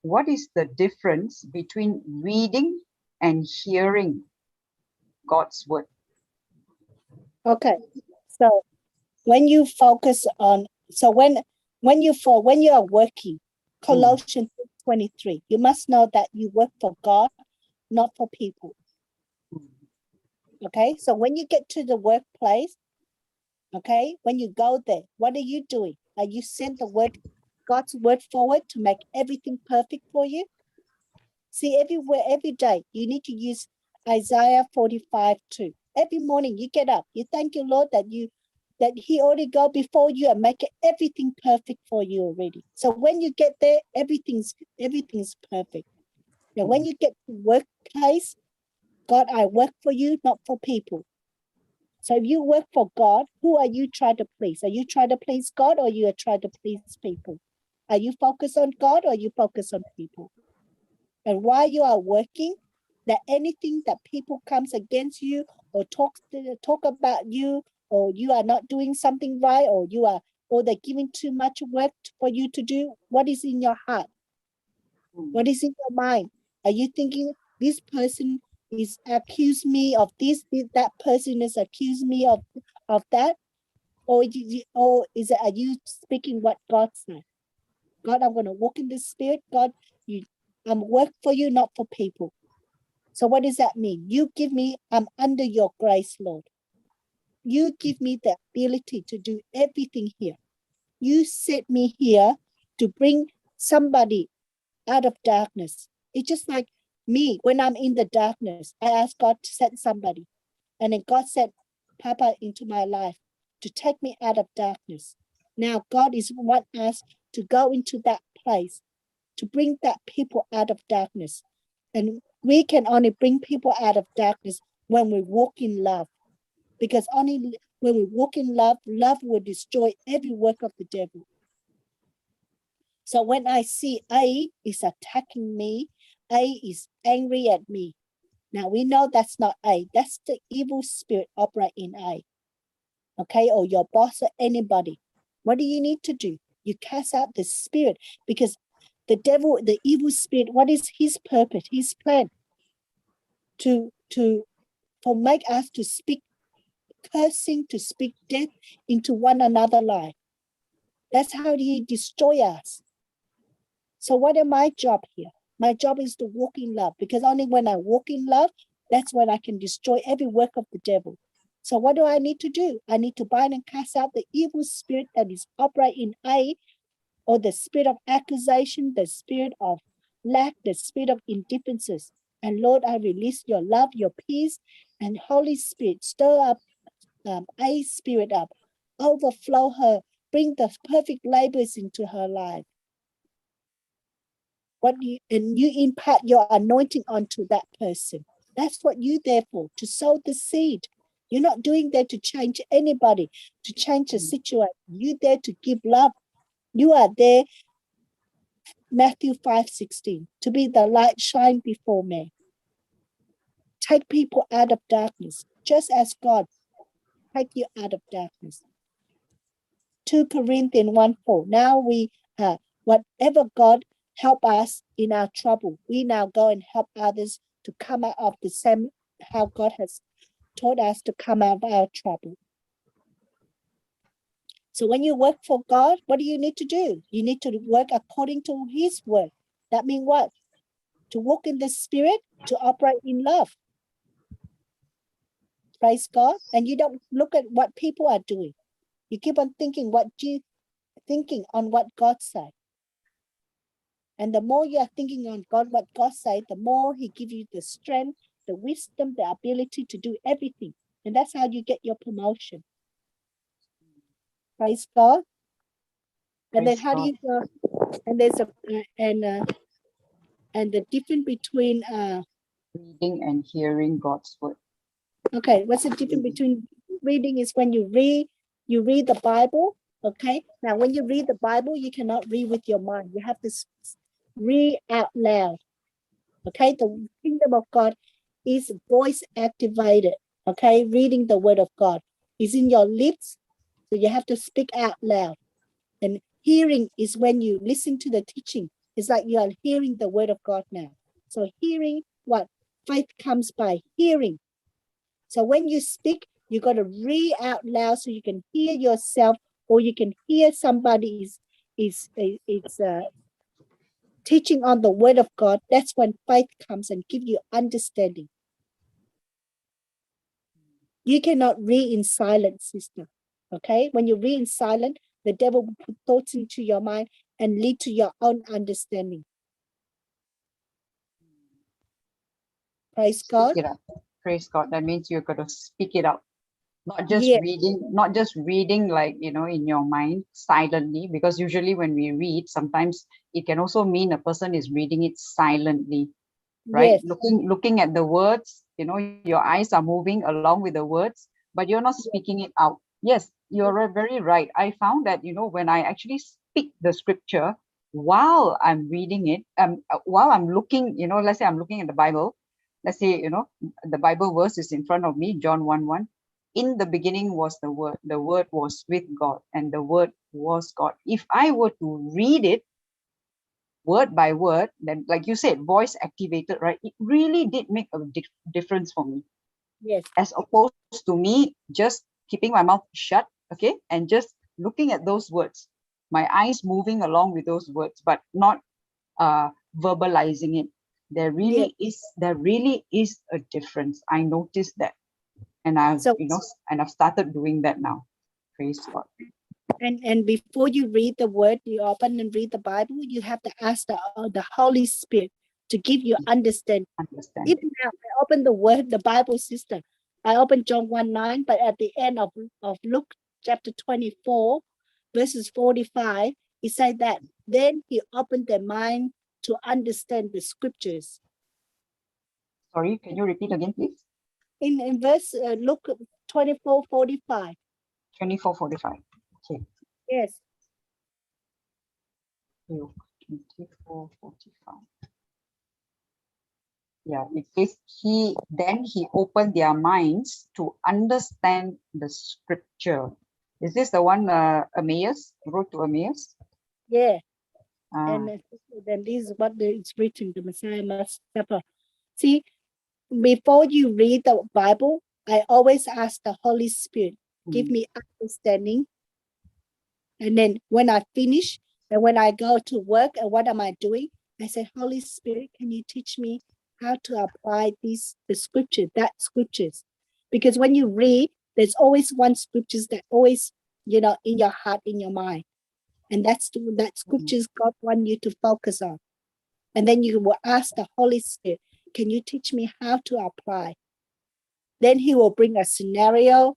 what is the difference between reading and hearing God's word? Okay, so when you focus on, when you are working, Colossians 23, you must know that you work for God, not for people. Okay, so when you get to the workplace, okay, when you go there, what are you doing? Are you sent God's word forward to make everything perfect for you? See, everywhere, every day, you need to use Isaiah 45:2. Every morning you get up, you thank you, Lord, that He already go before you and make everything perfect for you already. So when you get there, everything's perfect. Now, when you get to workplace, God, I work for you, not for people. So if you work for God, who are you trying to please? Are you trying to please God, or you are trying to please people? Are you focused on God, or are you focused on people? And while you are working, that anything that people comes against you or talk about you, or you are not doing something right, or they're giving too much work for you to do, what is in your heart? What is in your mind? Are you thinking this person is accused me of this, that person is accused me of that? Or is it, are you speaking what God said? God, I'm going to walk in the Spirit. God, I'm work for you, not for people. So what does that mean? You give me, I'm under your grace, Lord. You give me the ability to do everything here. You set me here to bring somebody out of darkness. It's just like me, when I'm in the darkness, I ask God to send somebody. And then God sent Papa into my life to take me out of darkness. Now God is want us to go into that place, to bring that people out of darkness. And we can only bring people out of darkness when we walk in love. Because only when we walk in love, love will destroy every work of the devil. So when I see A is attacking me, A is angry at me. Now we know that's not A. That's the evil spirit operate in A. Okay, or your boss or anybody. What do you need to do? You cast out the spirit, because the devil, the evil spirit, what is his purpose, his plan? For make us to speak cursing, to speak death into one another life. That's how he destroy us. So what is my job here? My job is to walk in love, because only when I walk in love, that's when I can destroy every work of the devil. So what do I need to do? I need to bind and cast out the evil spirit that is operate in A, or the spirit of accusation, the spirit of lack, the spirit of indifferences. And Lord, I release your love, your peace, and Holy Spirit, stir up A spirit up, overflow her, bring the perfect labors into her life. And you impart your anointing onto that person. That's what you're there for, to sow the seed. You're not doing that to change anybody, to change the situation. You're there to give love. You are there, Matthew 5:16, to be the light shine before men. Take people out of darkness, just as God take you out of darkness. 2 Corinthians 1:4. Now we, whatever God help us in our trouble, we now go and help others to come out of the same, how God has taught us to come out of our trouble. So when you work for God, what do you need to do? You need to work according to his word. That means what? To walk in the Spirit, to operate in love. Praise God. And you don't look at what people are doing. You keep on thinking on what God said. And the more you are thinking on God, what God said, the more he gives you the strength, the wisdom, the ability to do everything. And that's how you get your promotion. Praise God. And then how do you go? And there's and the difference between reading and hearing God's word. Okay, what's the difference between reading is when you read the Bible. Okay, now when you read the Bible, you cannot read with your mind. You have to read out loud. Okay, the kingdom of God is voice activated. Okay, reading the word of God is in your lips, so you have to speak out loud. And hearing is when you listen to the teaching. It's like you are hearing the word of God now. So hearing what? Faith comes by hearing. So when you speak, you got to read out loud so you can hear yourself, or you can hear somebody is teaching on the word of God. That's when faith comes and give you understanding. You cannot read in silence, sister. Okay? When you read in silence, the devil will put thoughts into your mind and lead to your own understanding. Praise God. Praise God. That means you've got to speak it out. Not just reading like, in your mind silently, because usually when we read, sometimes it can also mean a person is reading it silently, right? Yes. Looking at the words, you know, your eyes are moving along with the words, but you're not speaking it out. Yes, you're very right. I found that, you know, when I actually speak the scripture while I'm reading it, while I'm looking, you know, let's say I'm looking at the Bible, let's say, you know, the Bible verse is in front of me, John 1:1. In the beginning was the Word was with God, and the Word was God. If I were to read it word by word, then like you said, voice activated, right? It really did make a difference for me, Yes. as opposed to me just keeping my mouth shut, okay, and just looking at those words, my eyes moving along with those words, but not verbalizing it. There really is a difference. I noticed that, and I've So, you know, and I've started doing that now. Praise God. and before you read the word, you open and read the Bible, you have to ask the Holy Spirit to give you understanding. Understand. Even now, I open the word, the Bible, sister. I opened John 1:9, but at the end of Luke chapter 24, verses 45, he said that then he opened their mind to understand the scriptures. Sorry, can you repeat again, please? In verse Luke 24:45. 24:45. Okay. Yes. Luke 24:45. Yeah, it says he opened their minds to understand the scripture. Is this the one Emmaus wrote to Emmaus? Yeah. Ah, And then this is what it's written, the Messiah must suffer. See, before you read the Bible, I always ask the Holy Spirit, give me understanding. And then when I finish and when I go to work and what am I doing? I say, Holy Spirit, can you teach me how to apply the scripture, that scriptures? Because when you read, there's always one scriptures that always, you know, in your heart, in your mind. And that scriptures God want you to focus on. And then you will ask the Holy Spirit, can you teach me how to apply? Then he will bring a scenario,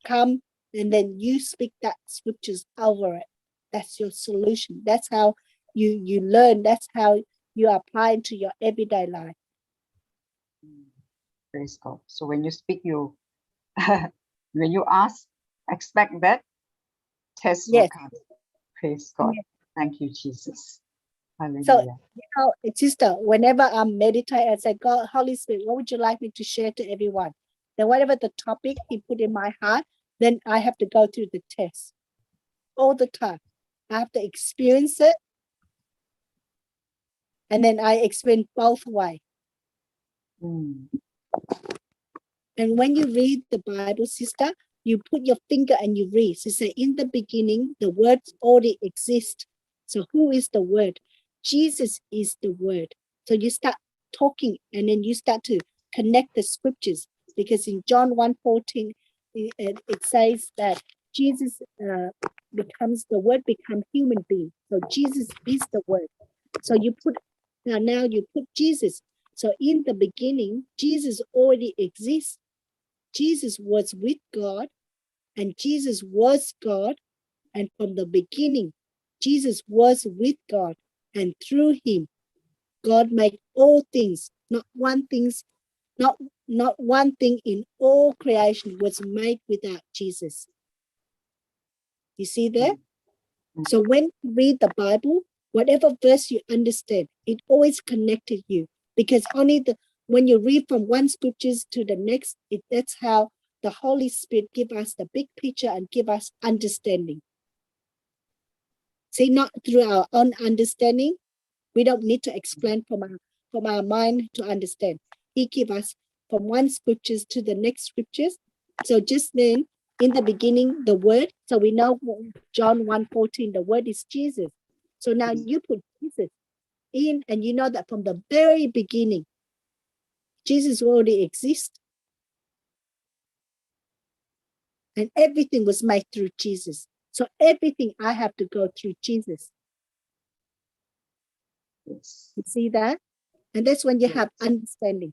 come, and then you speak that scriptures over it. That's your solution. That's how you learn. That's how you apply into your everyday life. praise God. So when you speak, you when you ask, expect that test will Yes. come. Praise God. Yes. Thank you, Jesus. Hallelujah. So, you know, sister, whenever I meditate, I say, God, Holy Spirit, what would you like me to share to everyone? Then whatever the topic he put in my heart, then I have to go through the test all the time. I have to experience it. And then I experience both ways. Mm. And when you read the Bible, sister, you put your finger and you read. So say, in the beginning, the words already exist. So who is the word? Jesus is the word. So you start talking and then you start to connect the scriptures. Because in John 1:14, it says that Jesus becomes the word, become human being. So Jesus is the word. So you put, now you put Jesus. So in the beginning, Jesus already exists. Jesus was with God and Jesus was God. And from the beginning, Jesus was with God. And through him, God made all things. Not one thing in all creation was made without Jesus. You see there? So when you read the Bible, whatever verse you understand, it always connected you. Because only when you read from one scriptures to the next, that's how the Holy Spirit give us the big picture and give us understanding. See, not through our own understanding. We don't need to explain from our mind to understand. He give us from one scriptures to the next scriptures. So just then, in the beginning, the word. So we know John 1:14, the word is Jesus. So now you put Jesus in, and you know that from the very beginning, Jesus already exists. And everything was made through Jesus. So everything I have to go through Jesus. Yes. You see that? And that's when you have understanding.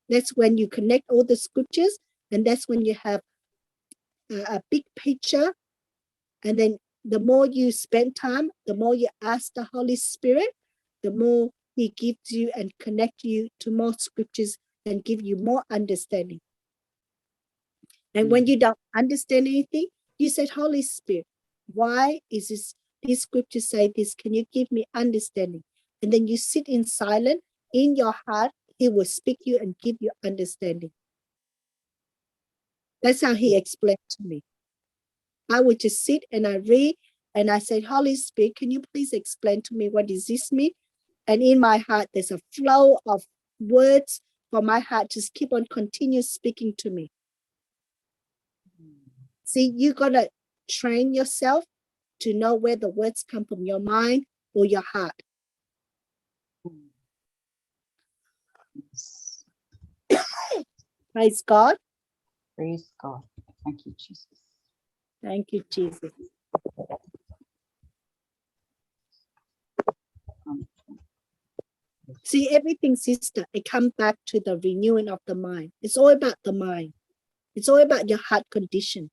That's when you connect all the scriptures, and that's when you have a big picture. And then the more you spend time, the more you ask the Holy Spirit, the more he gives you and connect you to more scriptures and give you more understanding. And when you don't understand anything, you said, Holy Spirit, why is this scripture say this? Can you give me understanding? And then you sit in silence in your heart. He will speak you and give you understanding. That's how he explained to me. I would just sit and I read and I said, Holy Spirit, can you please explain to me what does this mean? And in my heart, there's a flow of words from my heart. Just keep on continue speaking to me. See, you got to train yourself to know where the words come from, your mind or your heart. Praise God. Praise God. Thank you, Jesus. Thank you, Jesus. See, everything, sister, it comes back to the renewing of the mind. It's all about the mind. It's all about your heart condition.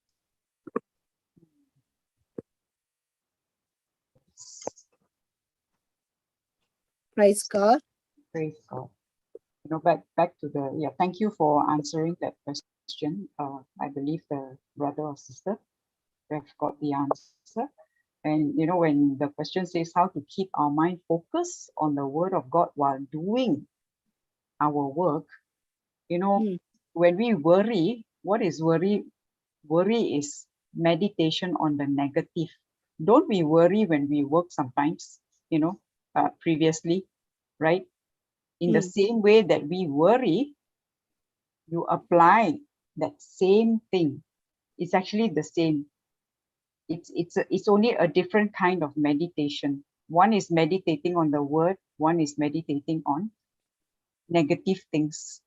Praise God. Praise God. You know, back to the, thank you for answering that question. I believe the brother or sister have got the answer. And you know, when the question says how to keep our mind focused on the word of God while doing our work, you know, when we worry, what is worry? Worry is meditation on the negative. Don't we worry when we work sometimes, you know, previously, right? In the same way that we worry, you apply that same thing. It's actually the same. It's only a different kind of meditation. One is meditating on the word, one is meditating on negative things.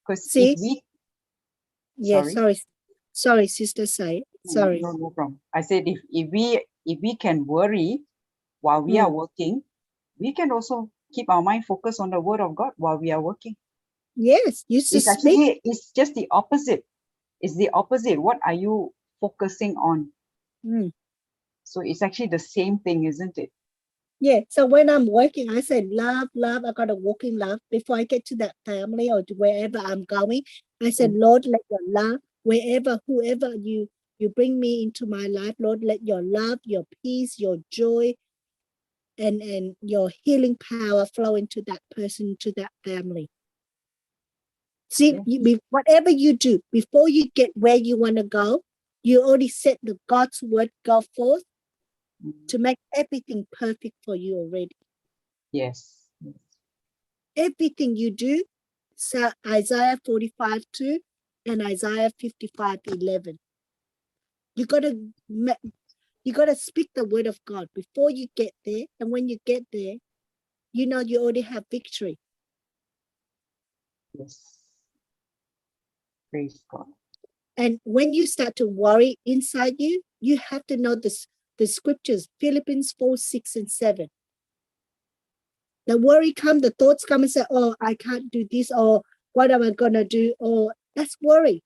Because if we sorry, sister, say sorry. No problem. I said if we can worry while we are working, we can also keep our mind focused on the word of God while we are working. Yes, you speak. It's just the opposite. It's the opposite. What are you focusing on? So it's actually the same thing, isn't it? Yeah. So when I'm working, I say love. I got to walk in love before I get to that family or to wherever I'm going. I said, Lord, let your love, whoever you bring me into my life, Lord, let your love, your peace, your joy, and your healing power flow into that person, to that family. See, whatever you do, before you get where you want to go, you already set the God's word go forth to make everything perfect for you already. Yes. Everything you do, so Isaiah 45:2 and Isaiah 55:11. You gotta speak the word of God before you get there, and when you get there, you know you already have victory. Yes. Praise God. And when you start to worry inside you, you have to know the scriptures, Philippians 4:6 and 7. The worry comes, the thoughts come and say, oh, I can't do this, or what am I gonna do? Or that's worry.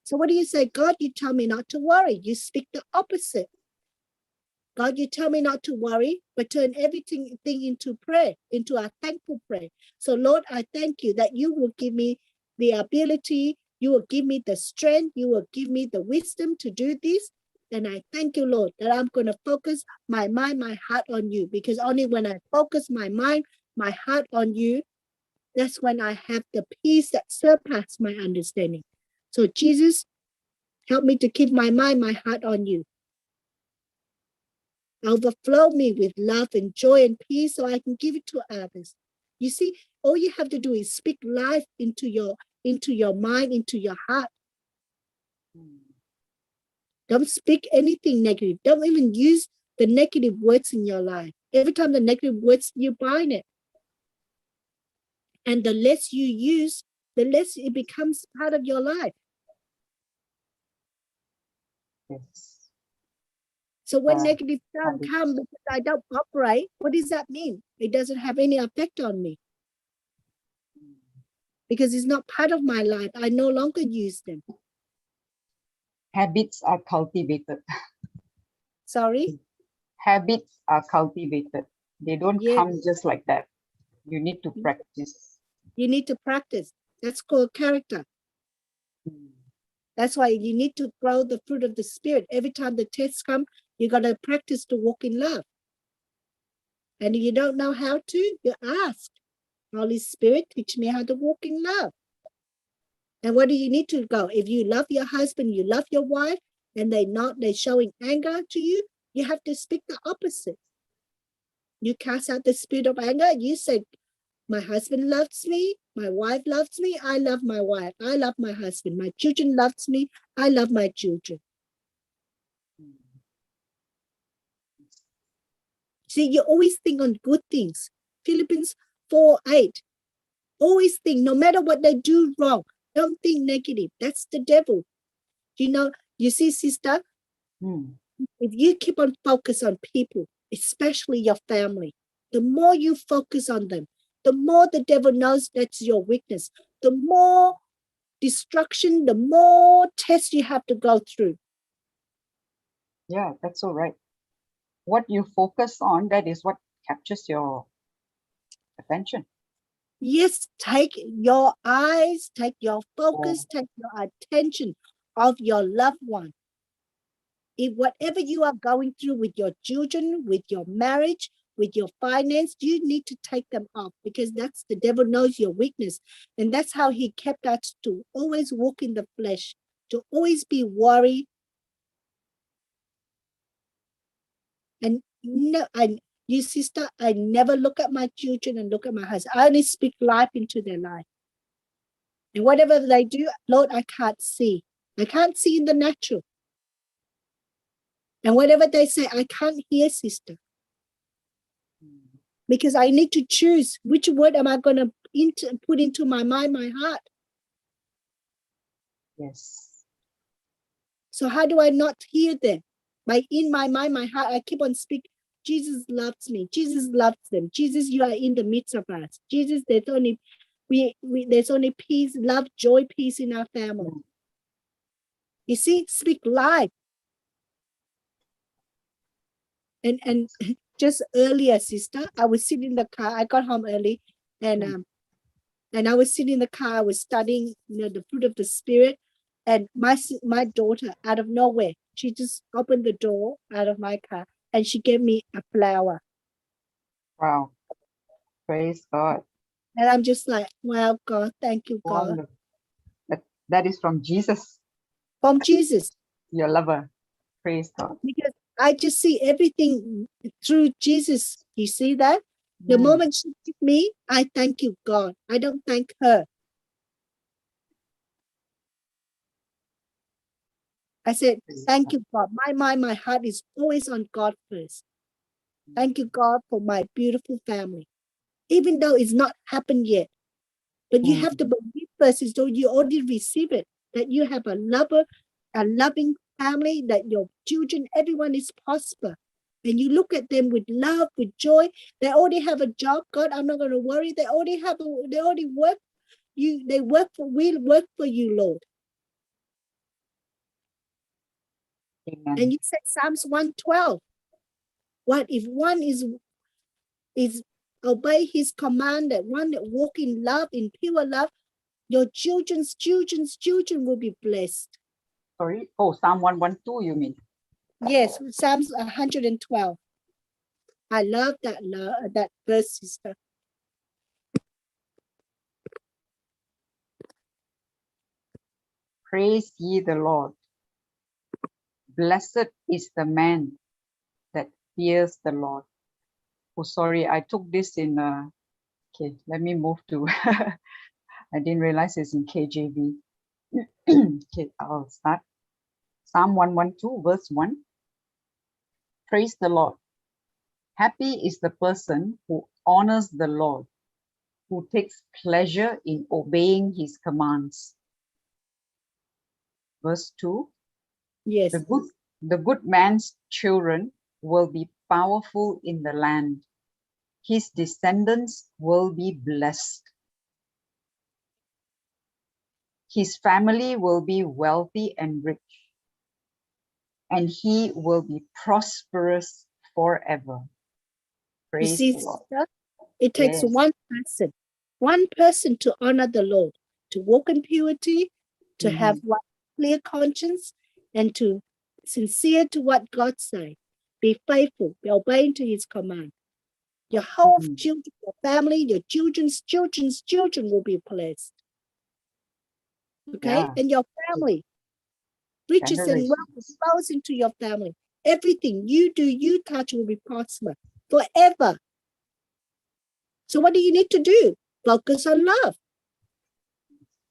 So what do you say? God, you tell me not to worry. You speak the opposite. God, you tell me not to worry, but turn everything into prayer, into a thankful prayer. So Lord, I thank you that you will give me the ability, you will give me the strength, you will give me the wisdom to do this. And I thank you, Lord, that I'm going to focus my mind, my heart on you, because only when I focus my mind, my heart on you, that's when I have the peace that surpasses my understanding. So Jesus, help me to keep my mind, my heart on you. Overflow me with love and joy and peace so I can give it to others. You see, all you have to do is speak life into your mind, into your heart. Don't speak anything negative. Don't even use the negative words in your life. Every time the negative words, you bind it. And the less you use, the less it becomes part of your life. Yes. So when negative thoughts come because I don't operate, what does that mean? It doesn't have any effect on me. Because it's not part of my life. I no longer use them. Habits are cultivated. Sorry? Habits are cultivated. They don't come just like that. You need to practice. You need to practice. That's called character. That's why you need to grow the fruit of the Spirit. Every time the tests come, you got to practice to walk in love. And if you don't know how to, you ask, Holy Spirit, teach me how to walk in love. And what do you need to go? If you love your husband, you love your wife, and they're showing anger to you, you have to speak the opposite. You cast out the spirit of anger. You say, my husband loves me. My wife loves me. I love my wife. I love my husband. My children loves me. I love my children. See, you always think on good things. Philippians 4:8. Always think, no matter what they do wrong, don't think negative. That's the devil. You see, sister, if you keep on focus on people, especially your family, the more you focus on them, the more the devil knows that's your weakness, the more destruction, the more tests you have to go through. Yeah, that's so right. What you focus on, that is what captures your attention. Yes, take your eyes, take your focus, take your attention of your loved one. If whatever you are going through with your children, with your marriage, with your finance, you need to take them off, because that's the devil knows your weakness. And that's how he kept us to always walk in the flesh, to always be worried. And you sister, I never look at my children and look at my husband. I only speak life into their life. And whatever they do, Lord, I can't see. I can't see in the natural. And whatever they say, I can't hear, sister. Because I need to choose which word am I going to put into my mind, my heart. Yes. So how do I not hear them? By in my mind, my heart, I keep on speaking, Jesus loves me. Jesus loves them. Jesus, you are in the midst of us. Jesus, there's only peace, love, joy, peace in our family. You see, speak life. And just earlier, sister, I was sitting in the car. I got home early, and I was sitting in the car. I was studying, the fruit of the Spirit, and my daughter, out of nowhere, she just opened the door out of my car, and she gave me a flower. Wow. Praise God. And I'm just like, wow, God, thank you, God. Wonderful. That is from Jesus, From Jesus. your lover. Praise God. Because I just see everything through Jesus. You see that? The moment she took me, I thank you, God. I don't thank her. I said, thank you, God. My mind, my heart is always on God first. Thank you, God, for my beautiful family. Even though it's not happened yet. But you have to believe first, as though you already receive it, that you have a loving family, that your children, everyone is prosper. And you look at them with love, with joy. They already have a job. God, I'm not going to worry. They already work. We work for you, Lord. Amen. And you said Psalms 112. What if one is obey his command, that one that walk in love, in pure love, your children's children will be blessed. Sorry. Oh, Psalm 112, you mean? Yes, Psalms 112. I love that verse, sister. Praise ye the Lord. Blessed is the man that fears the Lord. Oh, sorry, I took this in, okay, let me move to, I didn't realize it's in KJV. Okay, I'll start. Psalm 112, verse 1. Praise the Lord. Happy is the person who honors the Lord, who takes pleasure in obeying his commands. Verse 2. Yes. The good man's children will be powerful in the land. His descendants will be blessed. His family will be wealthy and rich, and he will be prosperous forever. You Praise see, the Lord. sister, it takes Yes. one person to honor the Lord, to walk in purity, to have one clear conscience, and to sincere to what God says. Be faithful, be obeying to his command. Your whole children, your family, your children's children will be blessed. Okay? Yeah. And your family, riches and wealth flows into your family. Everything you do, you touch will be prosper forever. So what do you need to do? Focus on love.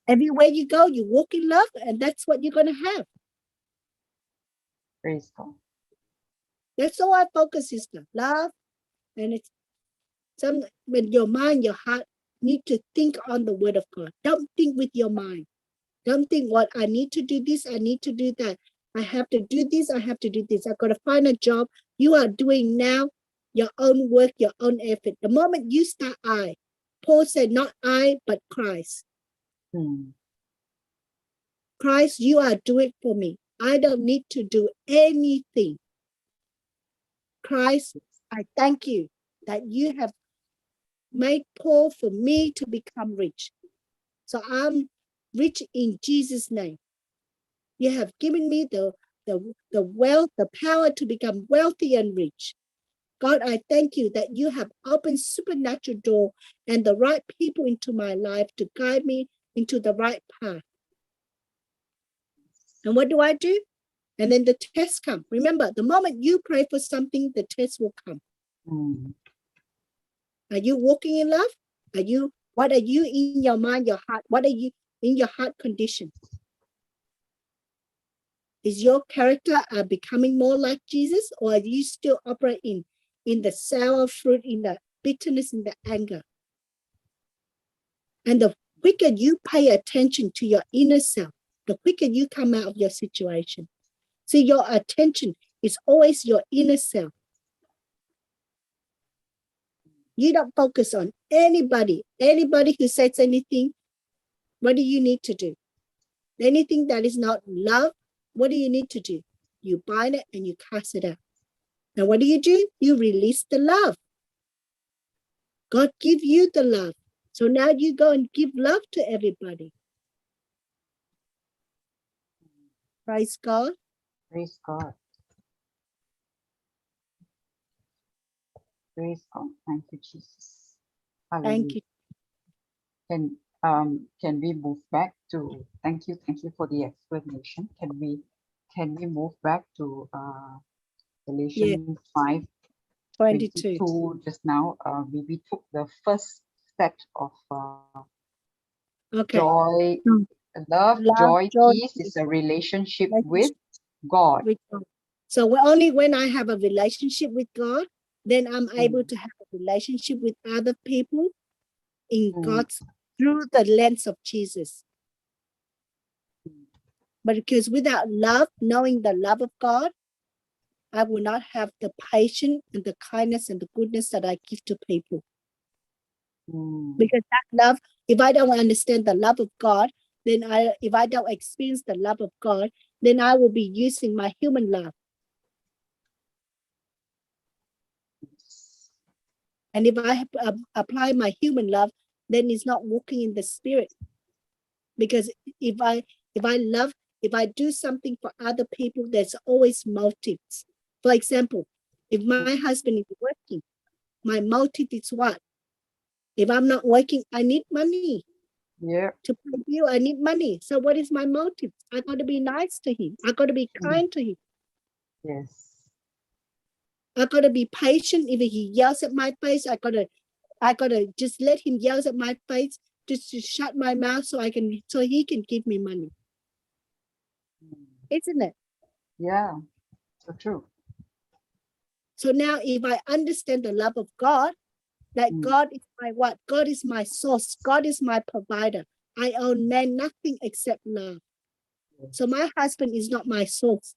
Everywhere you go, you walk in love, and that's what you're going to have. Praise God. That's all I focus is love. And it's when your mind, your heart need to think on the word of God. Don't think with your mind. Don't think what I need to do this, I need to do that. I have to do this, I have to do this. I've got to find a job. You are doing now your own work, your own effort. The moment you start I, Paul said, not I, but Christ. Christ, you are doing for me. I don't need to do anything. Christ, I thank you that you have made Paul for me to become rich. So I'm rich in Jesus' name. You have given me the wealth, the power to become wealthy and rich. God, I thank you that you have opened supernatural door and the right people into my life to guide me into the right path. And what do? And then the tests come. Remember, the moment you pray for something, the test will come. Are you walking in love? What are you in your mind, your heart? What are you in your heart condition? Is your character becoming more like Jesus, or are you still operating in the sour fruit, in the bitterness, in the anger? And the quicker you pay attention to your inner self, the quicker you come out of your situation. See, your attention is always your inner self. You don't focus on anybody who says anything. What do you need to do? Anything that is not love, what do you need to do? You bind it and you cast it out. And what do? You release the love. God give you the love. So now you go and give love to everybody. Praise God. Praise God. Praise God. Thank you, Jesus. Hallelujah. Thank you. Can we move back to, thank you for the explanation. Can we move back to Galatians 5:22 just now? We took the first set of joy, love, joy, peace is a relationship with God. So only when I have a relationship with God, then I'm able to have a relationship with other people in God's, through the lens of Jesus. But because without love, knowing the love of God, I will not have the patience and the kindness and the goodness that I give to people. Because that love, if I don't understand the love of God, then if I don't experience the love of God, then I will be using my human love. And if I apply my human love, then it's not walking in the spirit. Because if I do something for other people, there's always motives. For example, if my husband is working, my motive is what? If I'm not working, I need money. To pay bill, I need money. So what is my motive? I got to be nice to him. I got to be kind to him. Yes. I got to be patient. If he yells at my face, I gotta just let him yell at my face, just to shut my mouth so he can give me money. Isn't it? Yeah, so true. So now if I understand the love of God, that God is my what? God is my source. God is my provider. I owe man nothing except love. So my husband is not my source.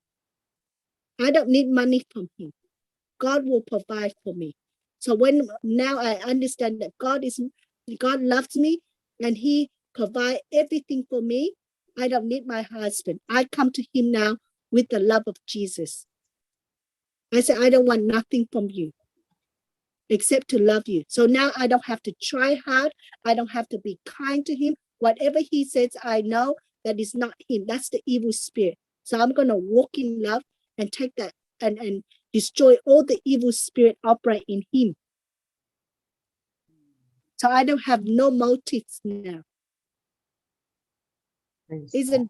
I don't need money from him. God will provide for me. So when now I understand that God loves me and he provides everything for me, I don't need my husband. I come to him now with the love of Jesus. I say, I don't want nothing from you except to love you. So now I don't have to try hard. I don't have to be kind to him. Whatever he says, I know that is not him. That's the evil spirit. So I'm going to walk in love and take that and destroy all the evil spirit operate in him. So I don't have no motives now. Isn't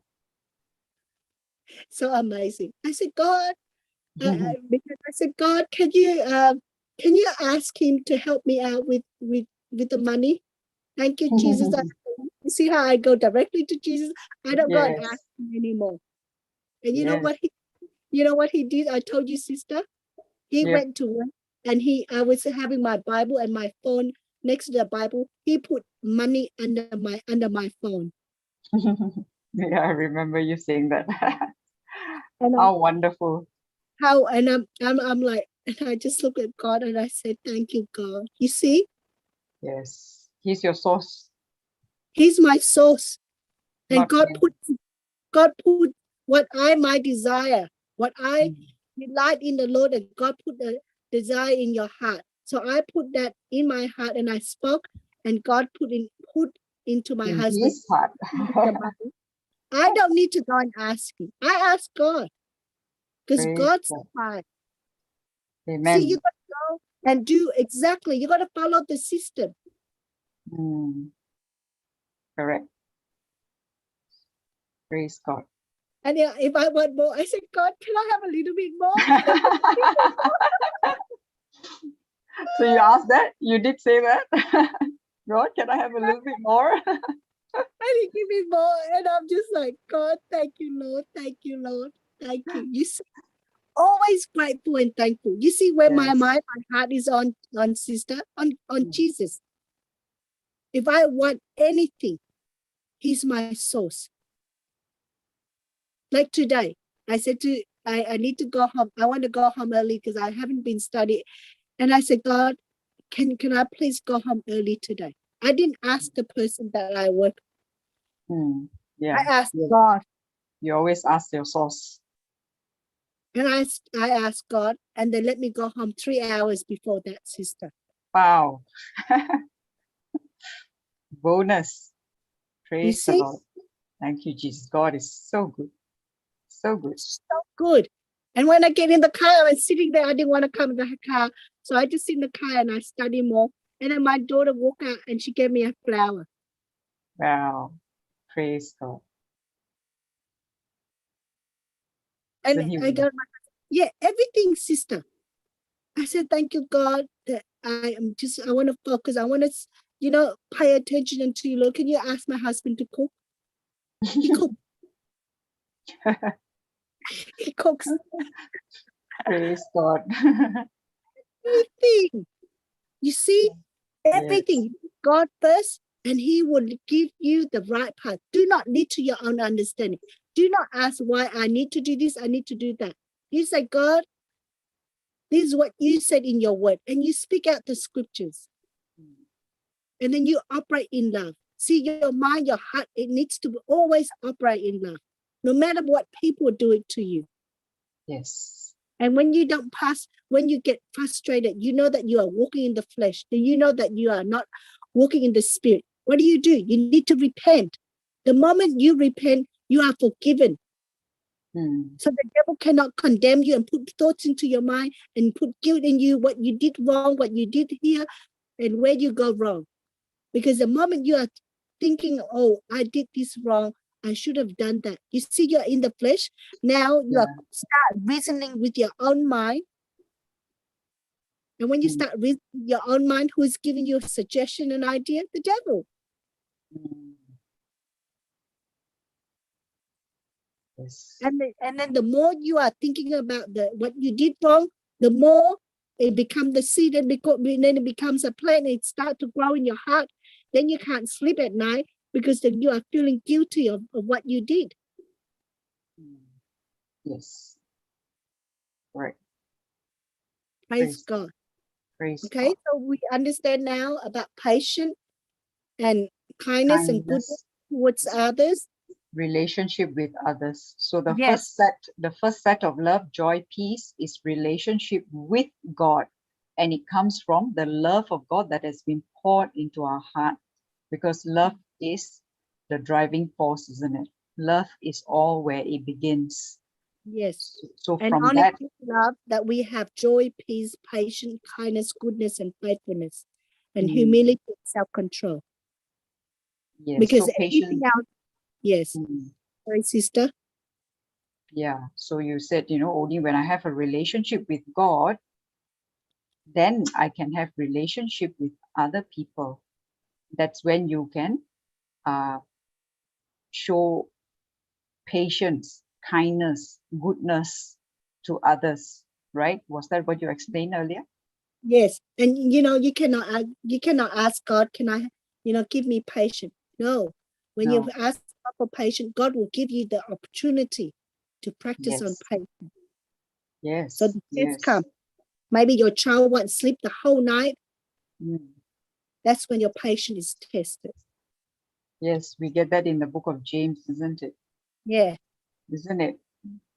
so amazing? I said, God, because I said, God, can you ask him to help me out with the money? Thank you, Jesus. You see how I go directly to Jesus? I don't go and ask him anymore. And you know what he did? I told you, sister. He went to work and I was having my Bible and my phone next to the Bible. He put money under my phone. Yeah, I remember you saying that. And how wonderful. I'm like, and I just look at God and I said, thank you, God. You see? Yes. He's your source. He's my source. And Not God him. put what I might desire, what I delight in the Lord, and God put the desire in your heart. So I put that in my heart and I spoke, and God put into my In husband. his heart. I don't need to go and ask him. I ask God. Because Praise God God. supplies. Amen. See, you got to go and do exactly. You got to follow the system. Correct. Praise God. And if I want more, I said, God, can I have a little bit more? So you asked that? You did say that? God, can I have a little bit more? And he give me more. And I'm just like, God, thank you, Lord. Thank you, Lord. Thank you. You see, always grateful and thankful. You see where my mind, my heart is on sister, on Jesus. If I want anything, he's my source. Like today, I said I need to go home. I want to go home early because I haven't been studying. And I said, God, can I please go home early today? I didn't ask the person that I work. Yeah. I asked God. You always ask your source. And I asked God, and they let me go home 3 hours before that, sister. Wow. Bonus. Praise the Lord. Thank you, Jesus. God is so good. So good. So good. And when I get in the car, I was sitting there. I didn't want to come in the car. So I just sit in the car and I study more. And then my daughter walked out and she gave me a flower. Wow. Praise God. And I got everything, sister. I said, thank you, God, that I want to focus. I want to, pay attention to you, Lord. Can you ask my husband to cook? He cooks. He cooks. Praise God. Everything. You see, everything. Yes. God first, and he will give you the right path. Do not lead to your own understanding. Do not ask why I need to do this, I need to do that. You say, God, this is what you said in your word, and you speak out the scriptures. And then you operate in love. See, your mind, your heart, it needs to always operate in love, no matter what people do it to you. Yes. And when you don't pass, when you get frustrated, you know that you are walking in the flesh. You know that you are not walking in the spirit. What do? You need to repent. The moment you repent, you are forgiven. So the devil cannot condemn you and put thoughts into your mind and put guilt in you, what you did wrong, what you did here, and where you go wrong. Because the moment you are thinking, oh, I did this wrong, I should have done that. You see, you're in the flesh. Now you are start reasoning with your own mind. And when you start reasoning with your own mind, who is giving you a suggestion, an idea? The devil. Yes. And then the more you are thinking about what you did wrong, the more it becomes the seed, and then it becomes a plant. It starts to grow in your heart. Then you can't sleep at night because then you are feeling guilty of what you did. Yes. Right. Praise God. Praise okay, God. so we understand now about patience and kindness and goodness towards others. Relationship with others. So the Yes. first set of love, joy, peace is relationship with God. And it comes from the love of God that has been poured into our heart, because love is the driving force, isn't it? Love is all where it begins. Yes. So And from only that, love that we have joy, peace, patience, kindness, goodness, and faithfulness, and humility and self-control. yes, Because so everything patience. else, yes. Mm, Sorry, sister. yeah, so you said, only when I have a relationship with God, then I can have relationship with other people. That's when you can show patience, kindness, goodness to others, right? Was that what you explained earlier? Yes. And you cannot ask God, can I, give me patience? No. When you No. ask God for patience, God will give you the opportunity to practice on Yes. patience. Yes. So the test Yes. come. Maybe your child won't sleep the whole night. Mm. That's when your patience is tested. Yes, we get that in the book of James, isn't it? Yeah. Isn't it?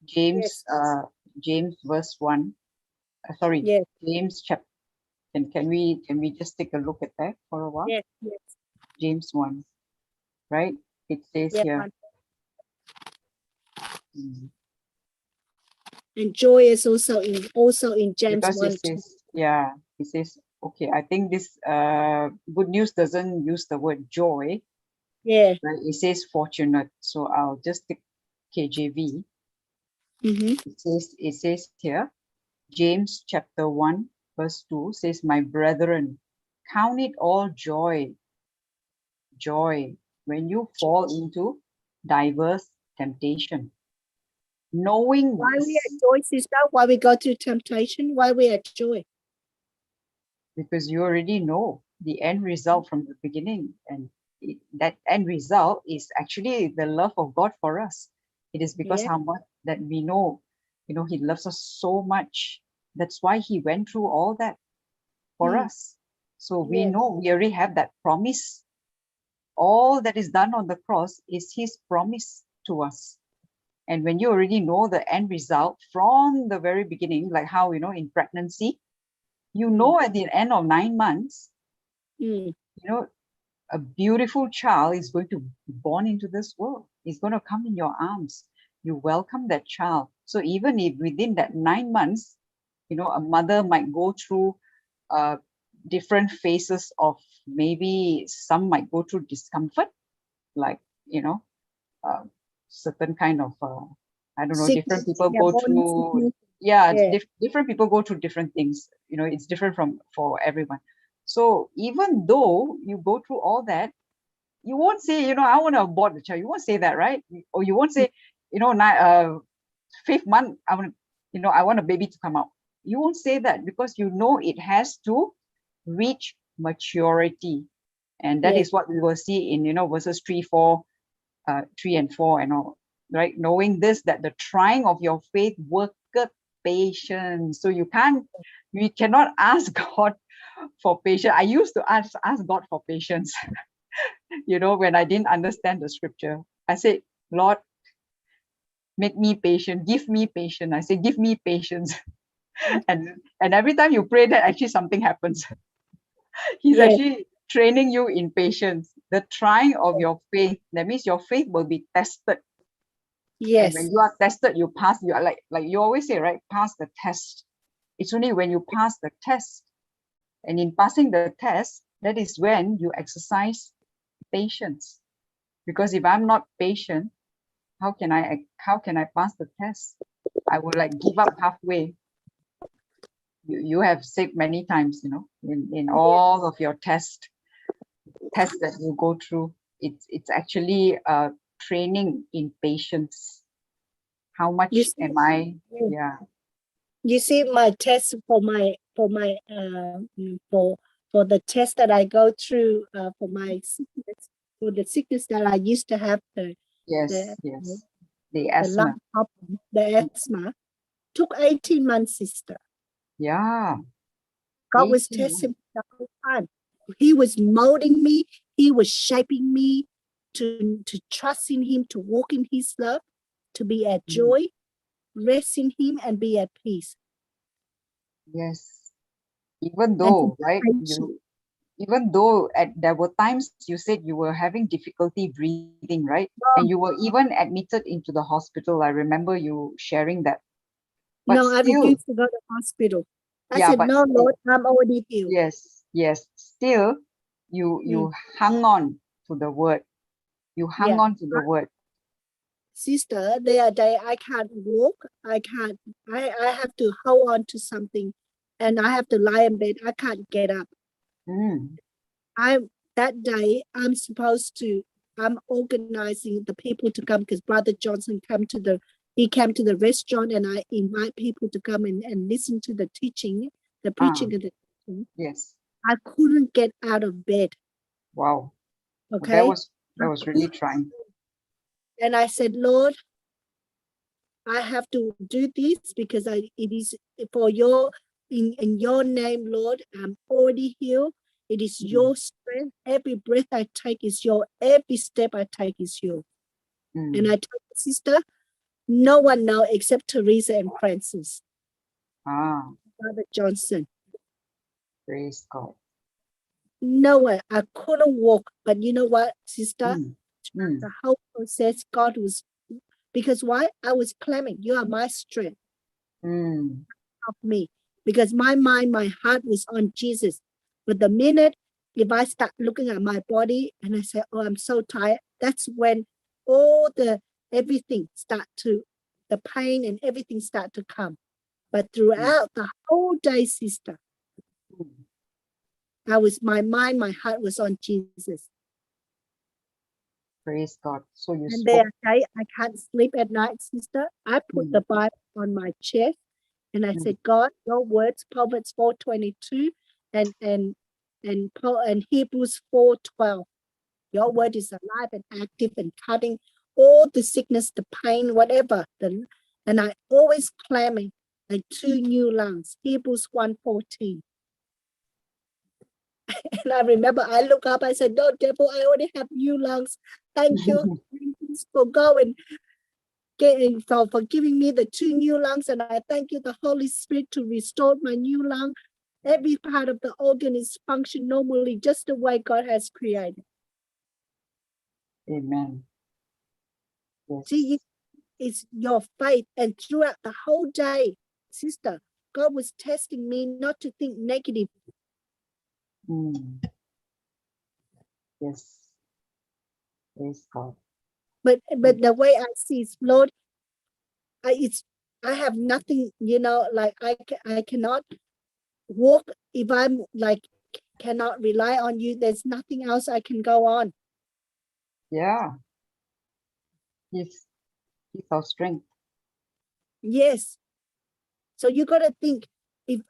James, Yes. James verse 1. Sorry, Yes. James chapter. Can we just take a look at that for a while? Yes. Yes. James 1, right? It says Yeah. here. Mm. And joy is also in James Because 1 it says, yeah, it says, okay, I think this good news doesn't use the word joy, Yeah. right? It says fortunate. So I'll just take KJV. It says here, James chapter 1, verse 2 says, my brethren, count it all joy, when you fall into diverse temptation. Knowing Why we this, at joy, sister? Why we go through temptation? Why we at joy? because you already know the end result from the beginning, and that end result is actually the love of God for us. It is because Yeah. how much that we know, he loves us so much. That's why he went through all that for us. So we Yes. know we already have that promise. All that is done on the cross is his promise to us. And when you already know the end result from the very beginning, like how, in pregnancy, you know at the end of 9 months, a beautiful child is going to be born into this world. He's going to come in your arms. You welcome that child. So even if within that 9 months, a mother might go through different phases of, maybe some might go through discomfort, like, certain kind of, I don't know, different people go through, different people go through different things. It's different for everyone. So even though you go through all that, you won't say, I want to abort the child. You won't say that, right? Or you won't say, 5th month, I want a baby to come out. You won't say that, because it has to reach maturity. And that is what we will see in, verses 3 and 4 and all, right? Knowing this, that the trying of your faith worketh patience. So we cannot ask God for patience. I used to ask God for patience. When I didn't understand the scripture, I said, Lord, make me patient, give me patience. I say, give me patience. and every time you pray that, actually something happens. He's actually training you in patience. The trying of your faith, that means your faith will be tested. Yes. And when you are tested, you pass. You are like you always say, right? Pass the test. It's only when you pass the test, and in passing the test, that is when you exercise patience. Because if I'm not patient, how can I pass the test? I will give up halfway. You have said many times, in all of your tests that you go through, it's actually training in patience. How much am I? Yeah. You see, my test for the test that I go through for my sickness, for the sickness that I used to have, Yes. The the asthma. lung problem, the asthma, took 18 months, sister. Yeah. God was testing me the whole time. He was molding me. He was shaping me to trust in him, to walk in his love, to be at joy, rest in him, and be at peace. Yes. Even And to though, be right, patient. even though there were times you said you were having difficulty breathing, right? And you were even admitted into the hospital. I remember you sharing that. But No, I still, refused to go to hospital. I yeah, said, but no, still, Lord, I'm already healed. yes, still you hung on to the word. You hung Yeah. on to the word. Sister, there are days I can't walk. I have to hold on to something and I have to lie in bed. I can't get up. That day I'm organizing the people to come because Brother Johnson came to the restaurant, and I invite people to come and listen to the teaching, the preaching of the teaching. Yes. I couldn't get out of bed. Wow. Okay. That was really trying. And I said, Lord, I have to do this because it is for in your name, Lord. I'm already healed. It is your strength. Every breath I take is yours. Every step I take is yours. And I told my sister, no one knows except Teresa and Francis. Brother Johnson. Praise God. No one. I couldn't walk. But you know what, sister? The whole process, God was, because why? I was claiming, you are my strength. Of me. Because my mind, my heart was on Jesus. But the minute, if I start looking at my body and I say, oh, I'm so tired, that's when all the pain and everything start to come. But throughout the whole day, sister, my mind, my heart was on Jesus. Praise God. So you and spoke. I can't sleep at night, sister. I put the Bible on my chest and I said, God, your words, Proverbs 4:22 and Hebrews 4:12. Your word is alive and active and cutting all the sickness, the pain, whatever. And I always claiming like 2 new lungs, Hebrews 1:14. And I remember I look up, I said, no, devil, I already have new lungs. Thank you for going. For giving me the 2 new lungs, and I thank you, the Holy Spirit, to restore my new lung. Every part of the organ is functioning normally, just the way God has created. Amen. Yes. See, it's your faith, and throughout the whole day, sister, God was testing me not to think negative. Yes. Praise God. But the way I see is, Lord, I have nothing, like I cannot walk if I'm like cannot rely on you. There's nothing else I can go on. Yeah. He's our strength. Yes. So you got to think, if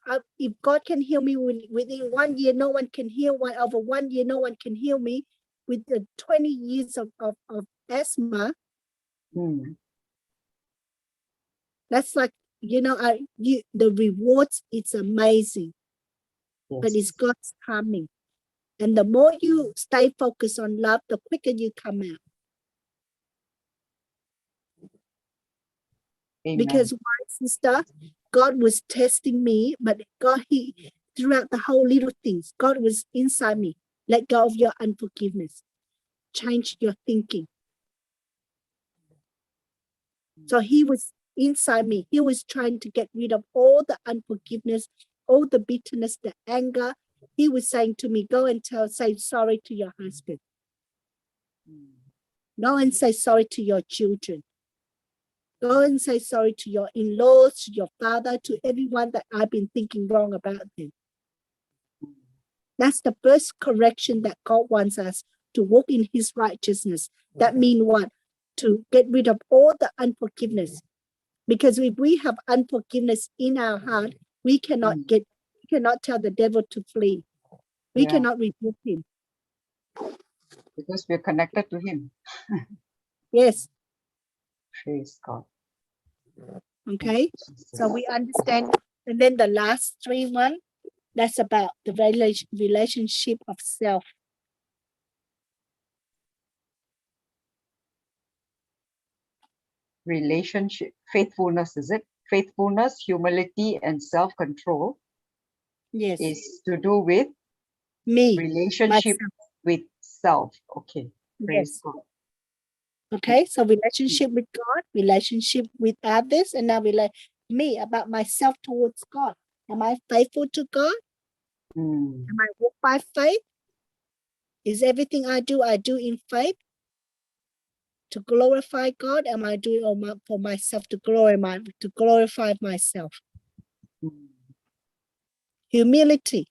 God can heal me within 1 year, no one can heal over 1 year, no one can heal me with the 20 years of asthma. That's like, the rewards, it's amazing. Yes. But it's God's timing. And the more you stay focused on love, the quicker you come out. Amen. Because why, sister? God was testing me, but throughout the whole little things, God was inside me. Let go of your unforgiveness. Change your thinking. So he was inside me. He was trying to get rid of all the unforgiveness, all the bitterness, the anger. He was saying to me, go and say sorry to your husband. Go and say sorry to your children. Go and say sorry to your in-laws, to your father, to everyone that I've been thinking wrong about them. That's the first correction that God wants us to walk in his righteousness. That means what? To get rid of all the unforgiveness. Because if we have unforgiveness in our heart, we cannot tell the devil to flee. We cannot rebuke him. Because we're connected to him. Yes. Praise God. Okay. So we understand. And then the last 3 that's about the relationship of self. Relationship, faithfulness, is it? Faithfulness, humility, and self-control. Yes. Is to do with me, Relationship myself. with self. Okay. Praise Yes. God. Okay. So relationship with God, relationship with others, and now me about myself towards God. Am I faithful to God? Mm. Am I walk by faith? Is everything I do in faith to glorify God? Am I doing it for myself to glorify myself? Mm. Humility.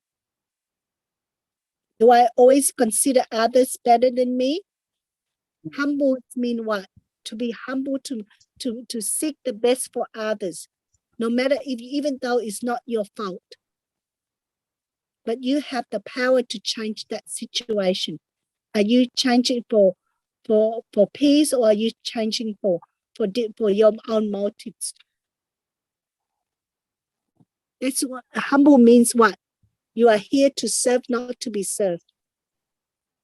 Do I always consider others better than me? Humble mean what? To be humble, to seek the best for others, no matter even though it's not your fault. But you have the power to change that situation. Are you changing for peace, or are you changing for your own motives? That's what humble means. What? You are here to serve, not to be served.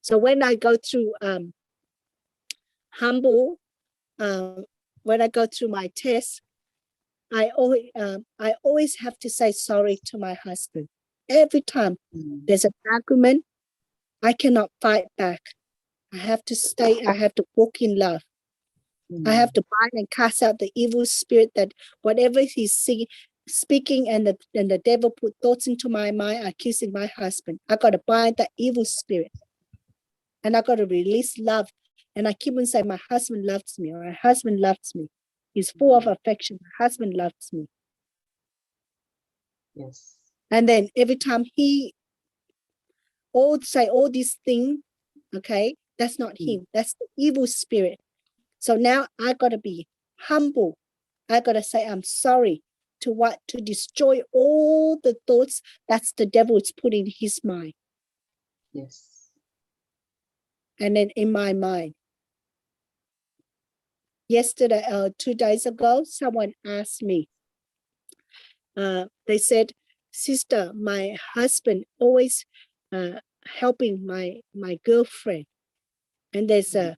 So when I go through humble, when I go through my test, I always have to say sorry to my husband. Every time there's an argument, I cannot fight back. I have to stay. I have to walk in love. I have to bind and cast out the evil spirit that whatever he's speaking, and the devil put thoughts into my mind accusing my husband. I got to bind that evil spirit, and I got to release love. And I keep on saying, my husband loves me, or my husband loves me. He's full of affection. My husband loves me. Yes. And then every time he say all these things, okay, that's not him. That's the evil spirit. So now I got to be humble. I got to say, I'm sorry to destroy all the thoughts that's the devil's put in his mind. Yes. And then in my mind. Yesterday, 2 days ago, someone asked me, they said, sister, my husband always helping my girlfriend. And there's a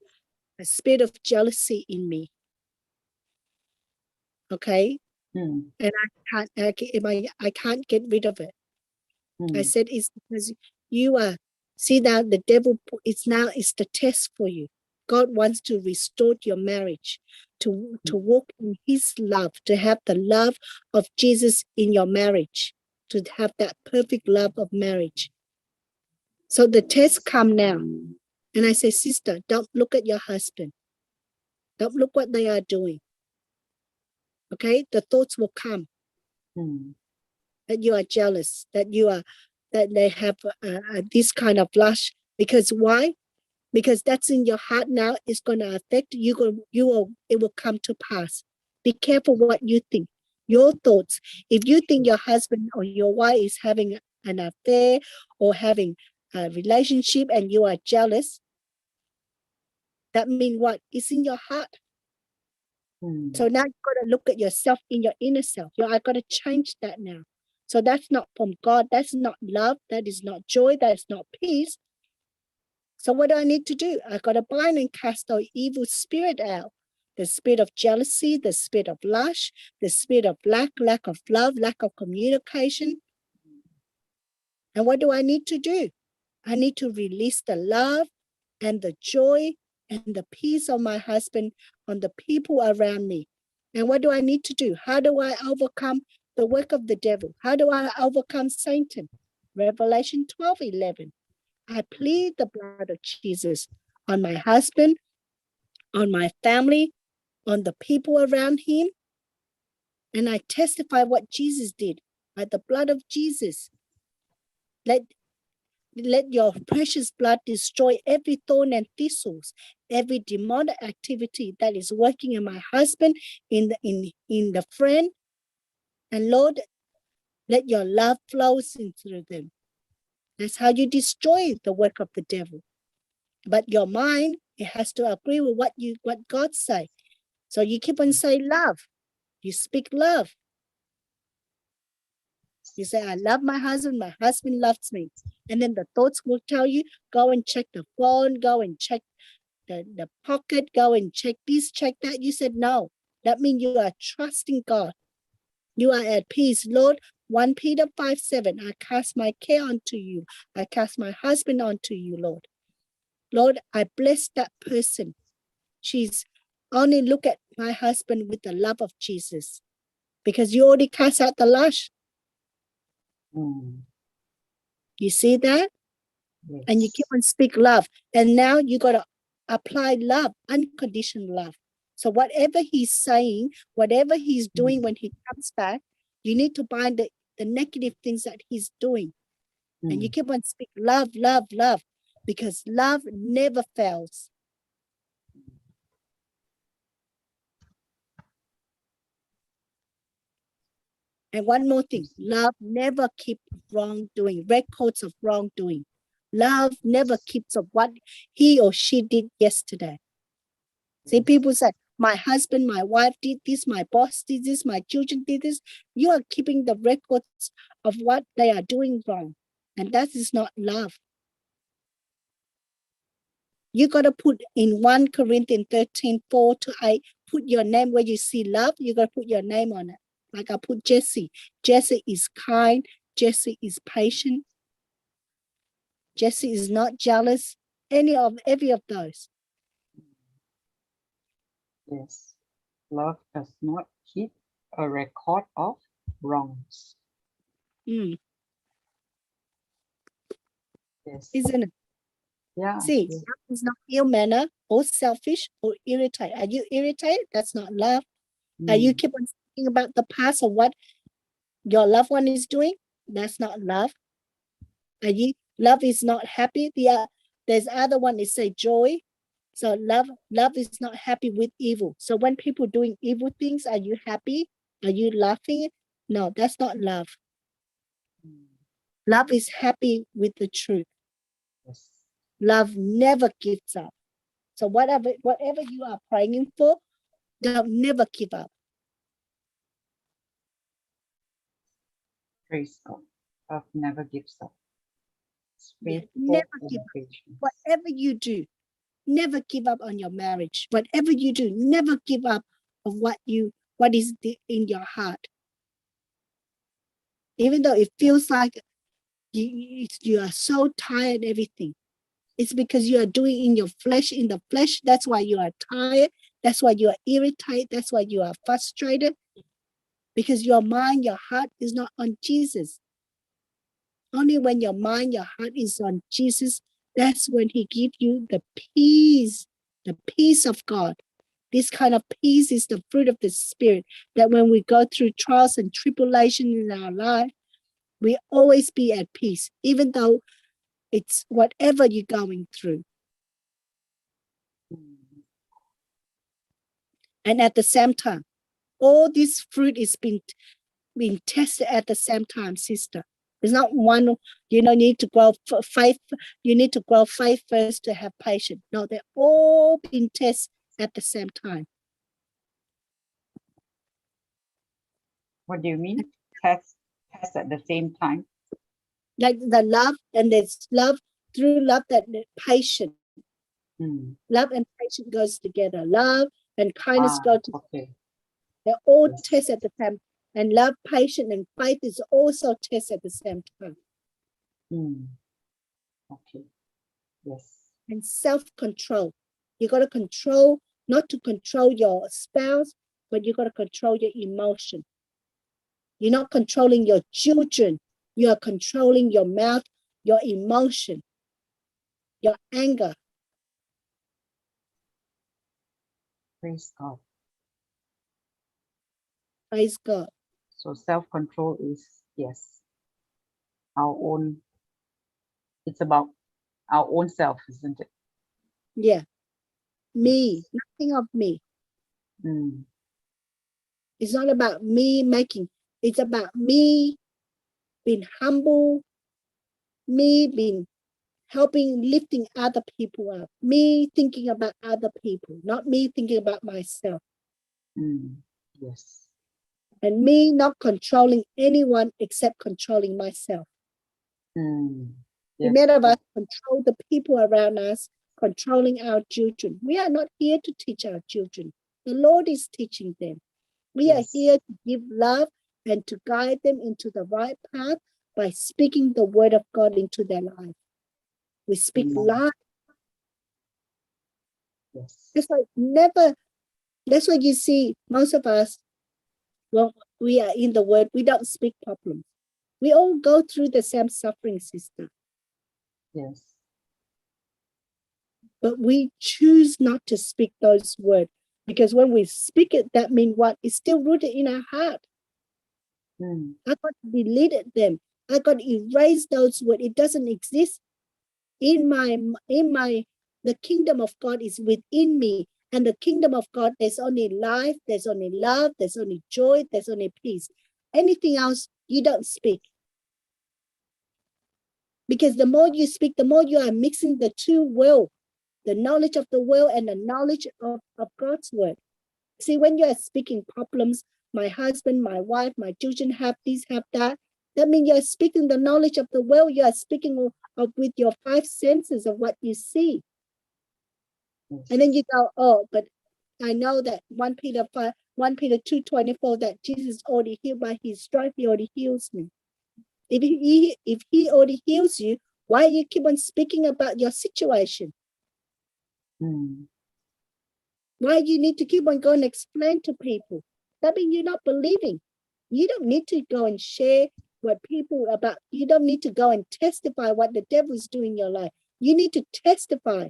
spirit of jealousy in me. Okay. And I can't get rid of it. I said, it's because you are, see now the devil, it's the test for you. God wants to restore your marriage, to walk in his love, to have the love of Jesus in your marriage, to have that perfect love of marriage. So the tests come now. And I say, sister, don't look at your husband. Don't look what they are doing. Okay, the thoughts will come that you are jealous, that they have this kind of lust. Because why? Because that's in your heart now. It's going to affect you. It will come to pass. Be careful what you think. Your thoughts. If you think your husband or your wife is having an affair or having a relationship and you are jealous, that means what? It's in your heart. So now you've got to look at yourself in your inner self. I've got to change that now. So that's not from God. That's not love. That is not joy. That is not peace. So what do I need to do? I've got to bind and cast the evil spirit out. The spirit of jealousy, the spirit of lust, the spirit of lack of love, lack of communication. And what do I need to do? I need to release the love and the joy and the peace of my husband on the people around me. And what do I need to do? How do I overcome the work of the devil? How do I overcome Satan? Revelation 12:11. I plead the blood of Jesus on my husband, on my family, on the people around him. And I testify what Jesus did by the blood of Jesus. Let your precious blood destroy every thorn and thistles, every demonic activity that is working in my husband, in the friend. And Lord, let your love flow through them. That's how you destroy the work of the devil. But your mind, it has to agree with what God say. So you keep on saying love. You speak love. You say, I love my husband loves me. And then the thoughts will tell you, go and check the phone, go and check the pocket, go and check this, check that. You said no. That means you are trusting God. You are at peace. Lord, 1 Peter 5:7, I cast my care onto you. I cast my husband onto you, Lord. Lord, I bless that person. She's only look at my husband with the love of Jesus, because you already cast out the lust. Mm. You see that? Yes. And you keep on speak love. And now you got to apply love, unconditional love. So whatever he's saying, whatever he's doing when he comes back, you need to bind the negative things that he's doing. And you keep on speak love, love, love, because love never fails. And one more thing, love never keeps wrongdoing, records of wrongdoing. Love never keeps of what he or she did yesterday. See, people say, my husband, my wife did this, my boss did this, my children did this. You are keeping the records of what they are doing wrong. And that is not love. You got to put in 1 Corinthians 13:4-8, put your name where you see love, you got to put your name on it. Like I put Jesse. Jesse is kind. Jesse is patient. Jesse is not jealous. Every of those. Yes. Love does not keep a record of wrongs. Mm, Yes. isn't it? Yeah. See, Yes. love is not ill manner or selfish or irritated. Are you irritated? That's not love. Are you keep on thinking about the past or what your loved one is doing? That's not love. Are you love is not happy? There's other one is say joy. So love is not happy with evil. So when people doing evil things, are you happy? Are you laughing? No, that's not love. Love is happy with the truth. Yes. Love never gives up. So whatever you are praying for, don't never give up. Praise God. Love never gives up. Yeah, Faithful never and give up. patient. Whatever you do, never give up on your marriage. Whatever you do, never give up of what is in your heart. Even though it feels like you are so tired, everything. It's because you are doing in your flesh, in the flesh. That's why you are tired. That's why you are irritated. That's why you are frustrated. Because your mind, your heart is not on Jesus. Only when your mind, your heart is on Jesus, that's when he gives you the peace of God. This kind of peace is the fruit of the Spirit, that when we go through trials and tribulations in our life, we always be at peace, even though it's whatever you're going through. And at the same time, all this fruit is being tested at the same time, sister. It's not one, you don't need to grow faith. You need to grow faith first to have patience. No, they're all being tested at the same time. What do you mean? Test at the same time. Like the love, and there's love through love that patience. Love and patience goes together. Love and kindness go together. Okay. They're all Yes. tested at the time. And love, patience, and faith is also tested at the same time. Okay. Yes. And self-control. You got to control, not to control your spouse, but you got to control your emotion. You're not controlling your children. You are controlling your mouth, your emotion, your anger. Praise God. Praise God. So self-control is, yes, our own, it's about our own self, isn't it? Yeah. Me, nothing of me. It's not about me making, it's about me being humble, me being helping, lifting other people up, me thinking about other people, not me thinking about myself. Yes. And me not controlling anyone except controlling myself. Yes. Many of us control the people around us, controlling our children. We are not here to teach our children. The Lord is teaching them. We are here to give love, and to guide them into the right path by speaking the word of God into their life. We speak Amen. life. Yes. That's why you see most of us, when we are in the word, we don't speak problems. We all go through the same suffering, sister. Yes. But we choose not to speak those words, because when we speak it, that means what? It's still rooted in our heart. I got to delete them. I got to erase those words. It doesn't exist the kingdom of God is within me. And the kingdom of God, there's only life, there's only love, there's only joy, there's only peace. Anything else, you don't speak. Because the more you speak, the more you are mixing the two worlds, the knowledge of the world and the knowledge of God's word. See, when you are speaking problems, my husband, my wife, my children have this, have that, that means you are speaking the knowledge of the world. You are speaking of with your five senses of what you see. Yes. And then you go, oh, but I know that 1 Peter 2:24, that Jesus already healed by his stripe, he already heals me. If he already heals you, why you keep on speaking about your situation? Why you need to keep on going and explain to people? That means you're not believing. You don't need to go and share what people about. You don't need to go and testify what the devil is doing in your life. You need to testify.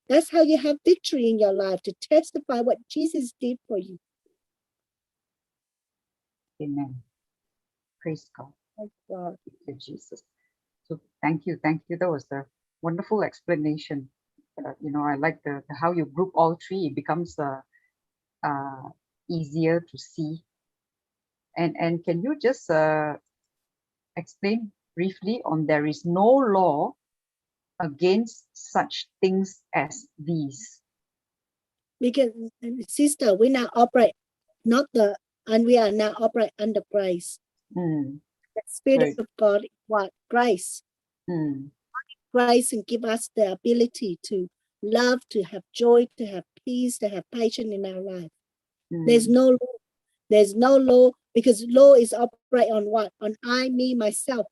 That's how you have victory in your life, to testify what Jesus did for you. Amen. Praise God. Praise God. Thank you, Jesus. So thank you. That was a wonderful explanation. I like the how you group all three. It becomes easier to see. And can you just explain briefly on there is no law against such things as these? Because, sister, we now operate and we are now operate under grace. The Spirit of God, what? Grace. Grace and give us the ability to love, to have joy, to have peace, to have patience in our life. There's no law. There's no law, because law is operate on what? On I, me, myself.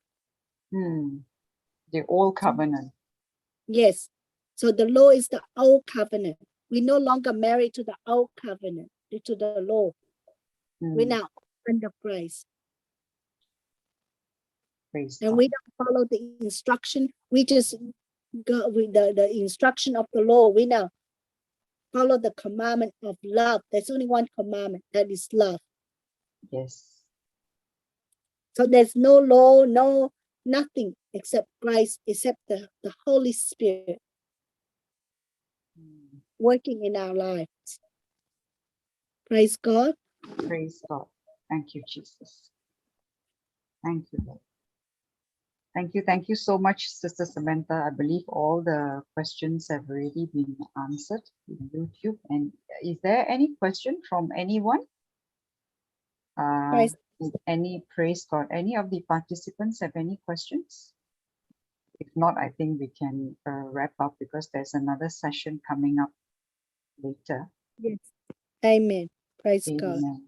The old covenant. Yes. So the law is the old covenant. We're no longer married to the old covenant, to the law. We're now under grace. Praise and God. we don't follow the instruction. We just go with the instruction of the law. We now follow the commandment of love. There's only one commandment, that is love. Yes. So there's no law, nothing except Christ, except the Holy Spirit working in our lives. Praise God. Praise God. Thank you, Jesus. Thank you, Lord. Thank you so much, Sister Samantha. I believe all the questions have already been answered in YouTube. And is there any question from anyone? Praise Praise God. Any of the participants have any questions? If not, I think we can wrap up, because there's another session coming up later. Yes. Amen. Praise God. Amen.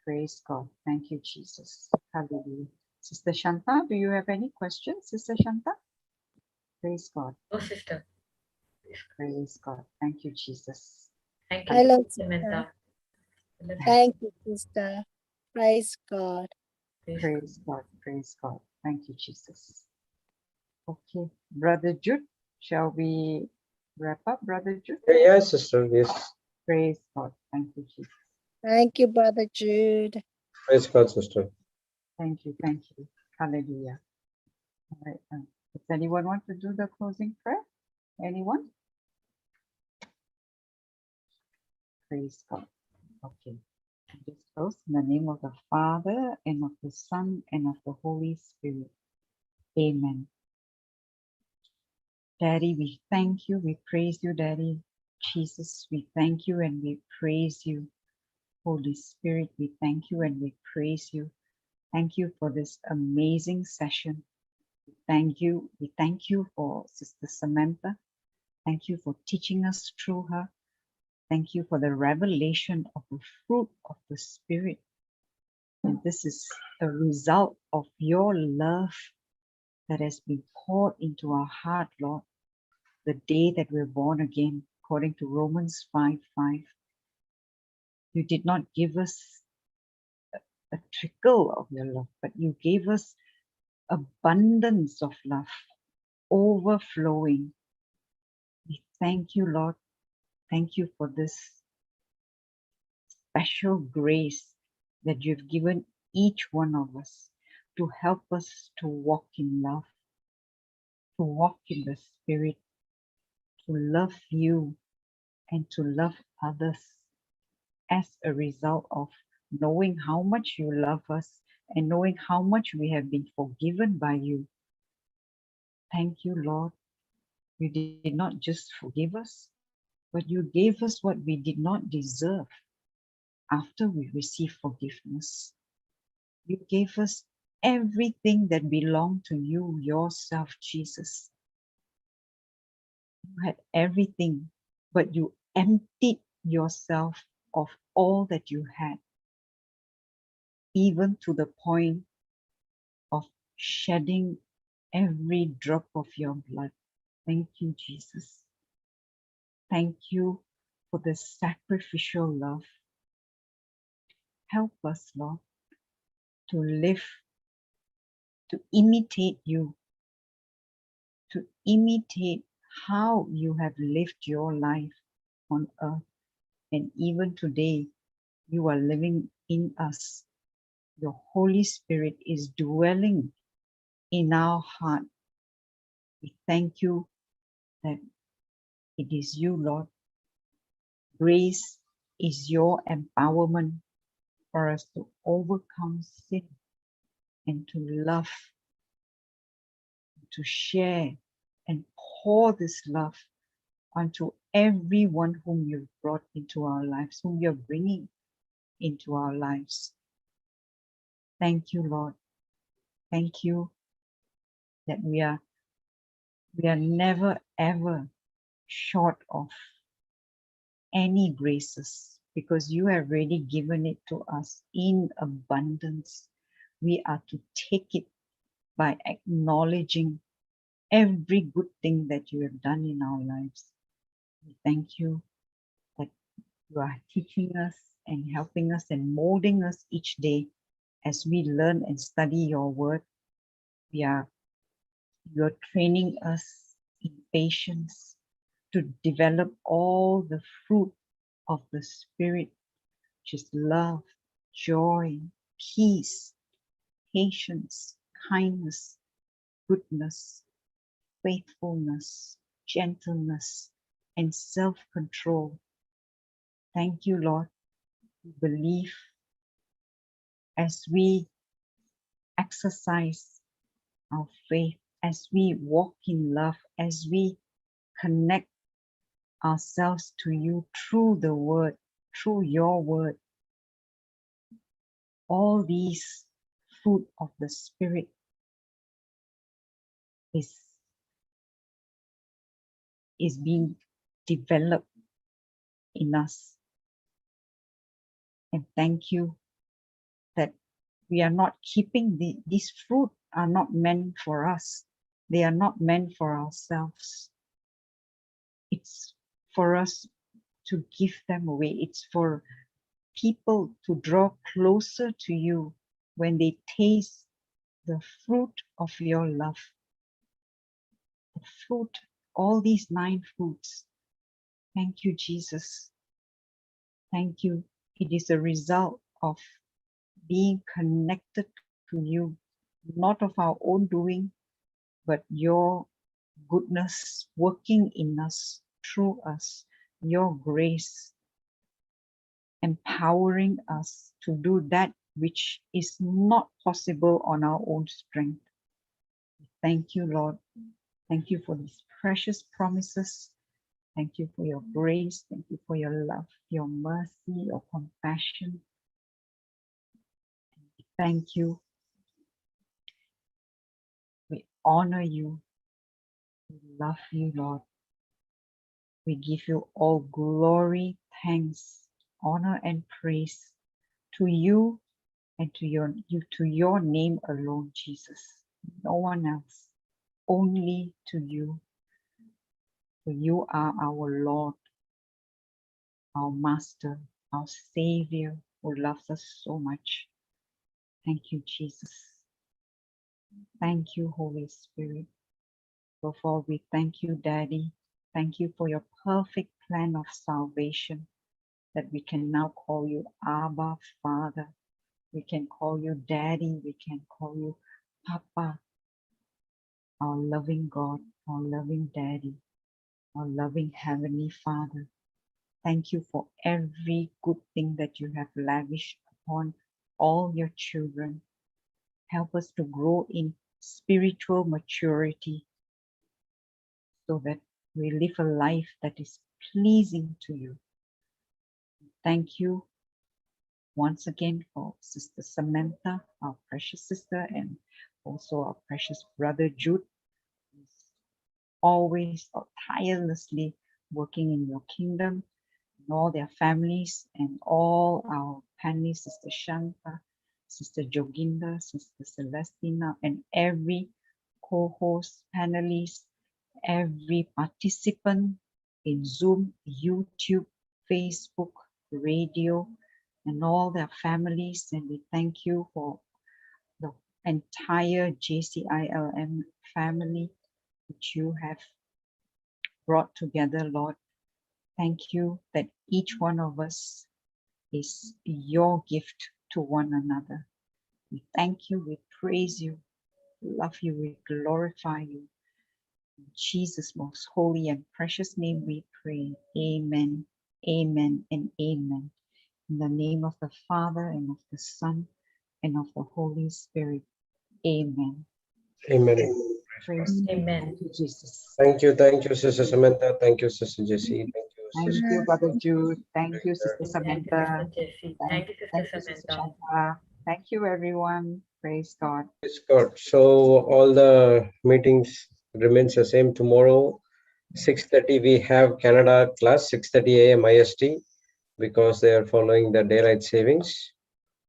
Praise God. Thank you, Jesus. Hallelujah. Sister Shanta, do you have any questions, Sister Shanta? Praise God. Oh, sister. Praise God. Thank you, Jesus. Thank you, Hello, Samantha. Thank you, sister. Praise God. Praise God. Praise God. Thank you, Jesus. Okay, Brother Jude, shall we wrap up, Brother Jude? Yes, sister. Yes. Praise God. Thank you, Jesus. Thank you, Brother Jude. Praise God, sister. Thank you. Thank you. Hallelujah. All right. Does anyone want to do the closing prayer? Anyone? Praise God. Okay. Just close in the name of the Father, and of the Son, and of the Holy Spirit. Amen. Daddy, we thank you. We praise you, Daddy. Jesus, we thank you and we praise you. Holy Spirit, we thank you and we praise you. Thank you for this amazing session. Thank you. We thank you for Sister Samantha. Thank you for teaching us through her. Thank you for the revelation of the fruit of the Spirit. And this is a result of your love that has been poured into our heart, Lord, the day that we're born again, according to Romans 5:5. You did not give us a trickle of your love, but you gave us abundance of love, overflowing. We thank you, Lord. Thank you for this special grace that you've given each one of us to help us to walk in love, to walk in the Spirit, to love you and to love others as a result of knowing how much you love us and knowing how much we have been forgiven by you. Thank you, Lord. You did not just forgive us, but you gave us what we did not deserve after we received forgiveness. You gave us everything that belonged to you yourself, Jesus. You had everything, but you emptied yourself of all that you had, even to the point of shedding every drop of your blood. Thank you, Jesus. Thank you for the sacrificial love. Help us, Lord, to live, to imitate you, to imitate how you have lived your life on earth. And even today, you are living in us. Your Holy Spirit is dwelling in our heart. We thank you that it is you, Lord. Grace is your empowerment for us to overcome sin and to love, to share and pour this love onto everyone whom you've brought into our lives, whom you're bringing into our lives. Thank you, Lord. Thank you that we are never ever short of any graces because you have already given it to us in abundance. We are to take it by acknowledging every good thing that you have done in our lives. We thank you that you are teaching us and helping us and molding us each day as we learn and study your word. You're training us in patience to develop all the fruit of the Spirit, which is love, joy, peace, patience, kindness, goodness, faithfulness, gentleness, and self-control. Thank you, Lord. We believe as we exercise our faith, as we walk in love, as we connect ourselves to you through the word, through your word, all these fruit of the Spirit is being developed in us. And thank you that we are not keeping these fruit are not meant for us. They are not meant for ourselves. It's for us to give them away. It's for people to draw closer to you when they taste the fruit of your love. The fruit, all these 9 fruits. Thank you, Jesus. Thank you. It is a result of being connected to you, not of our own doing, but your goodness working in us, through us, your grace empowering us to do that which is not possible on our own strength. Thank you, Lord. Thank you for these precious promises. Thank you for your grace. Thank you for your love, your mercy, your compassion. Thank you. We honor you. We love you, Lord. We give you all glory, thanks, honor, and praise to you and to your name alone, Jesus. No one else, only to you. For you are our Lord, our Master, our Savior, who loves us so much. Thank you, Jesus. Thank you, Holy Spirit. Therefore, we thank you, Daddy. Thank you for your perfect plan of salvation, that we can now call you Abba, Father. We can call you Daddy. We can call you Papa, our loving God, our loving Daddy, our loving Heavenly Father. Thank you for every good thing that you have lavished upon all your children. Help us to grow in spiritual maturity so that we live a life that is pleasing to you. Thank you once again for Sister Samantha, our precious sister, and also our precious brother Jude, who's always tirelessly working in your kingdom, and all their families, and all our panelists, Sister Shanta, Sister Joginda, Sister Celestina, and every co-host, panelist, every participant in Zoom, YouTube, Facebook, radio, and all their families. And we thank you for the entire JCILM family which you have brought together, Lord. Thank you that each one of us is your gift to one another. We thank you, we praise you, we love you, we glorify you. In Jesus' most holy and precious name we pray. Amen, amen, and amen. In the name of the Father, and of the Son, and of the Holy Spirit. Amen. Amen. Praise Amen. Thank you, Jesus. Thank you, Sister Samantha. Thank you, Sister Jessie. Thank you, Brother Jude. Thank you, Sister Samantha. Thank you, Thank you, Sister Shanta. Thank you, everyone. Praise God. Praise God. So all the meetings remains the same. Tomorrow, 6:30 we have Canada class, 6:30 a.m. IST, because they are following the daylight savings.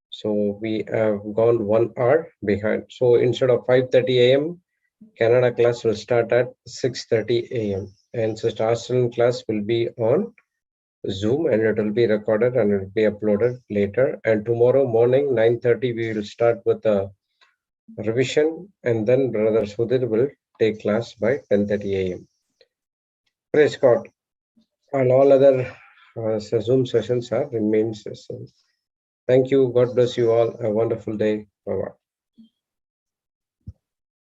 So we have gone 1 hour behind. So instead of 5:30 a.m., Canada class will start at 6:30 a.m. and Sister Australian class will be on Zoom, and it will be recorded and it will be uploaded later. And tomorrow morning 9:30 we will start with a revision, and then Brother Sudhir will take class by 10:30 a.m. Praise God. And all other Zoom sessions are remains the same. Thank you. God bless you all. A wonderful day. Bye-bye.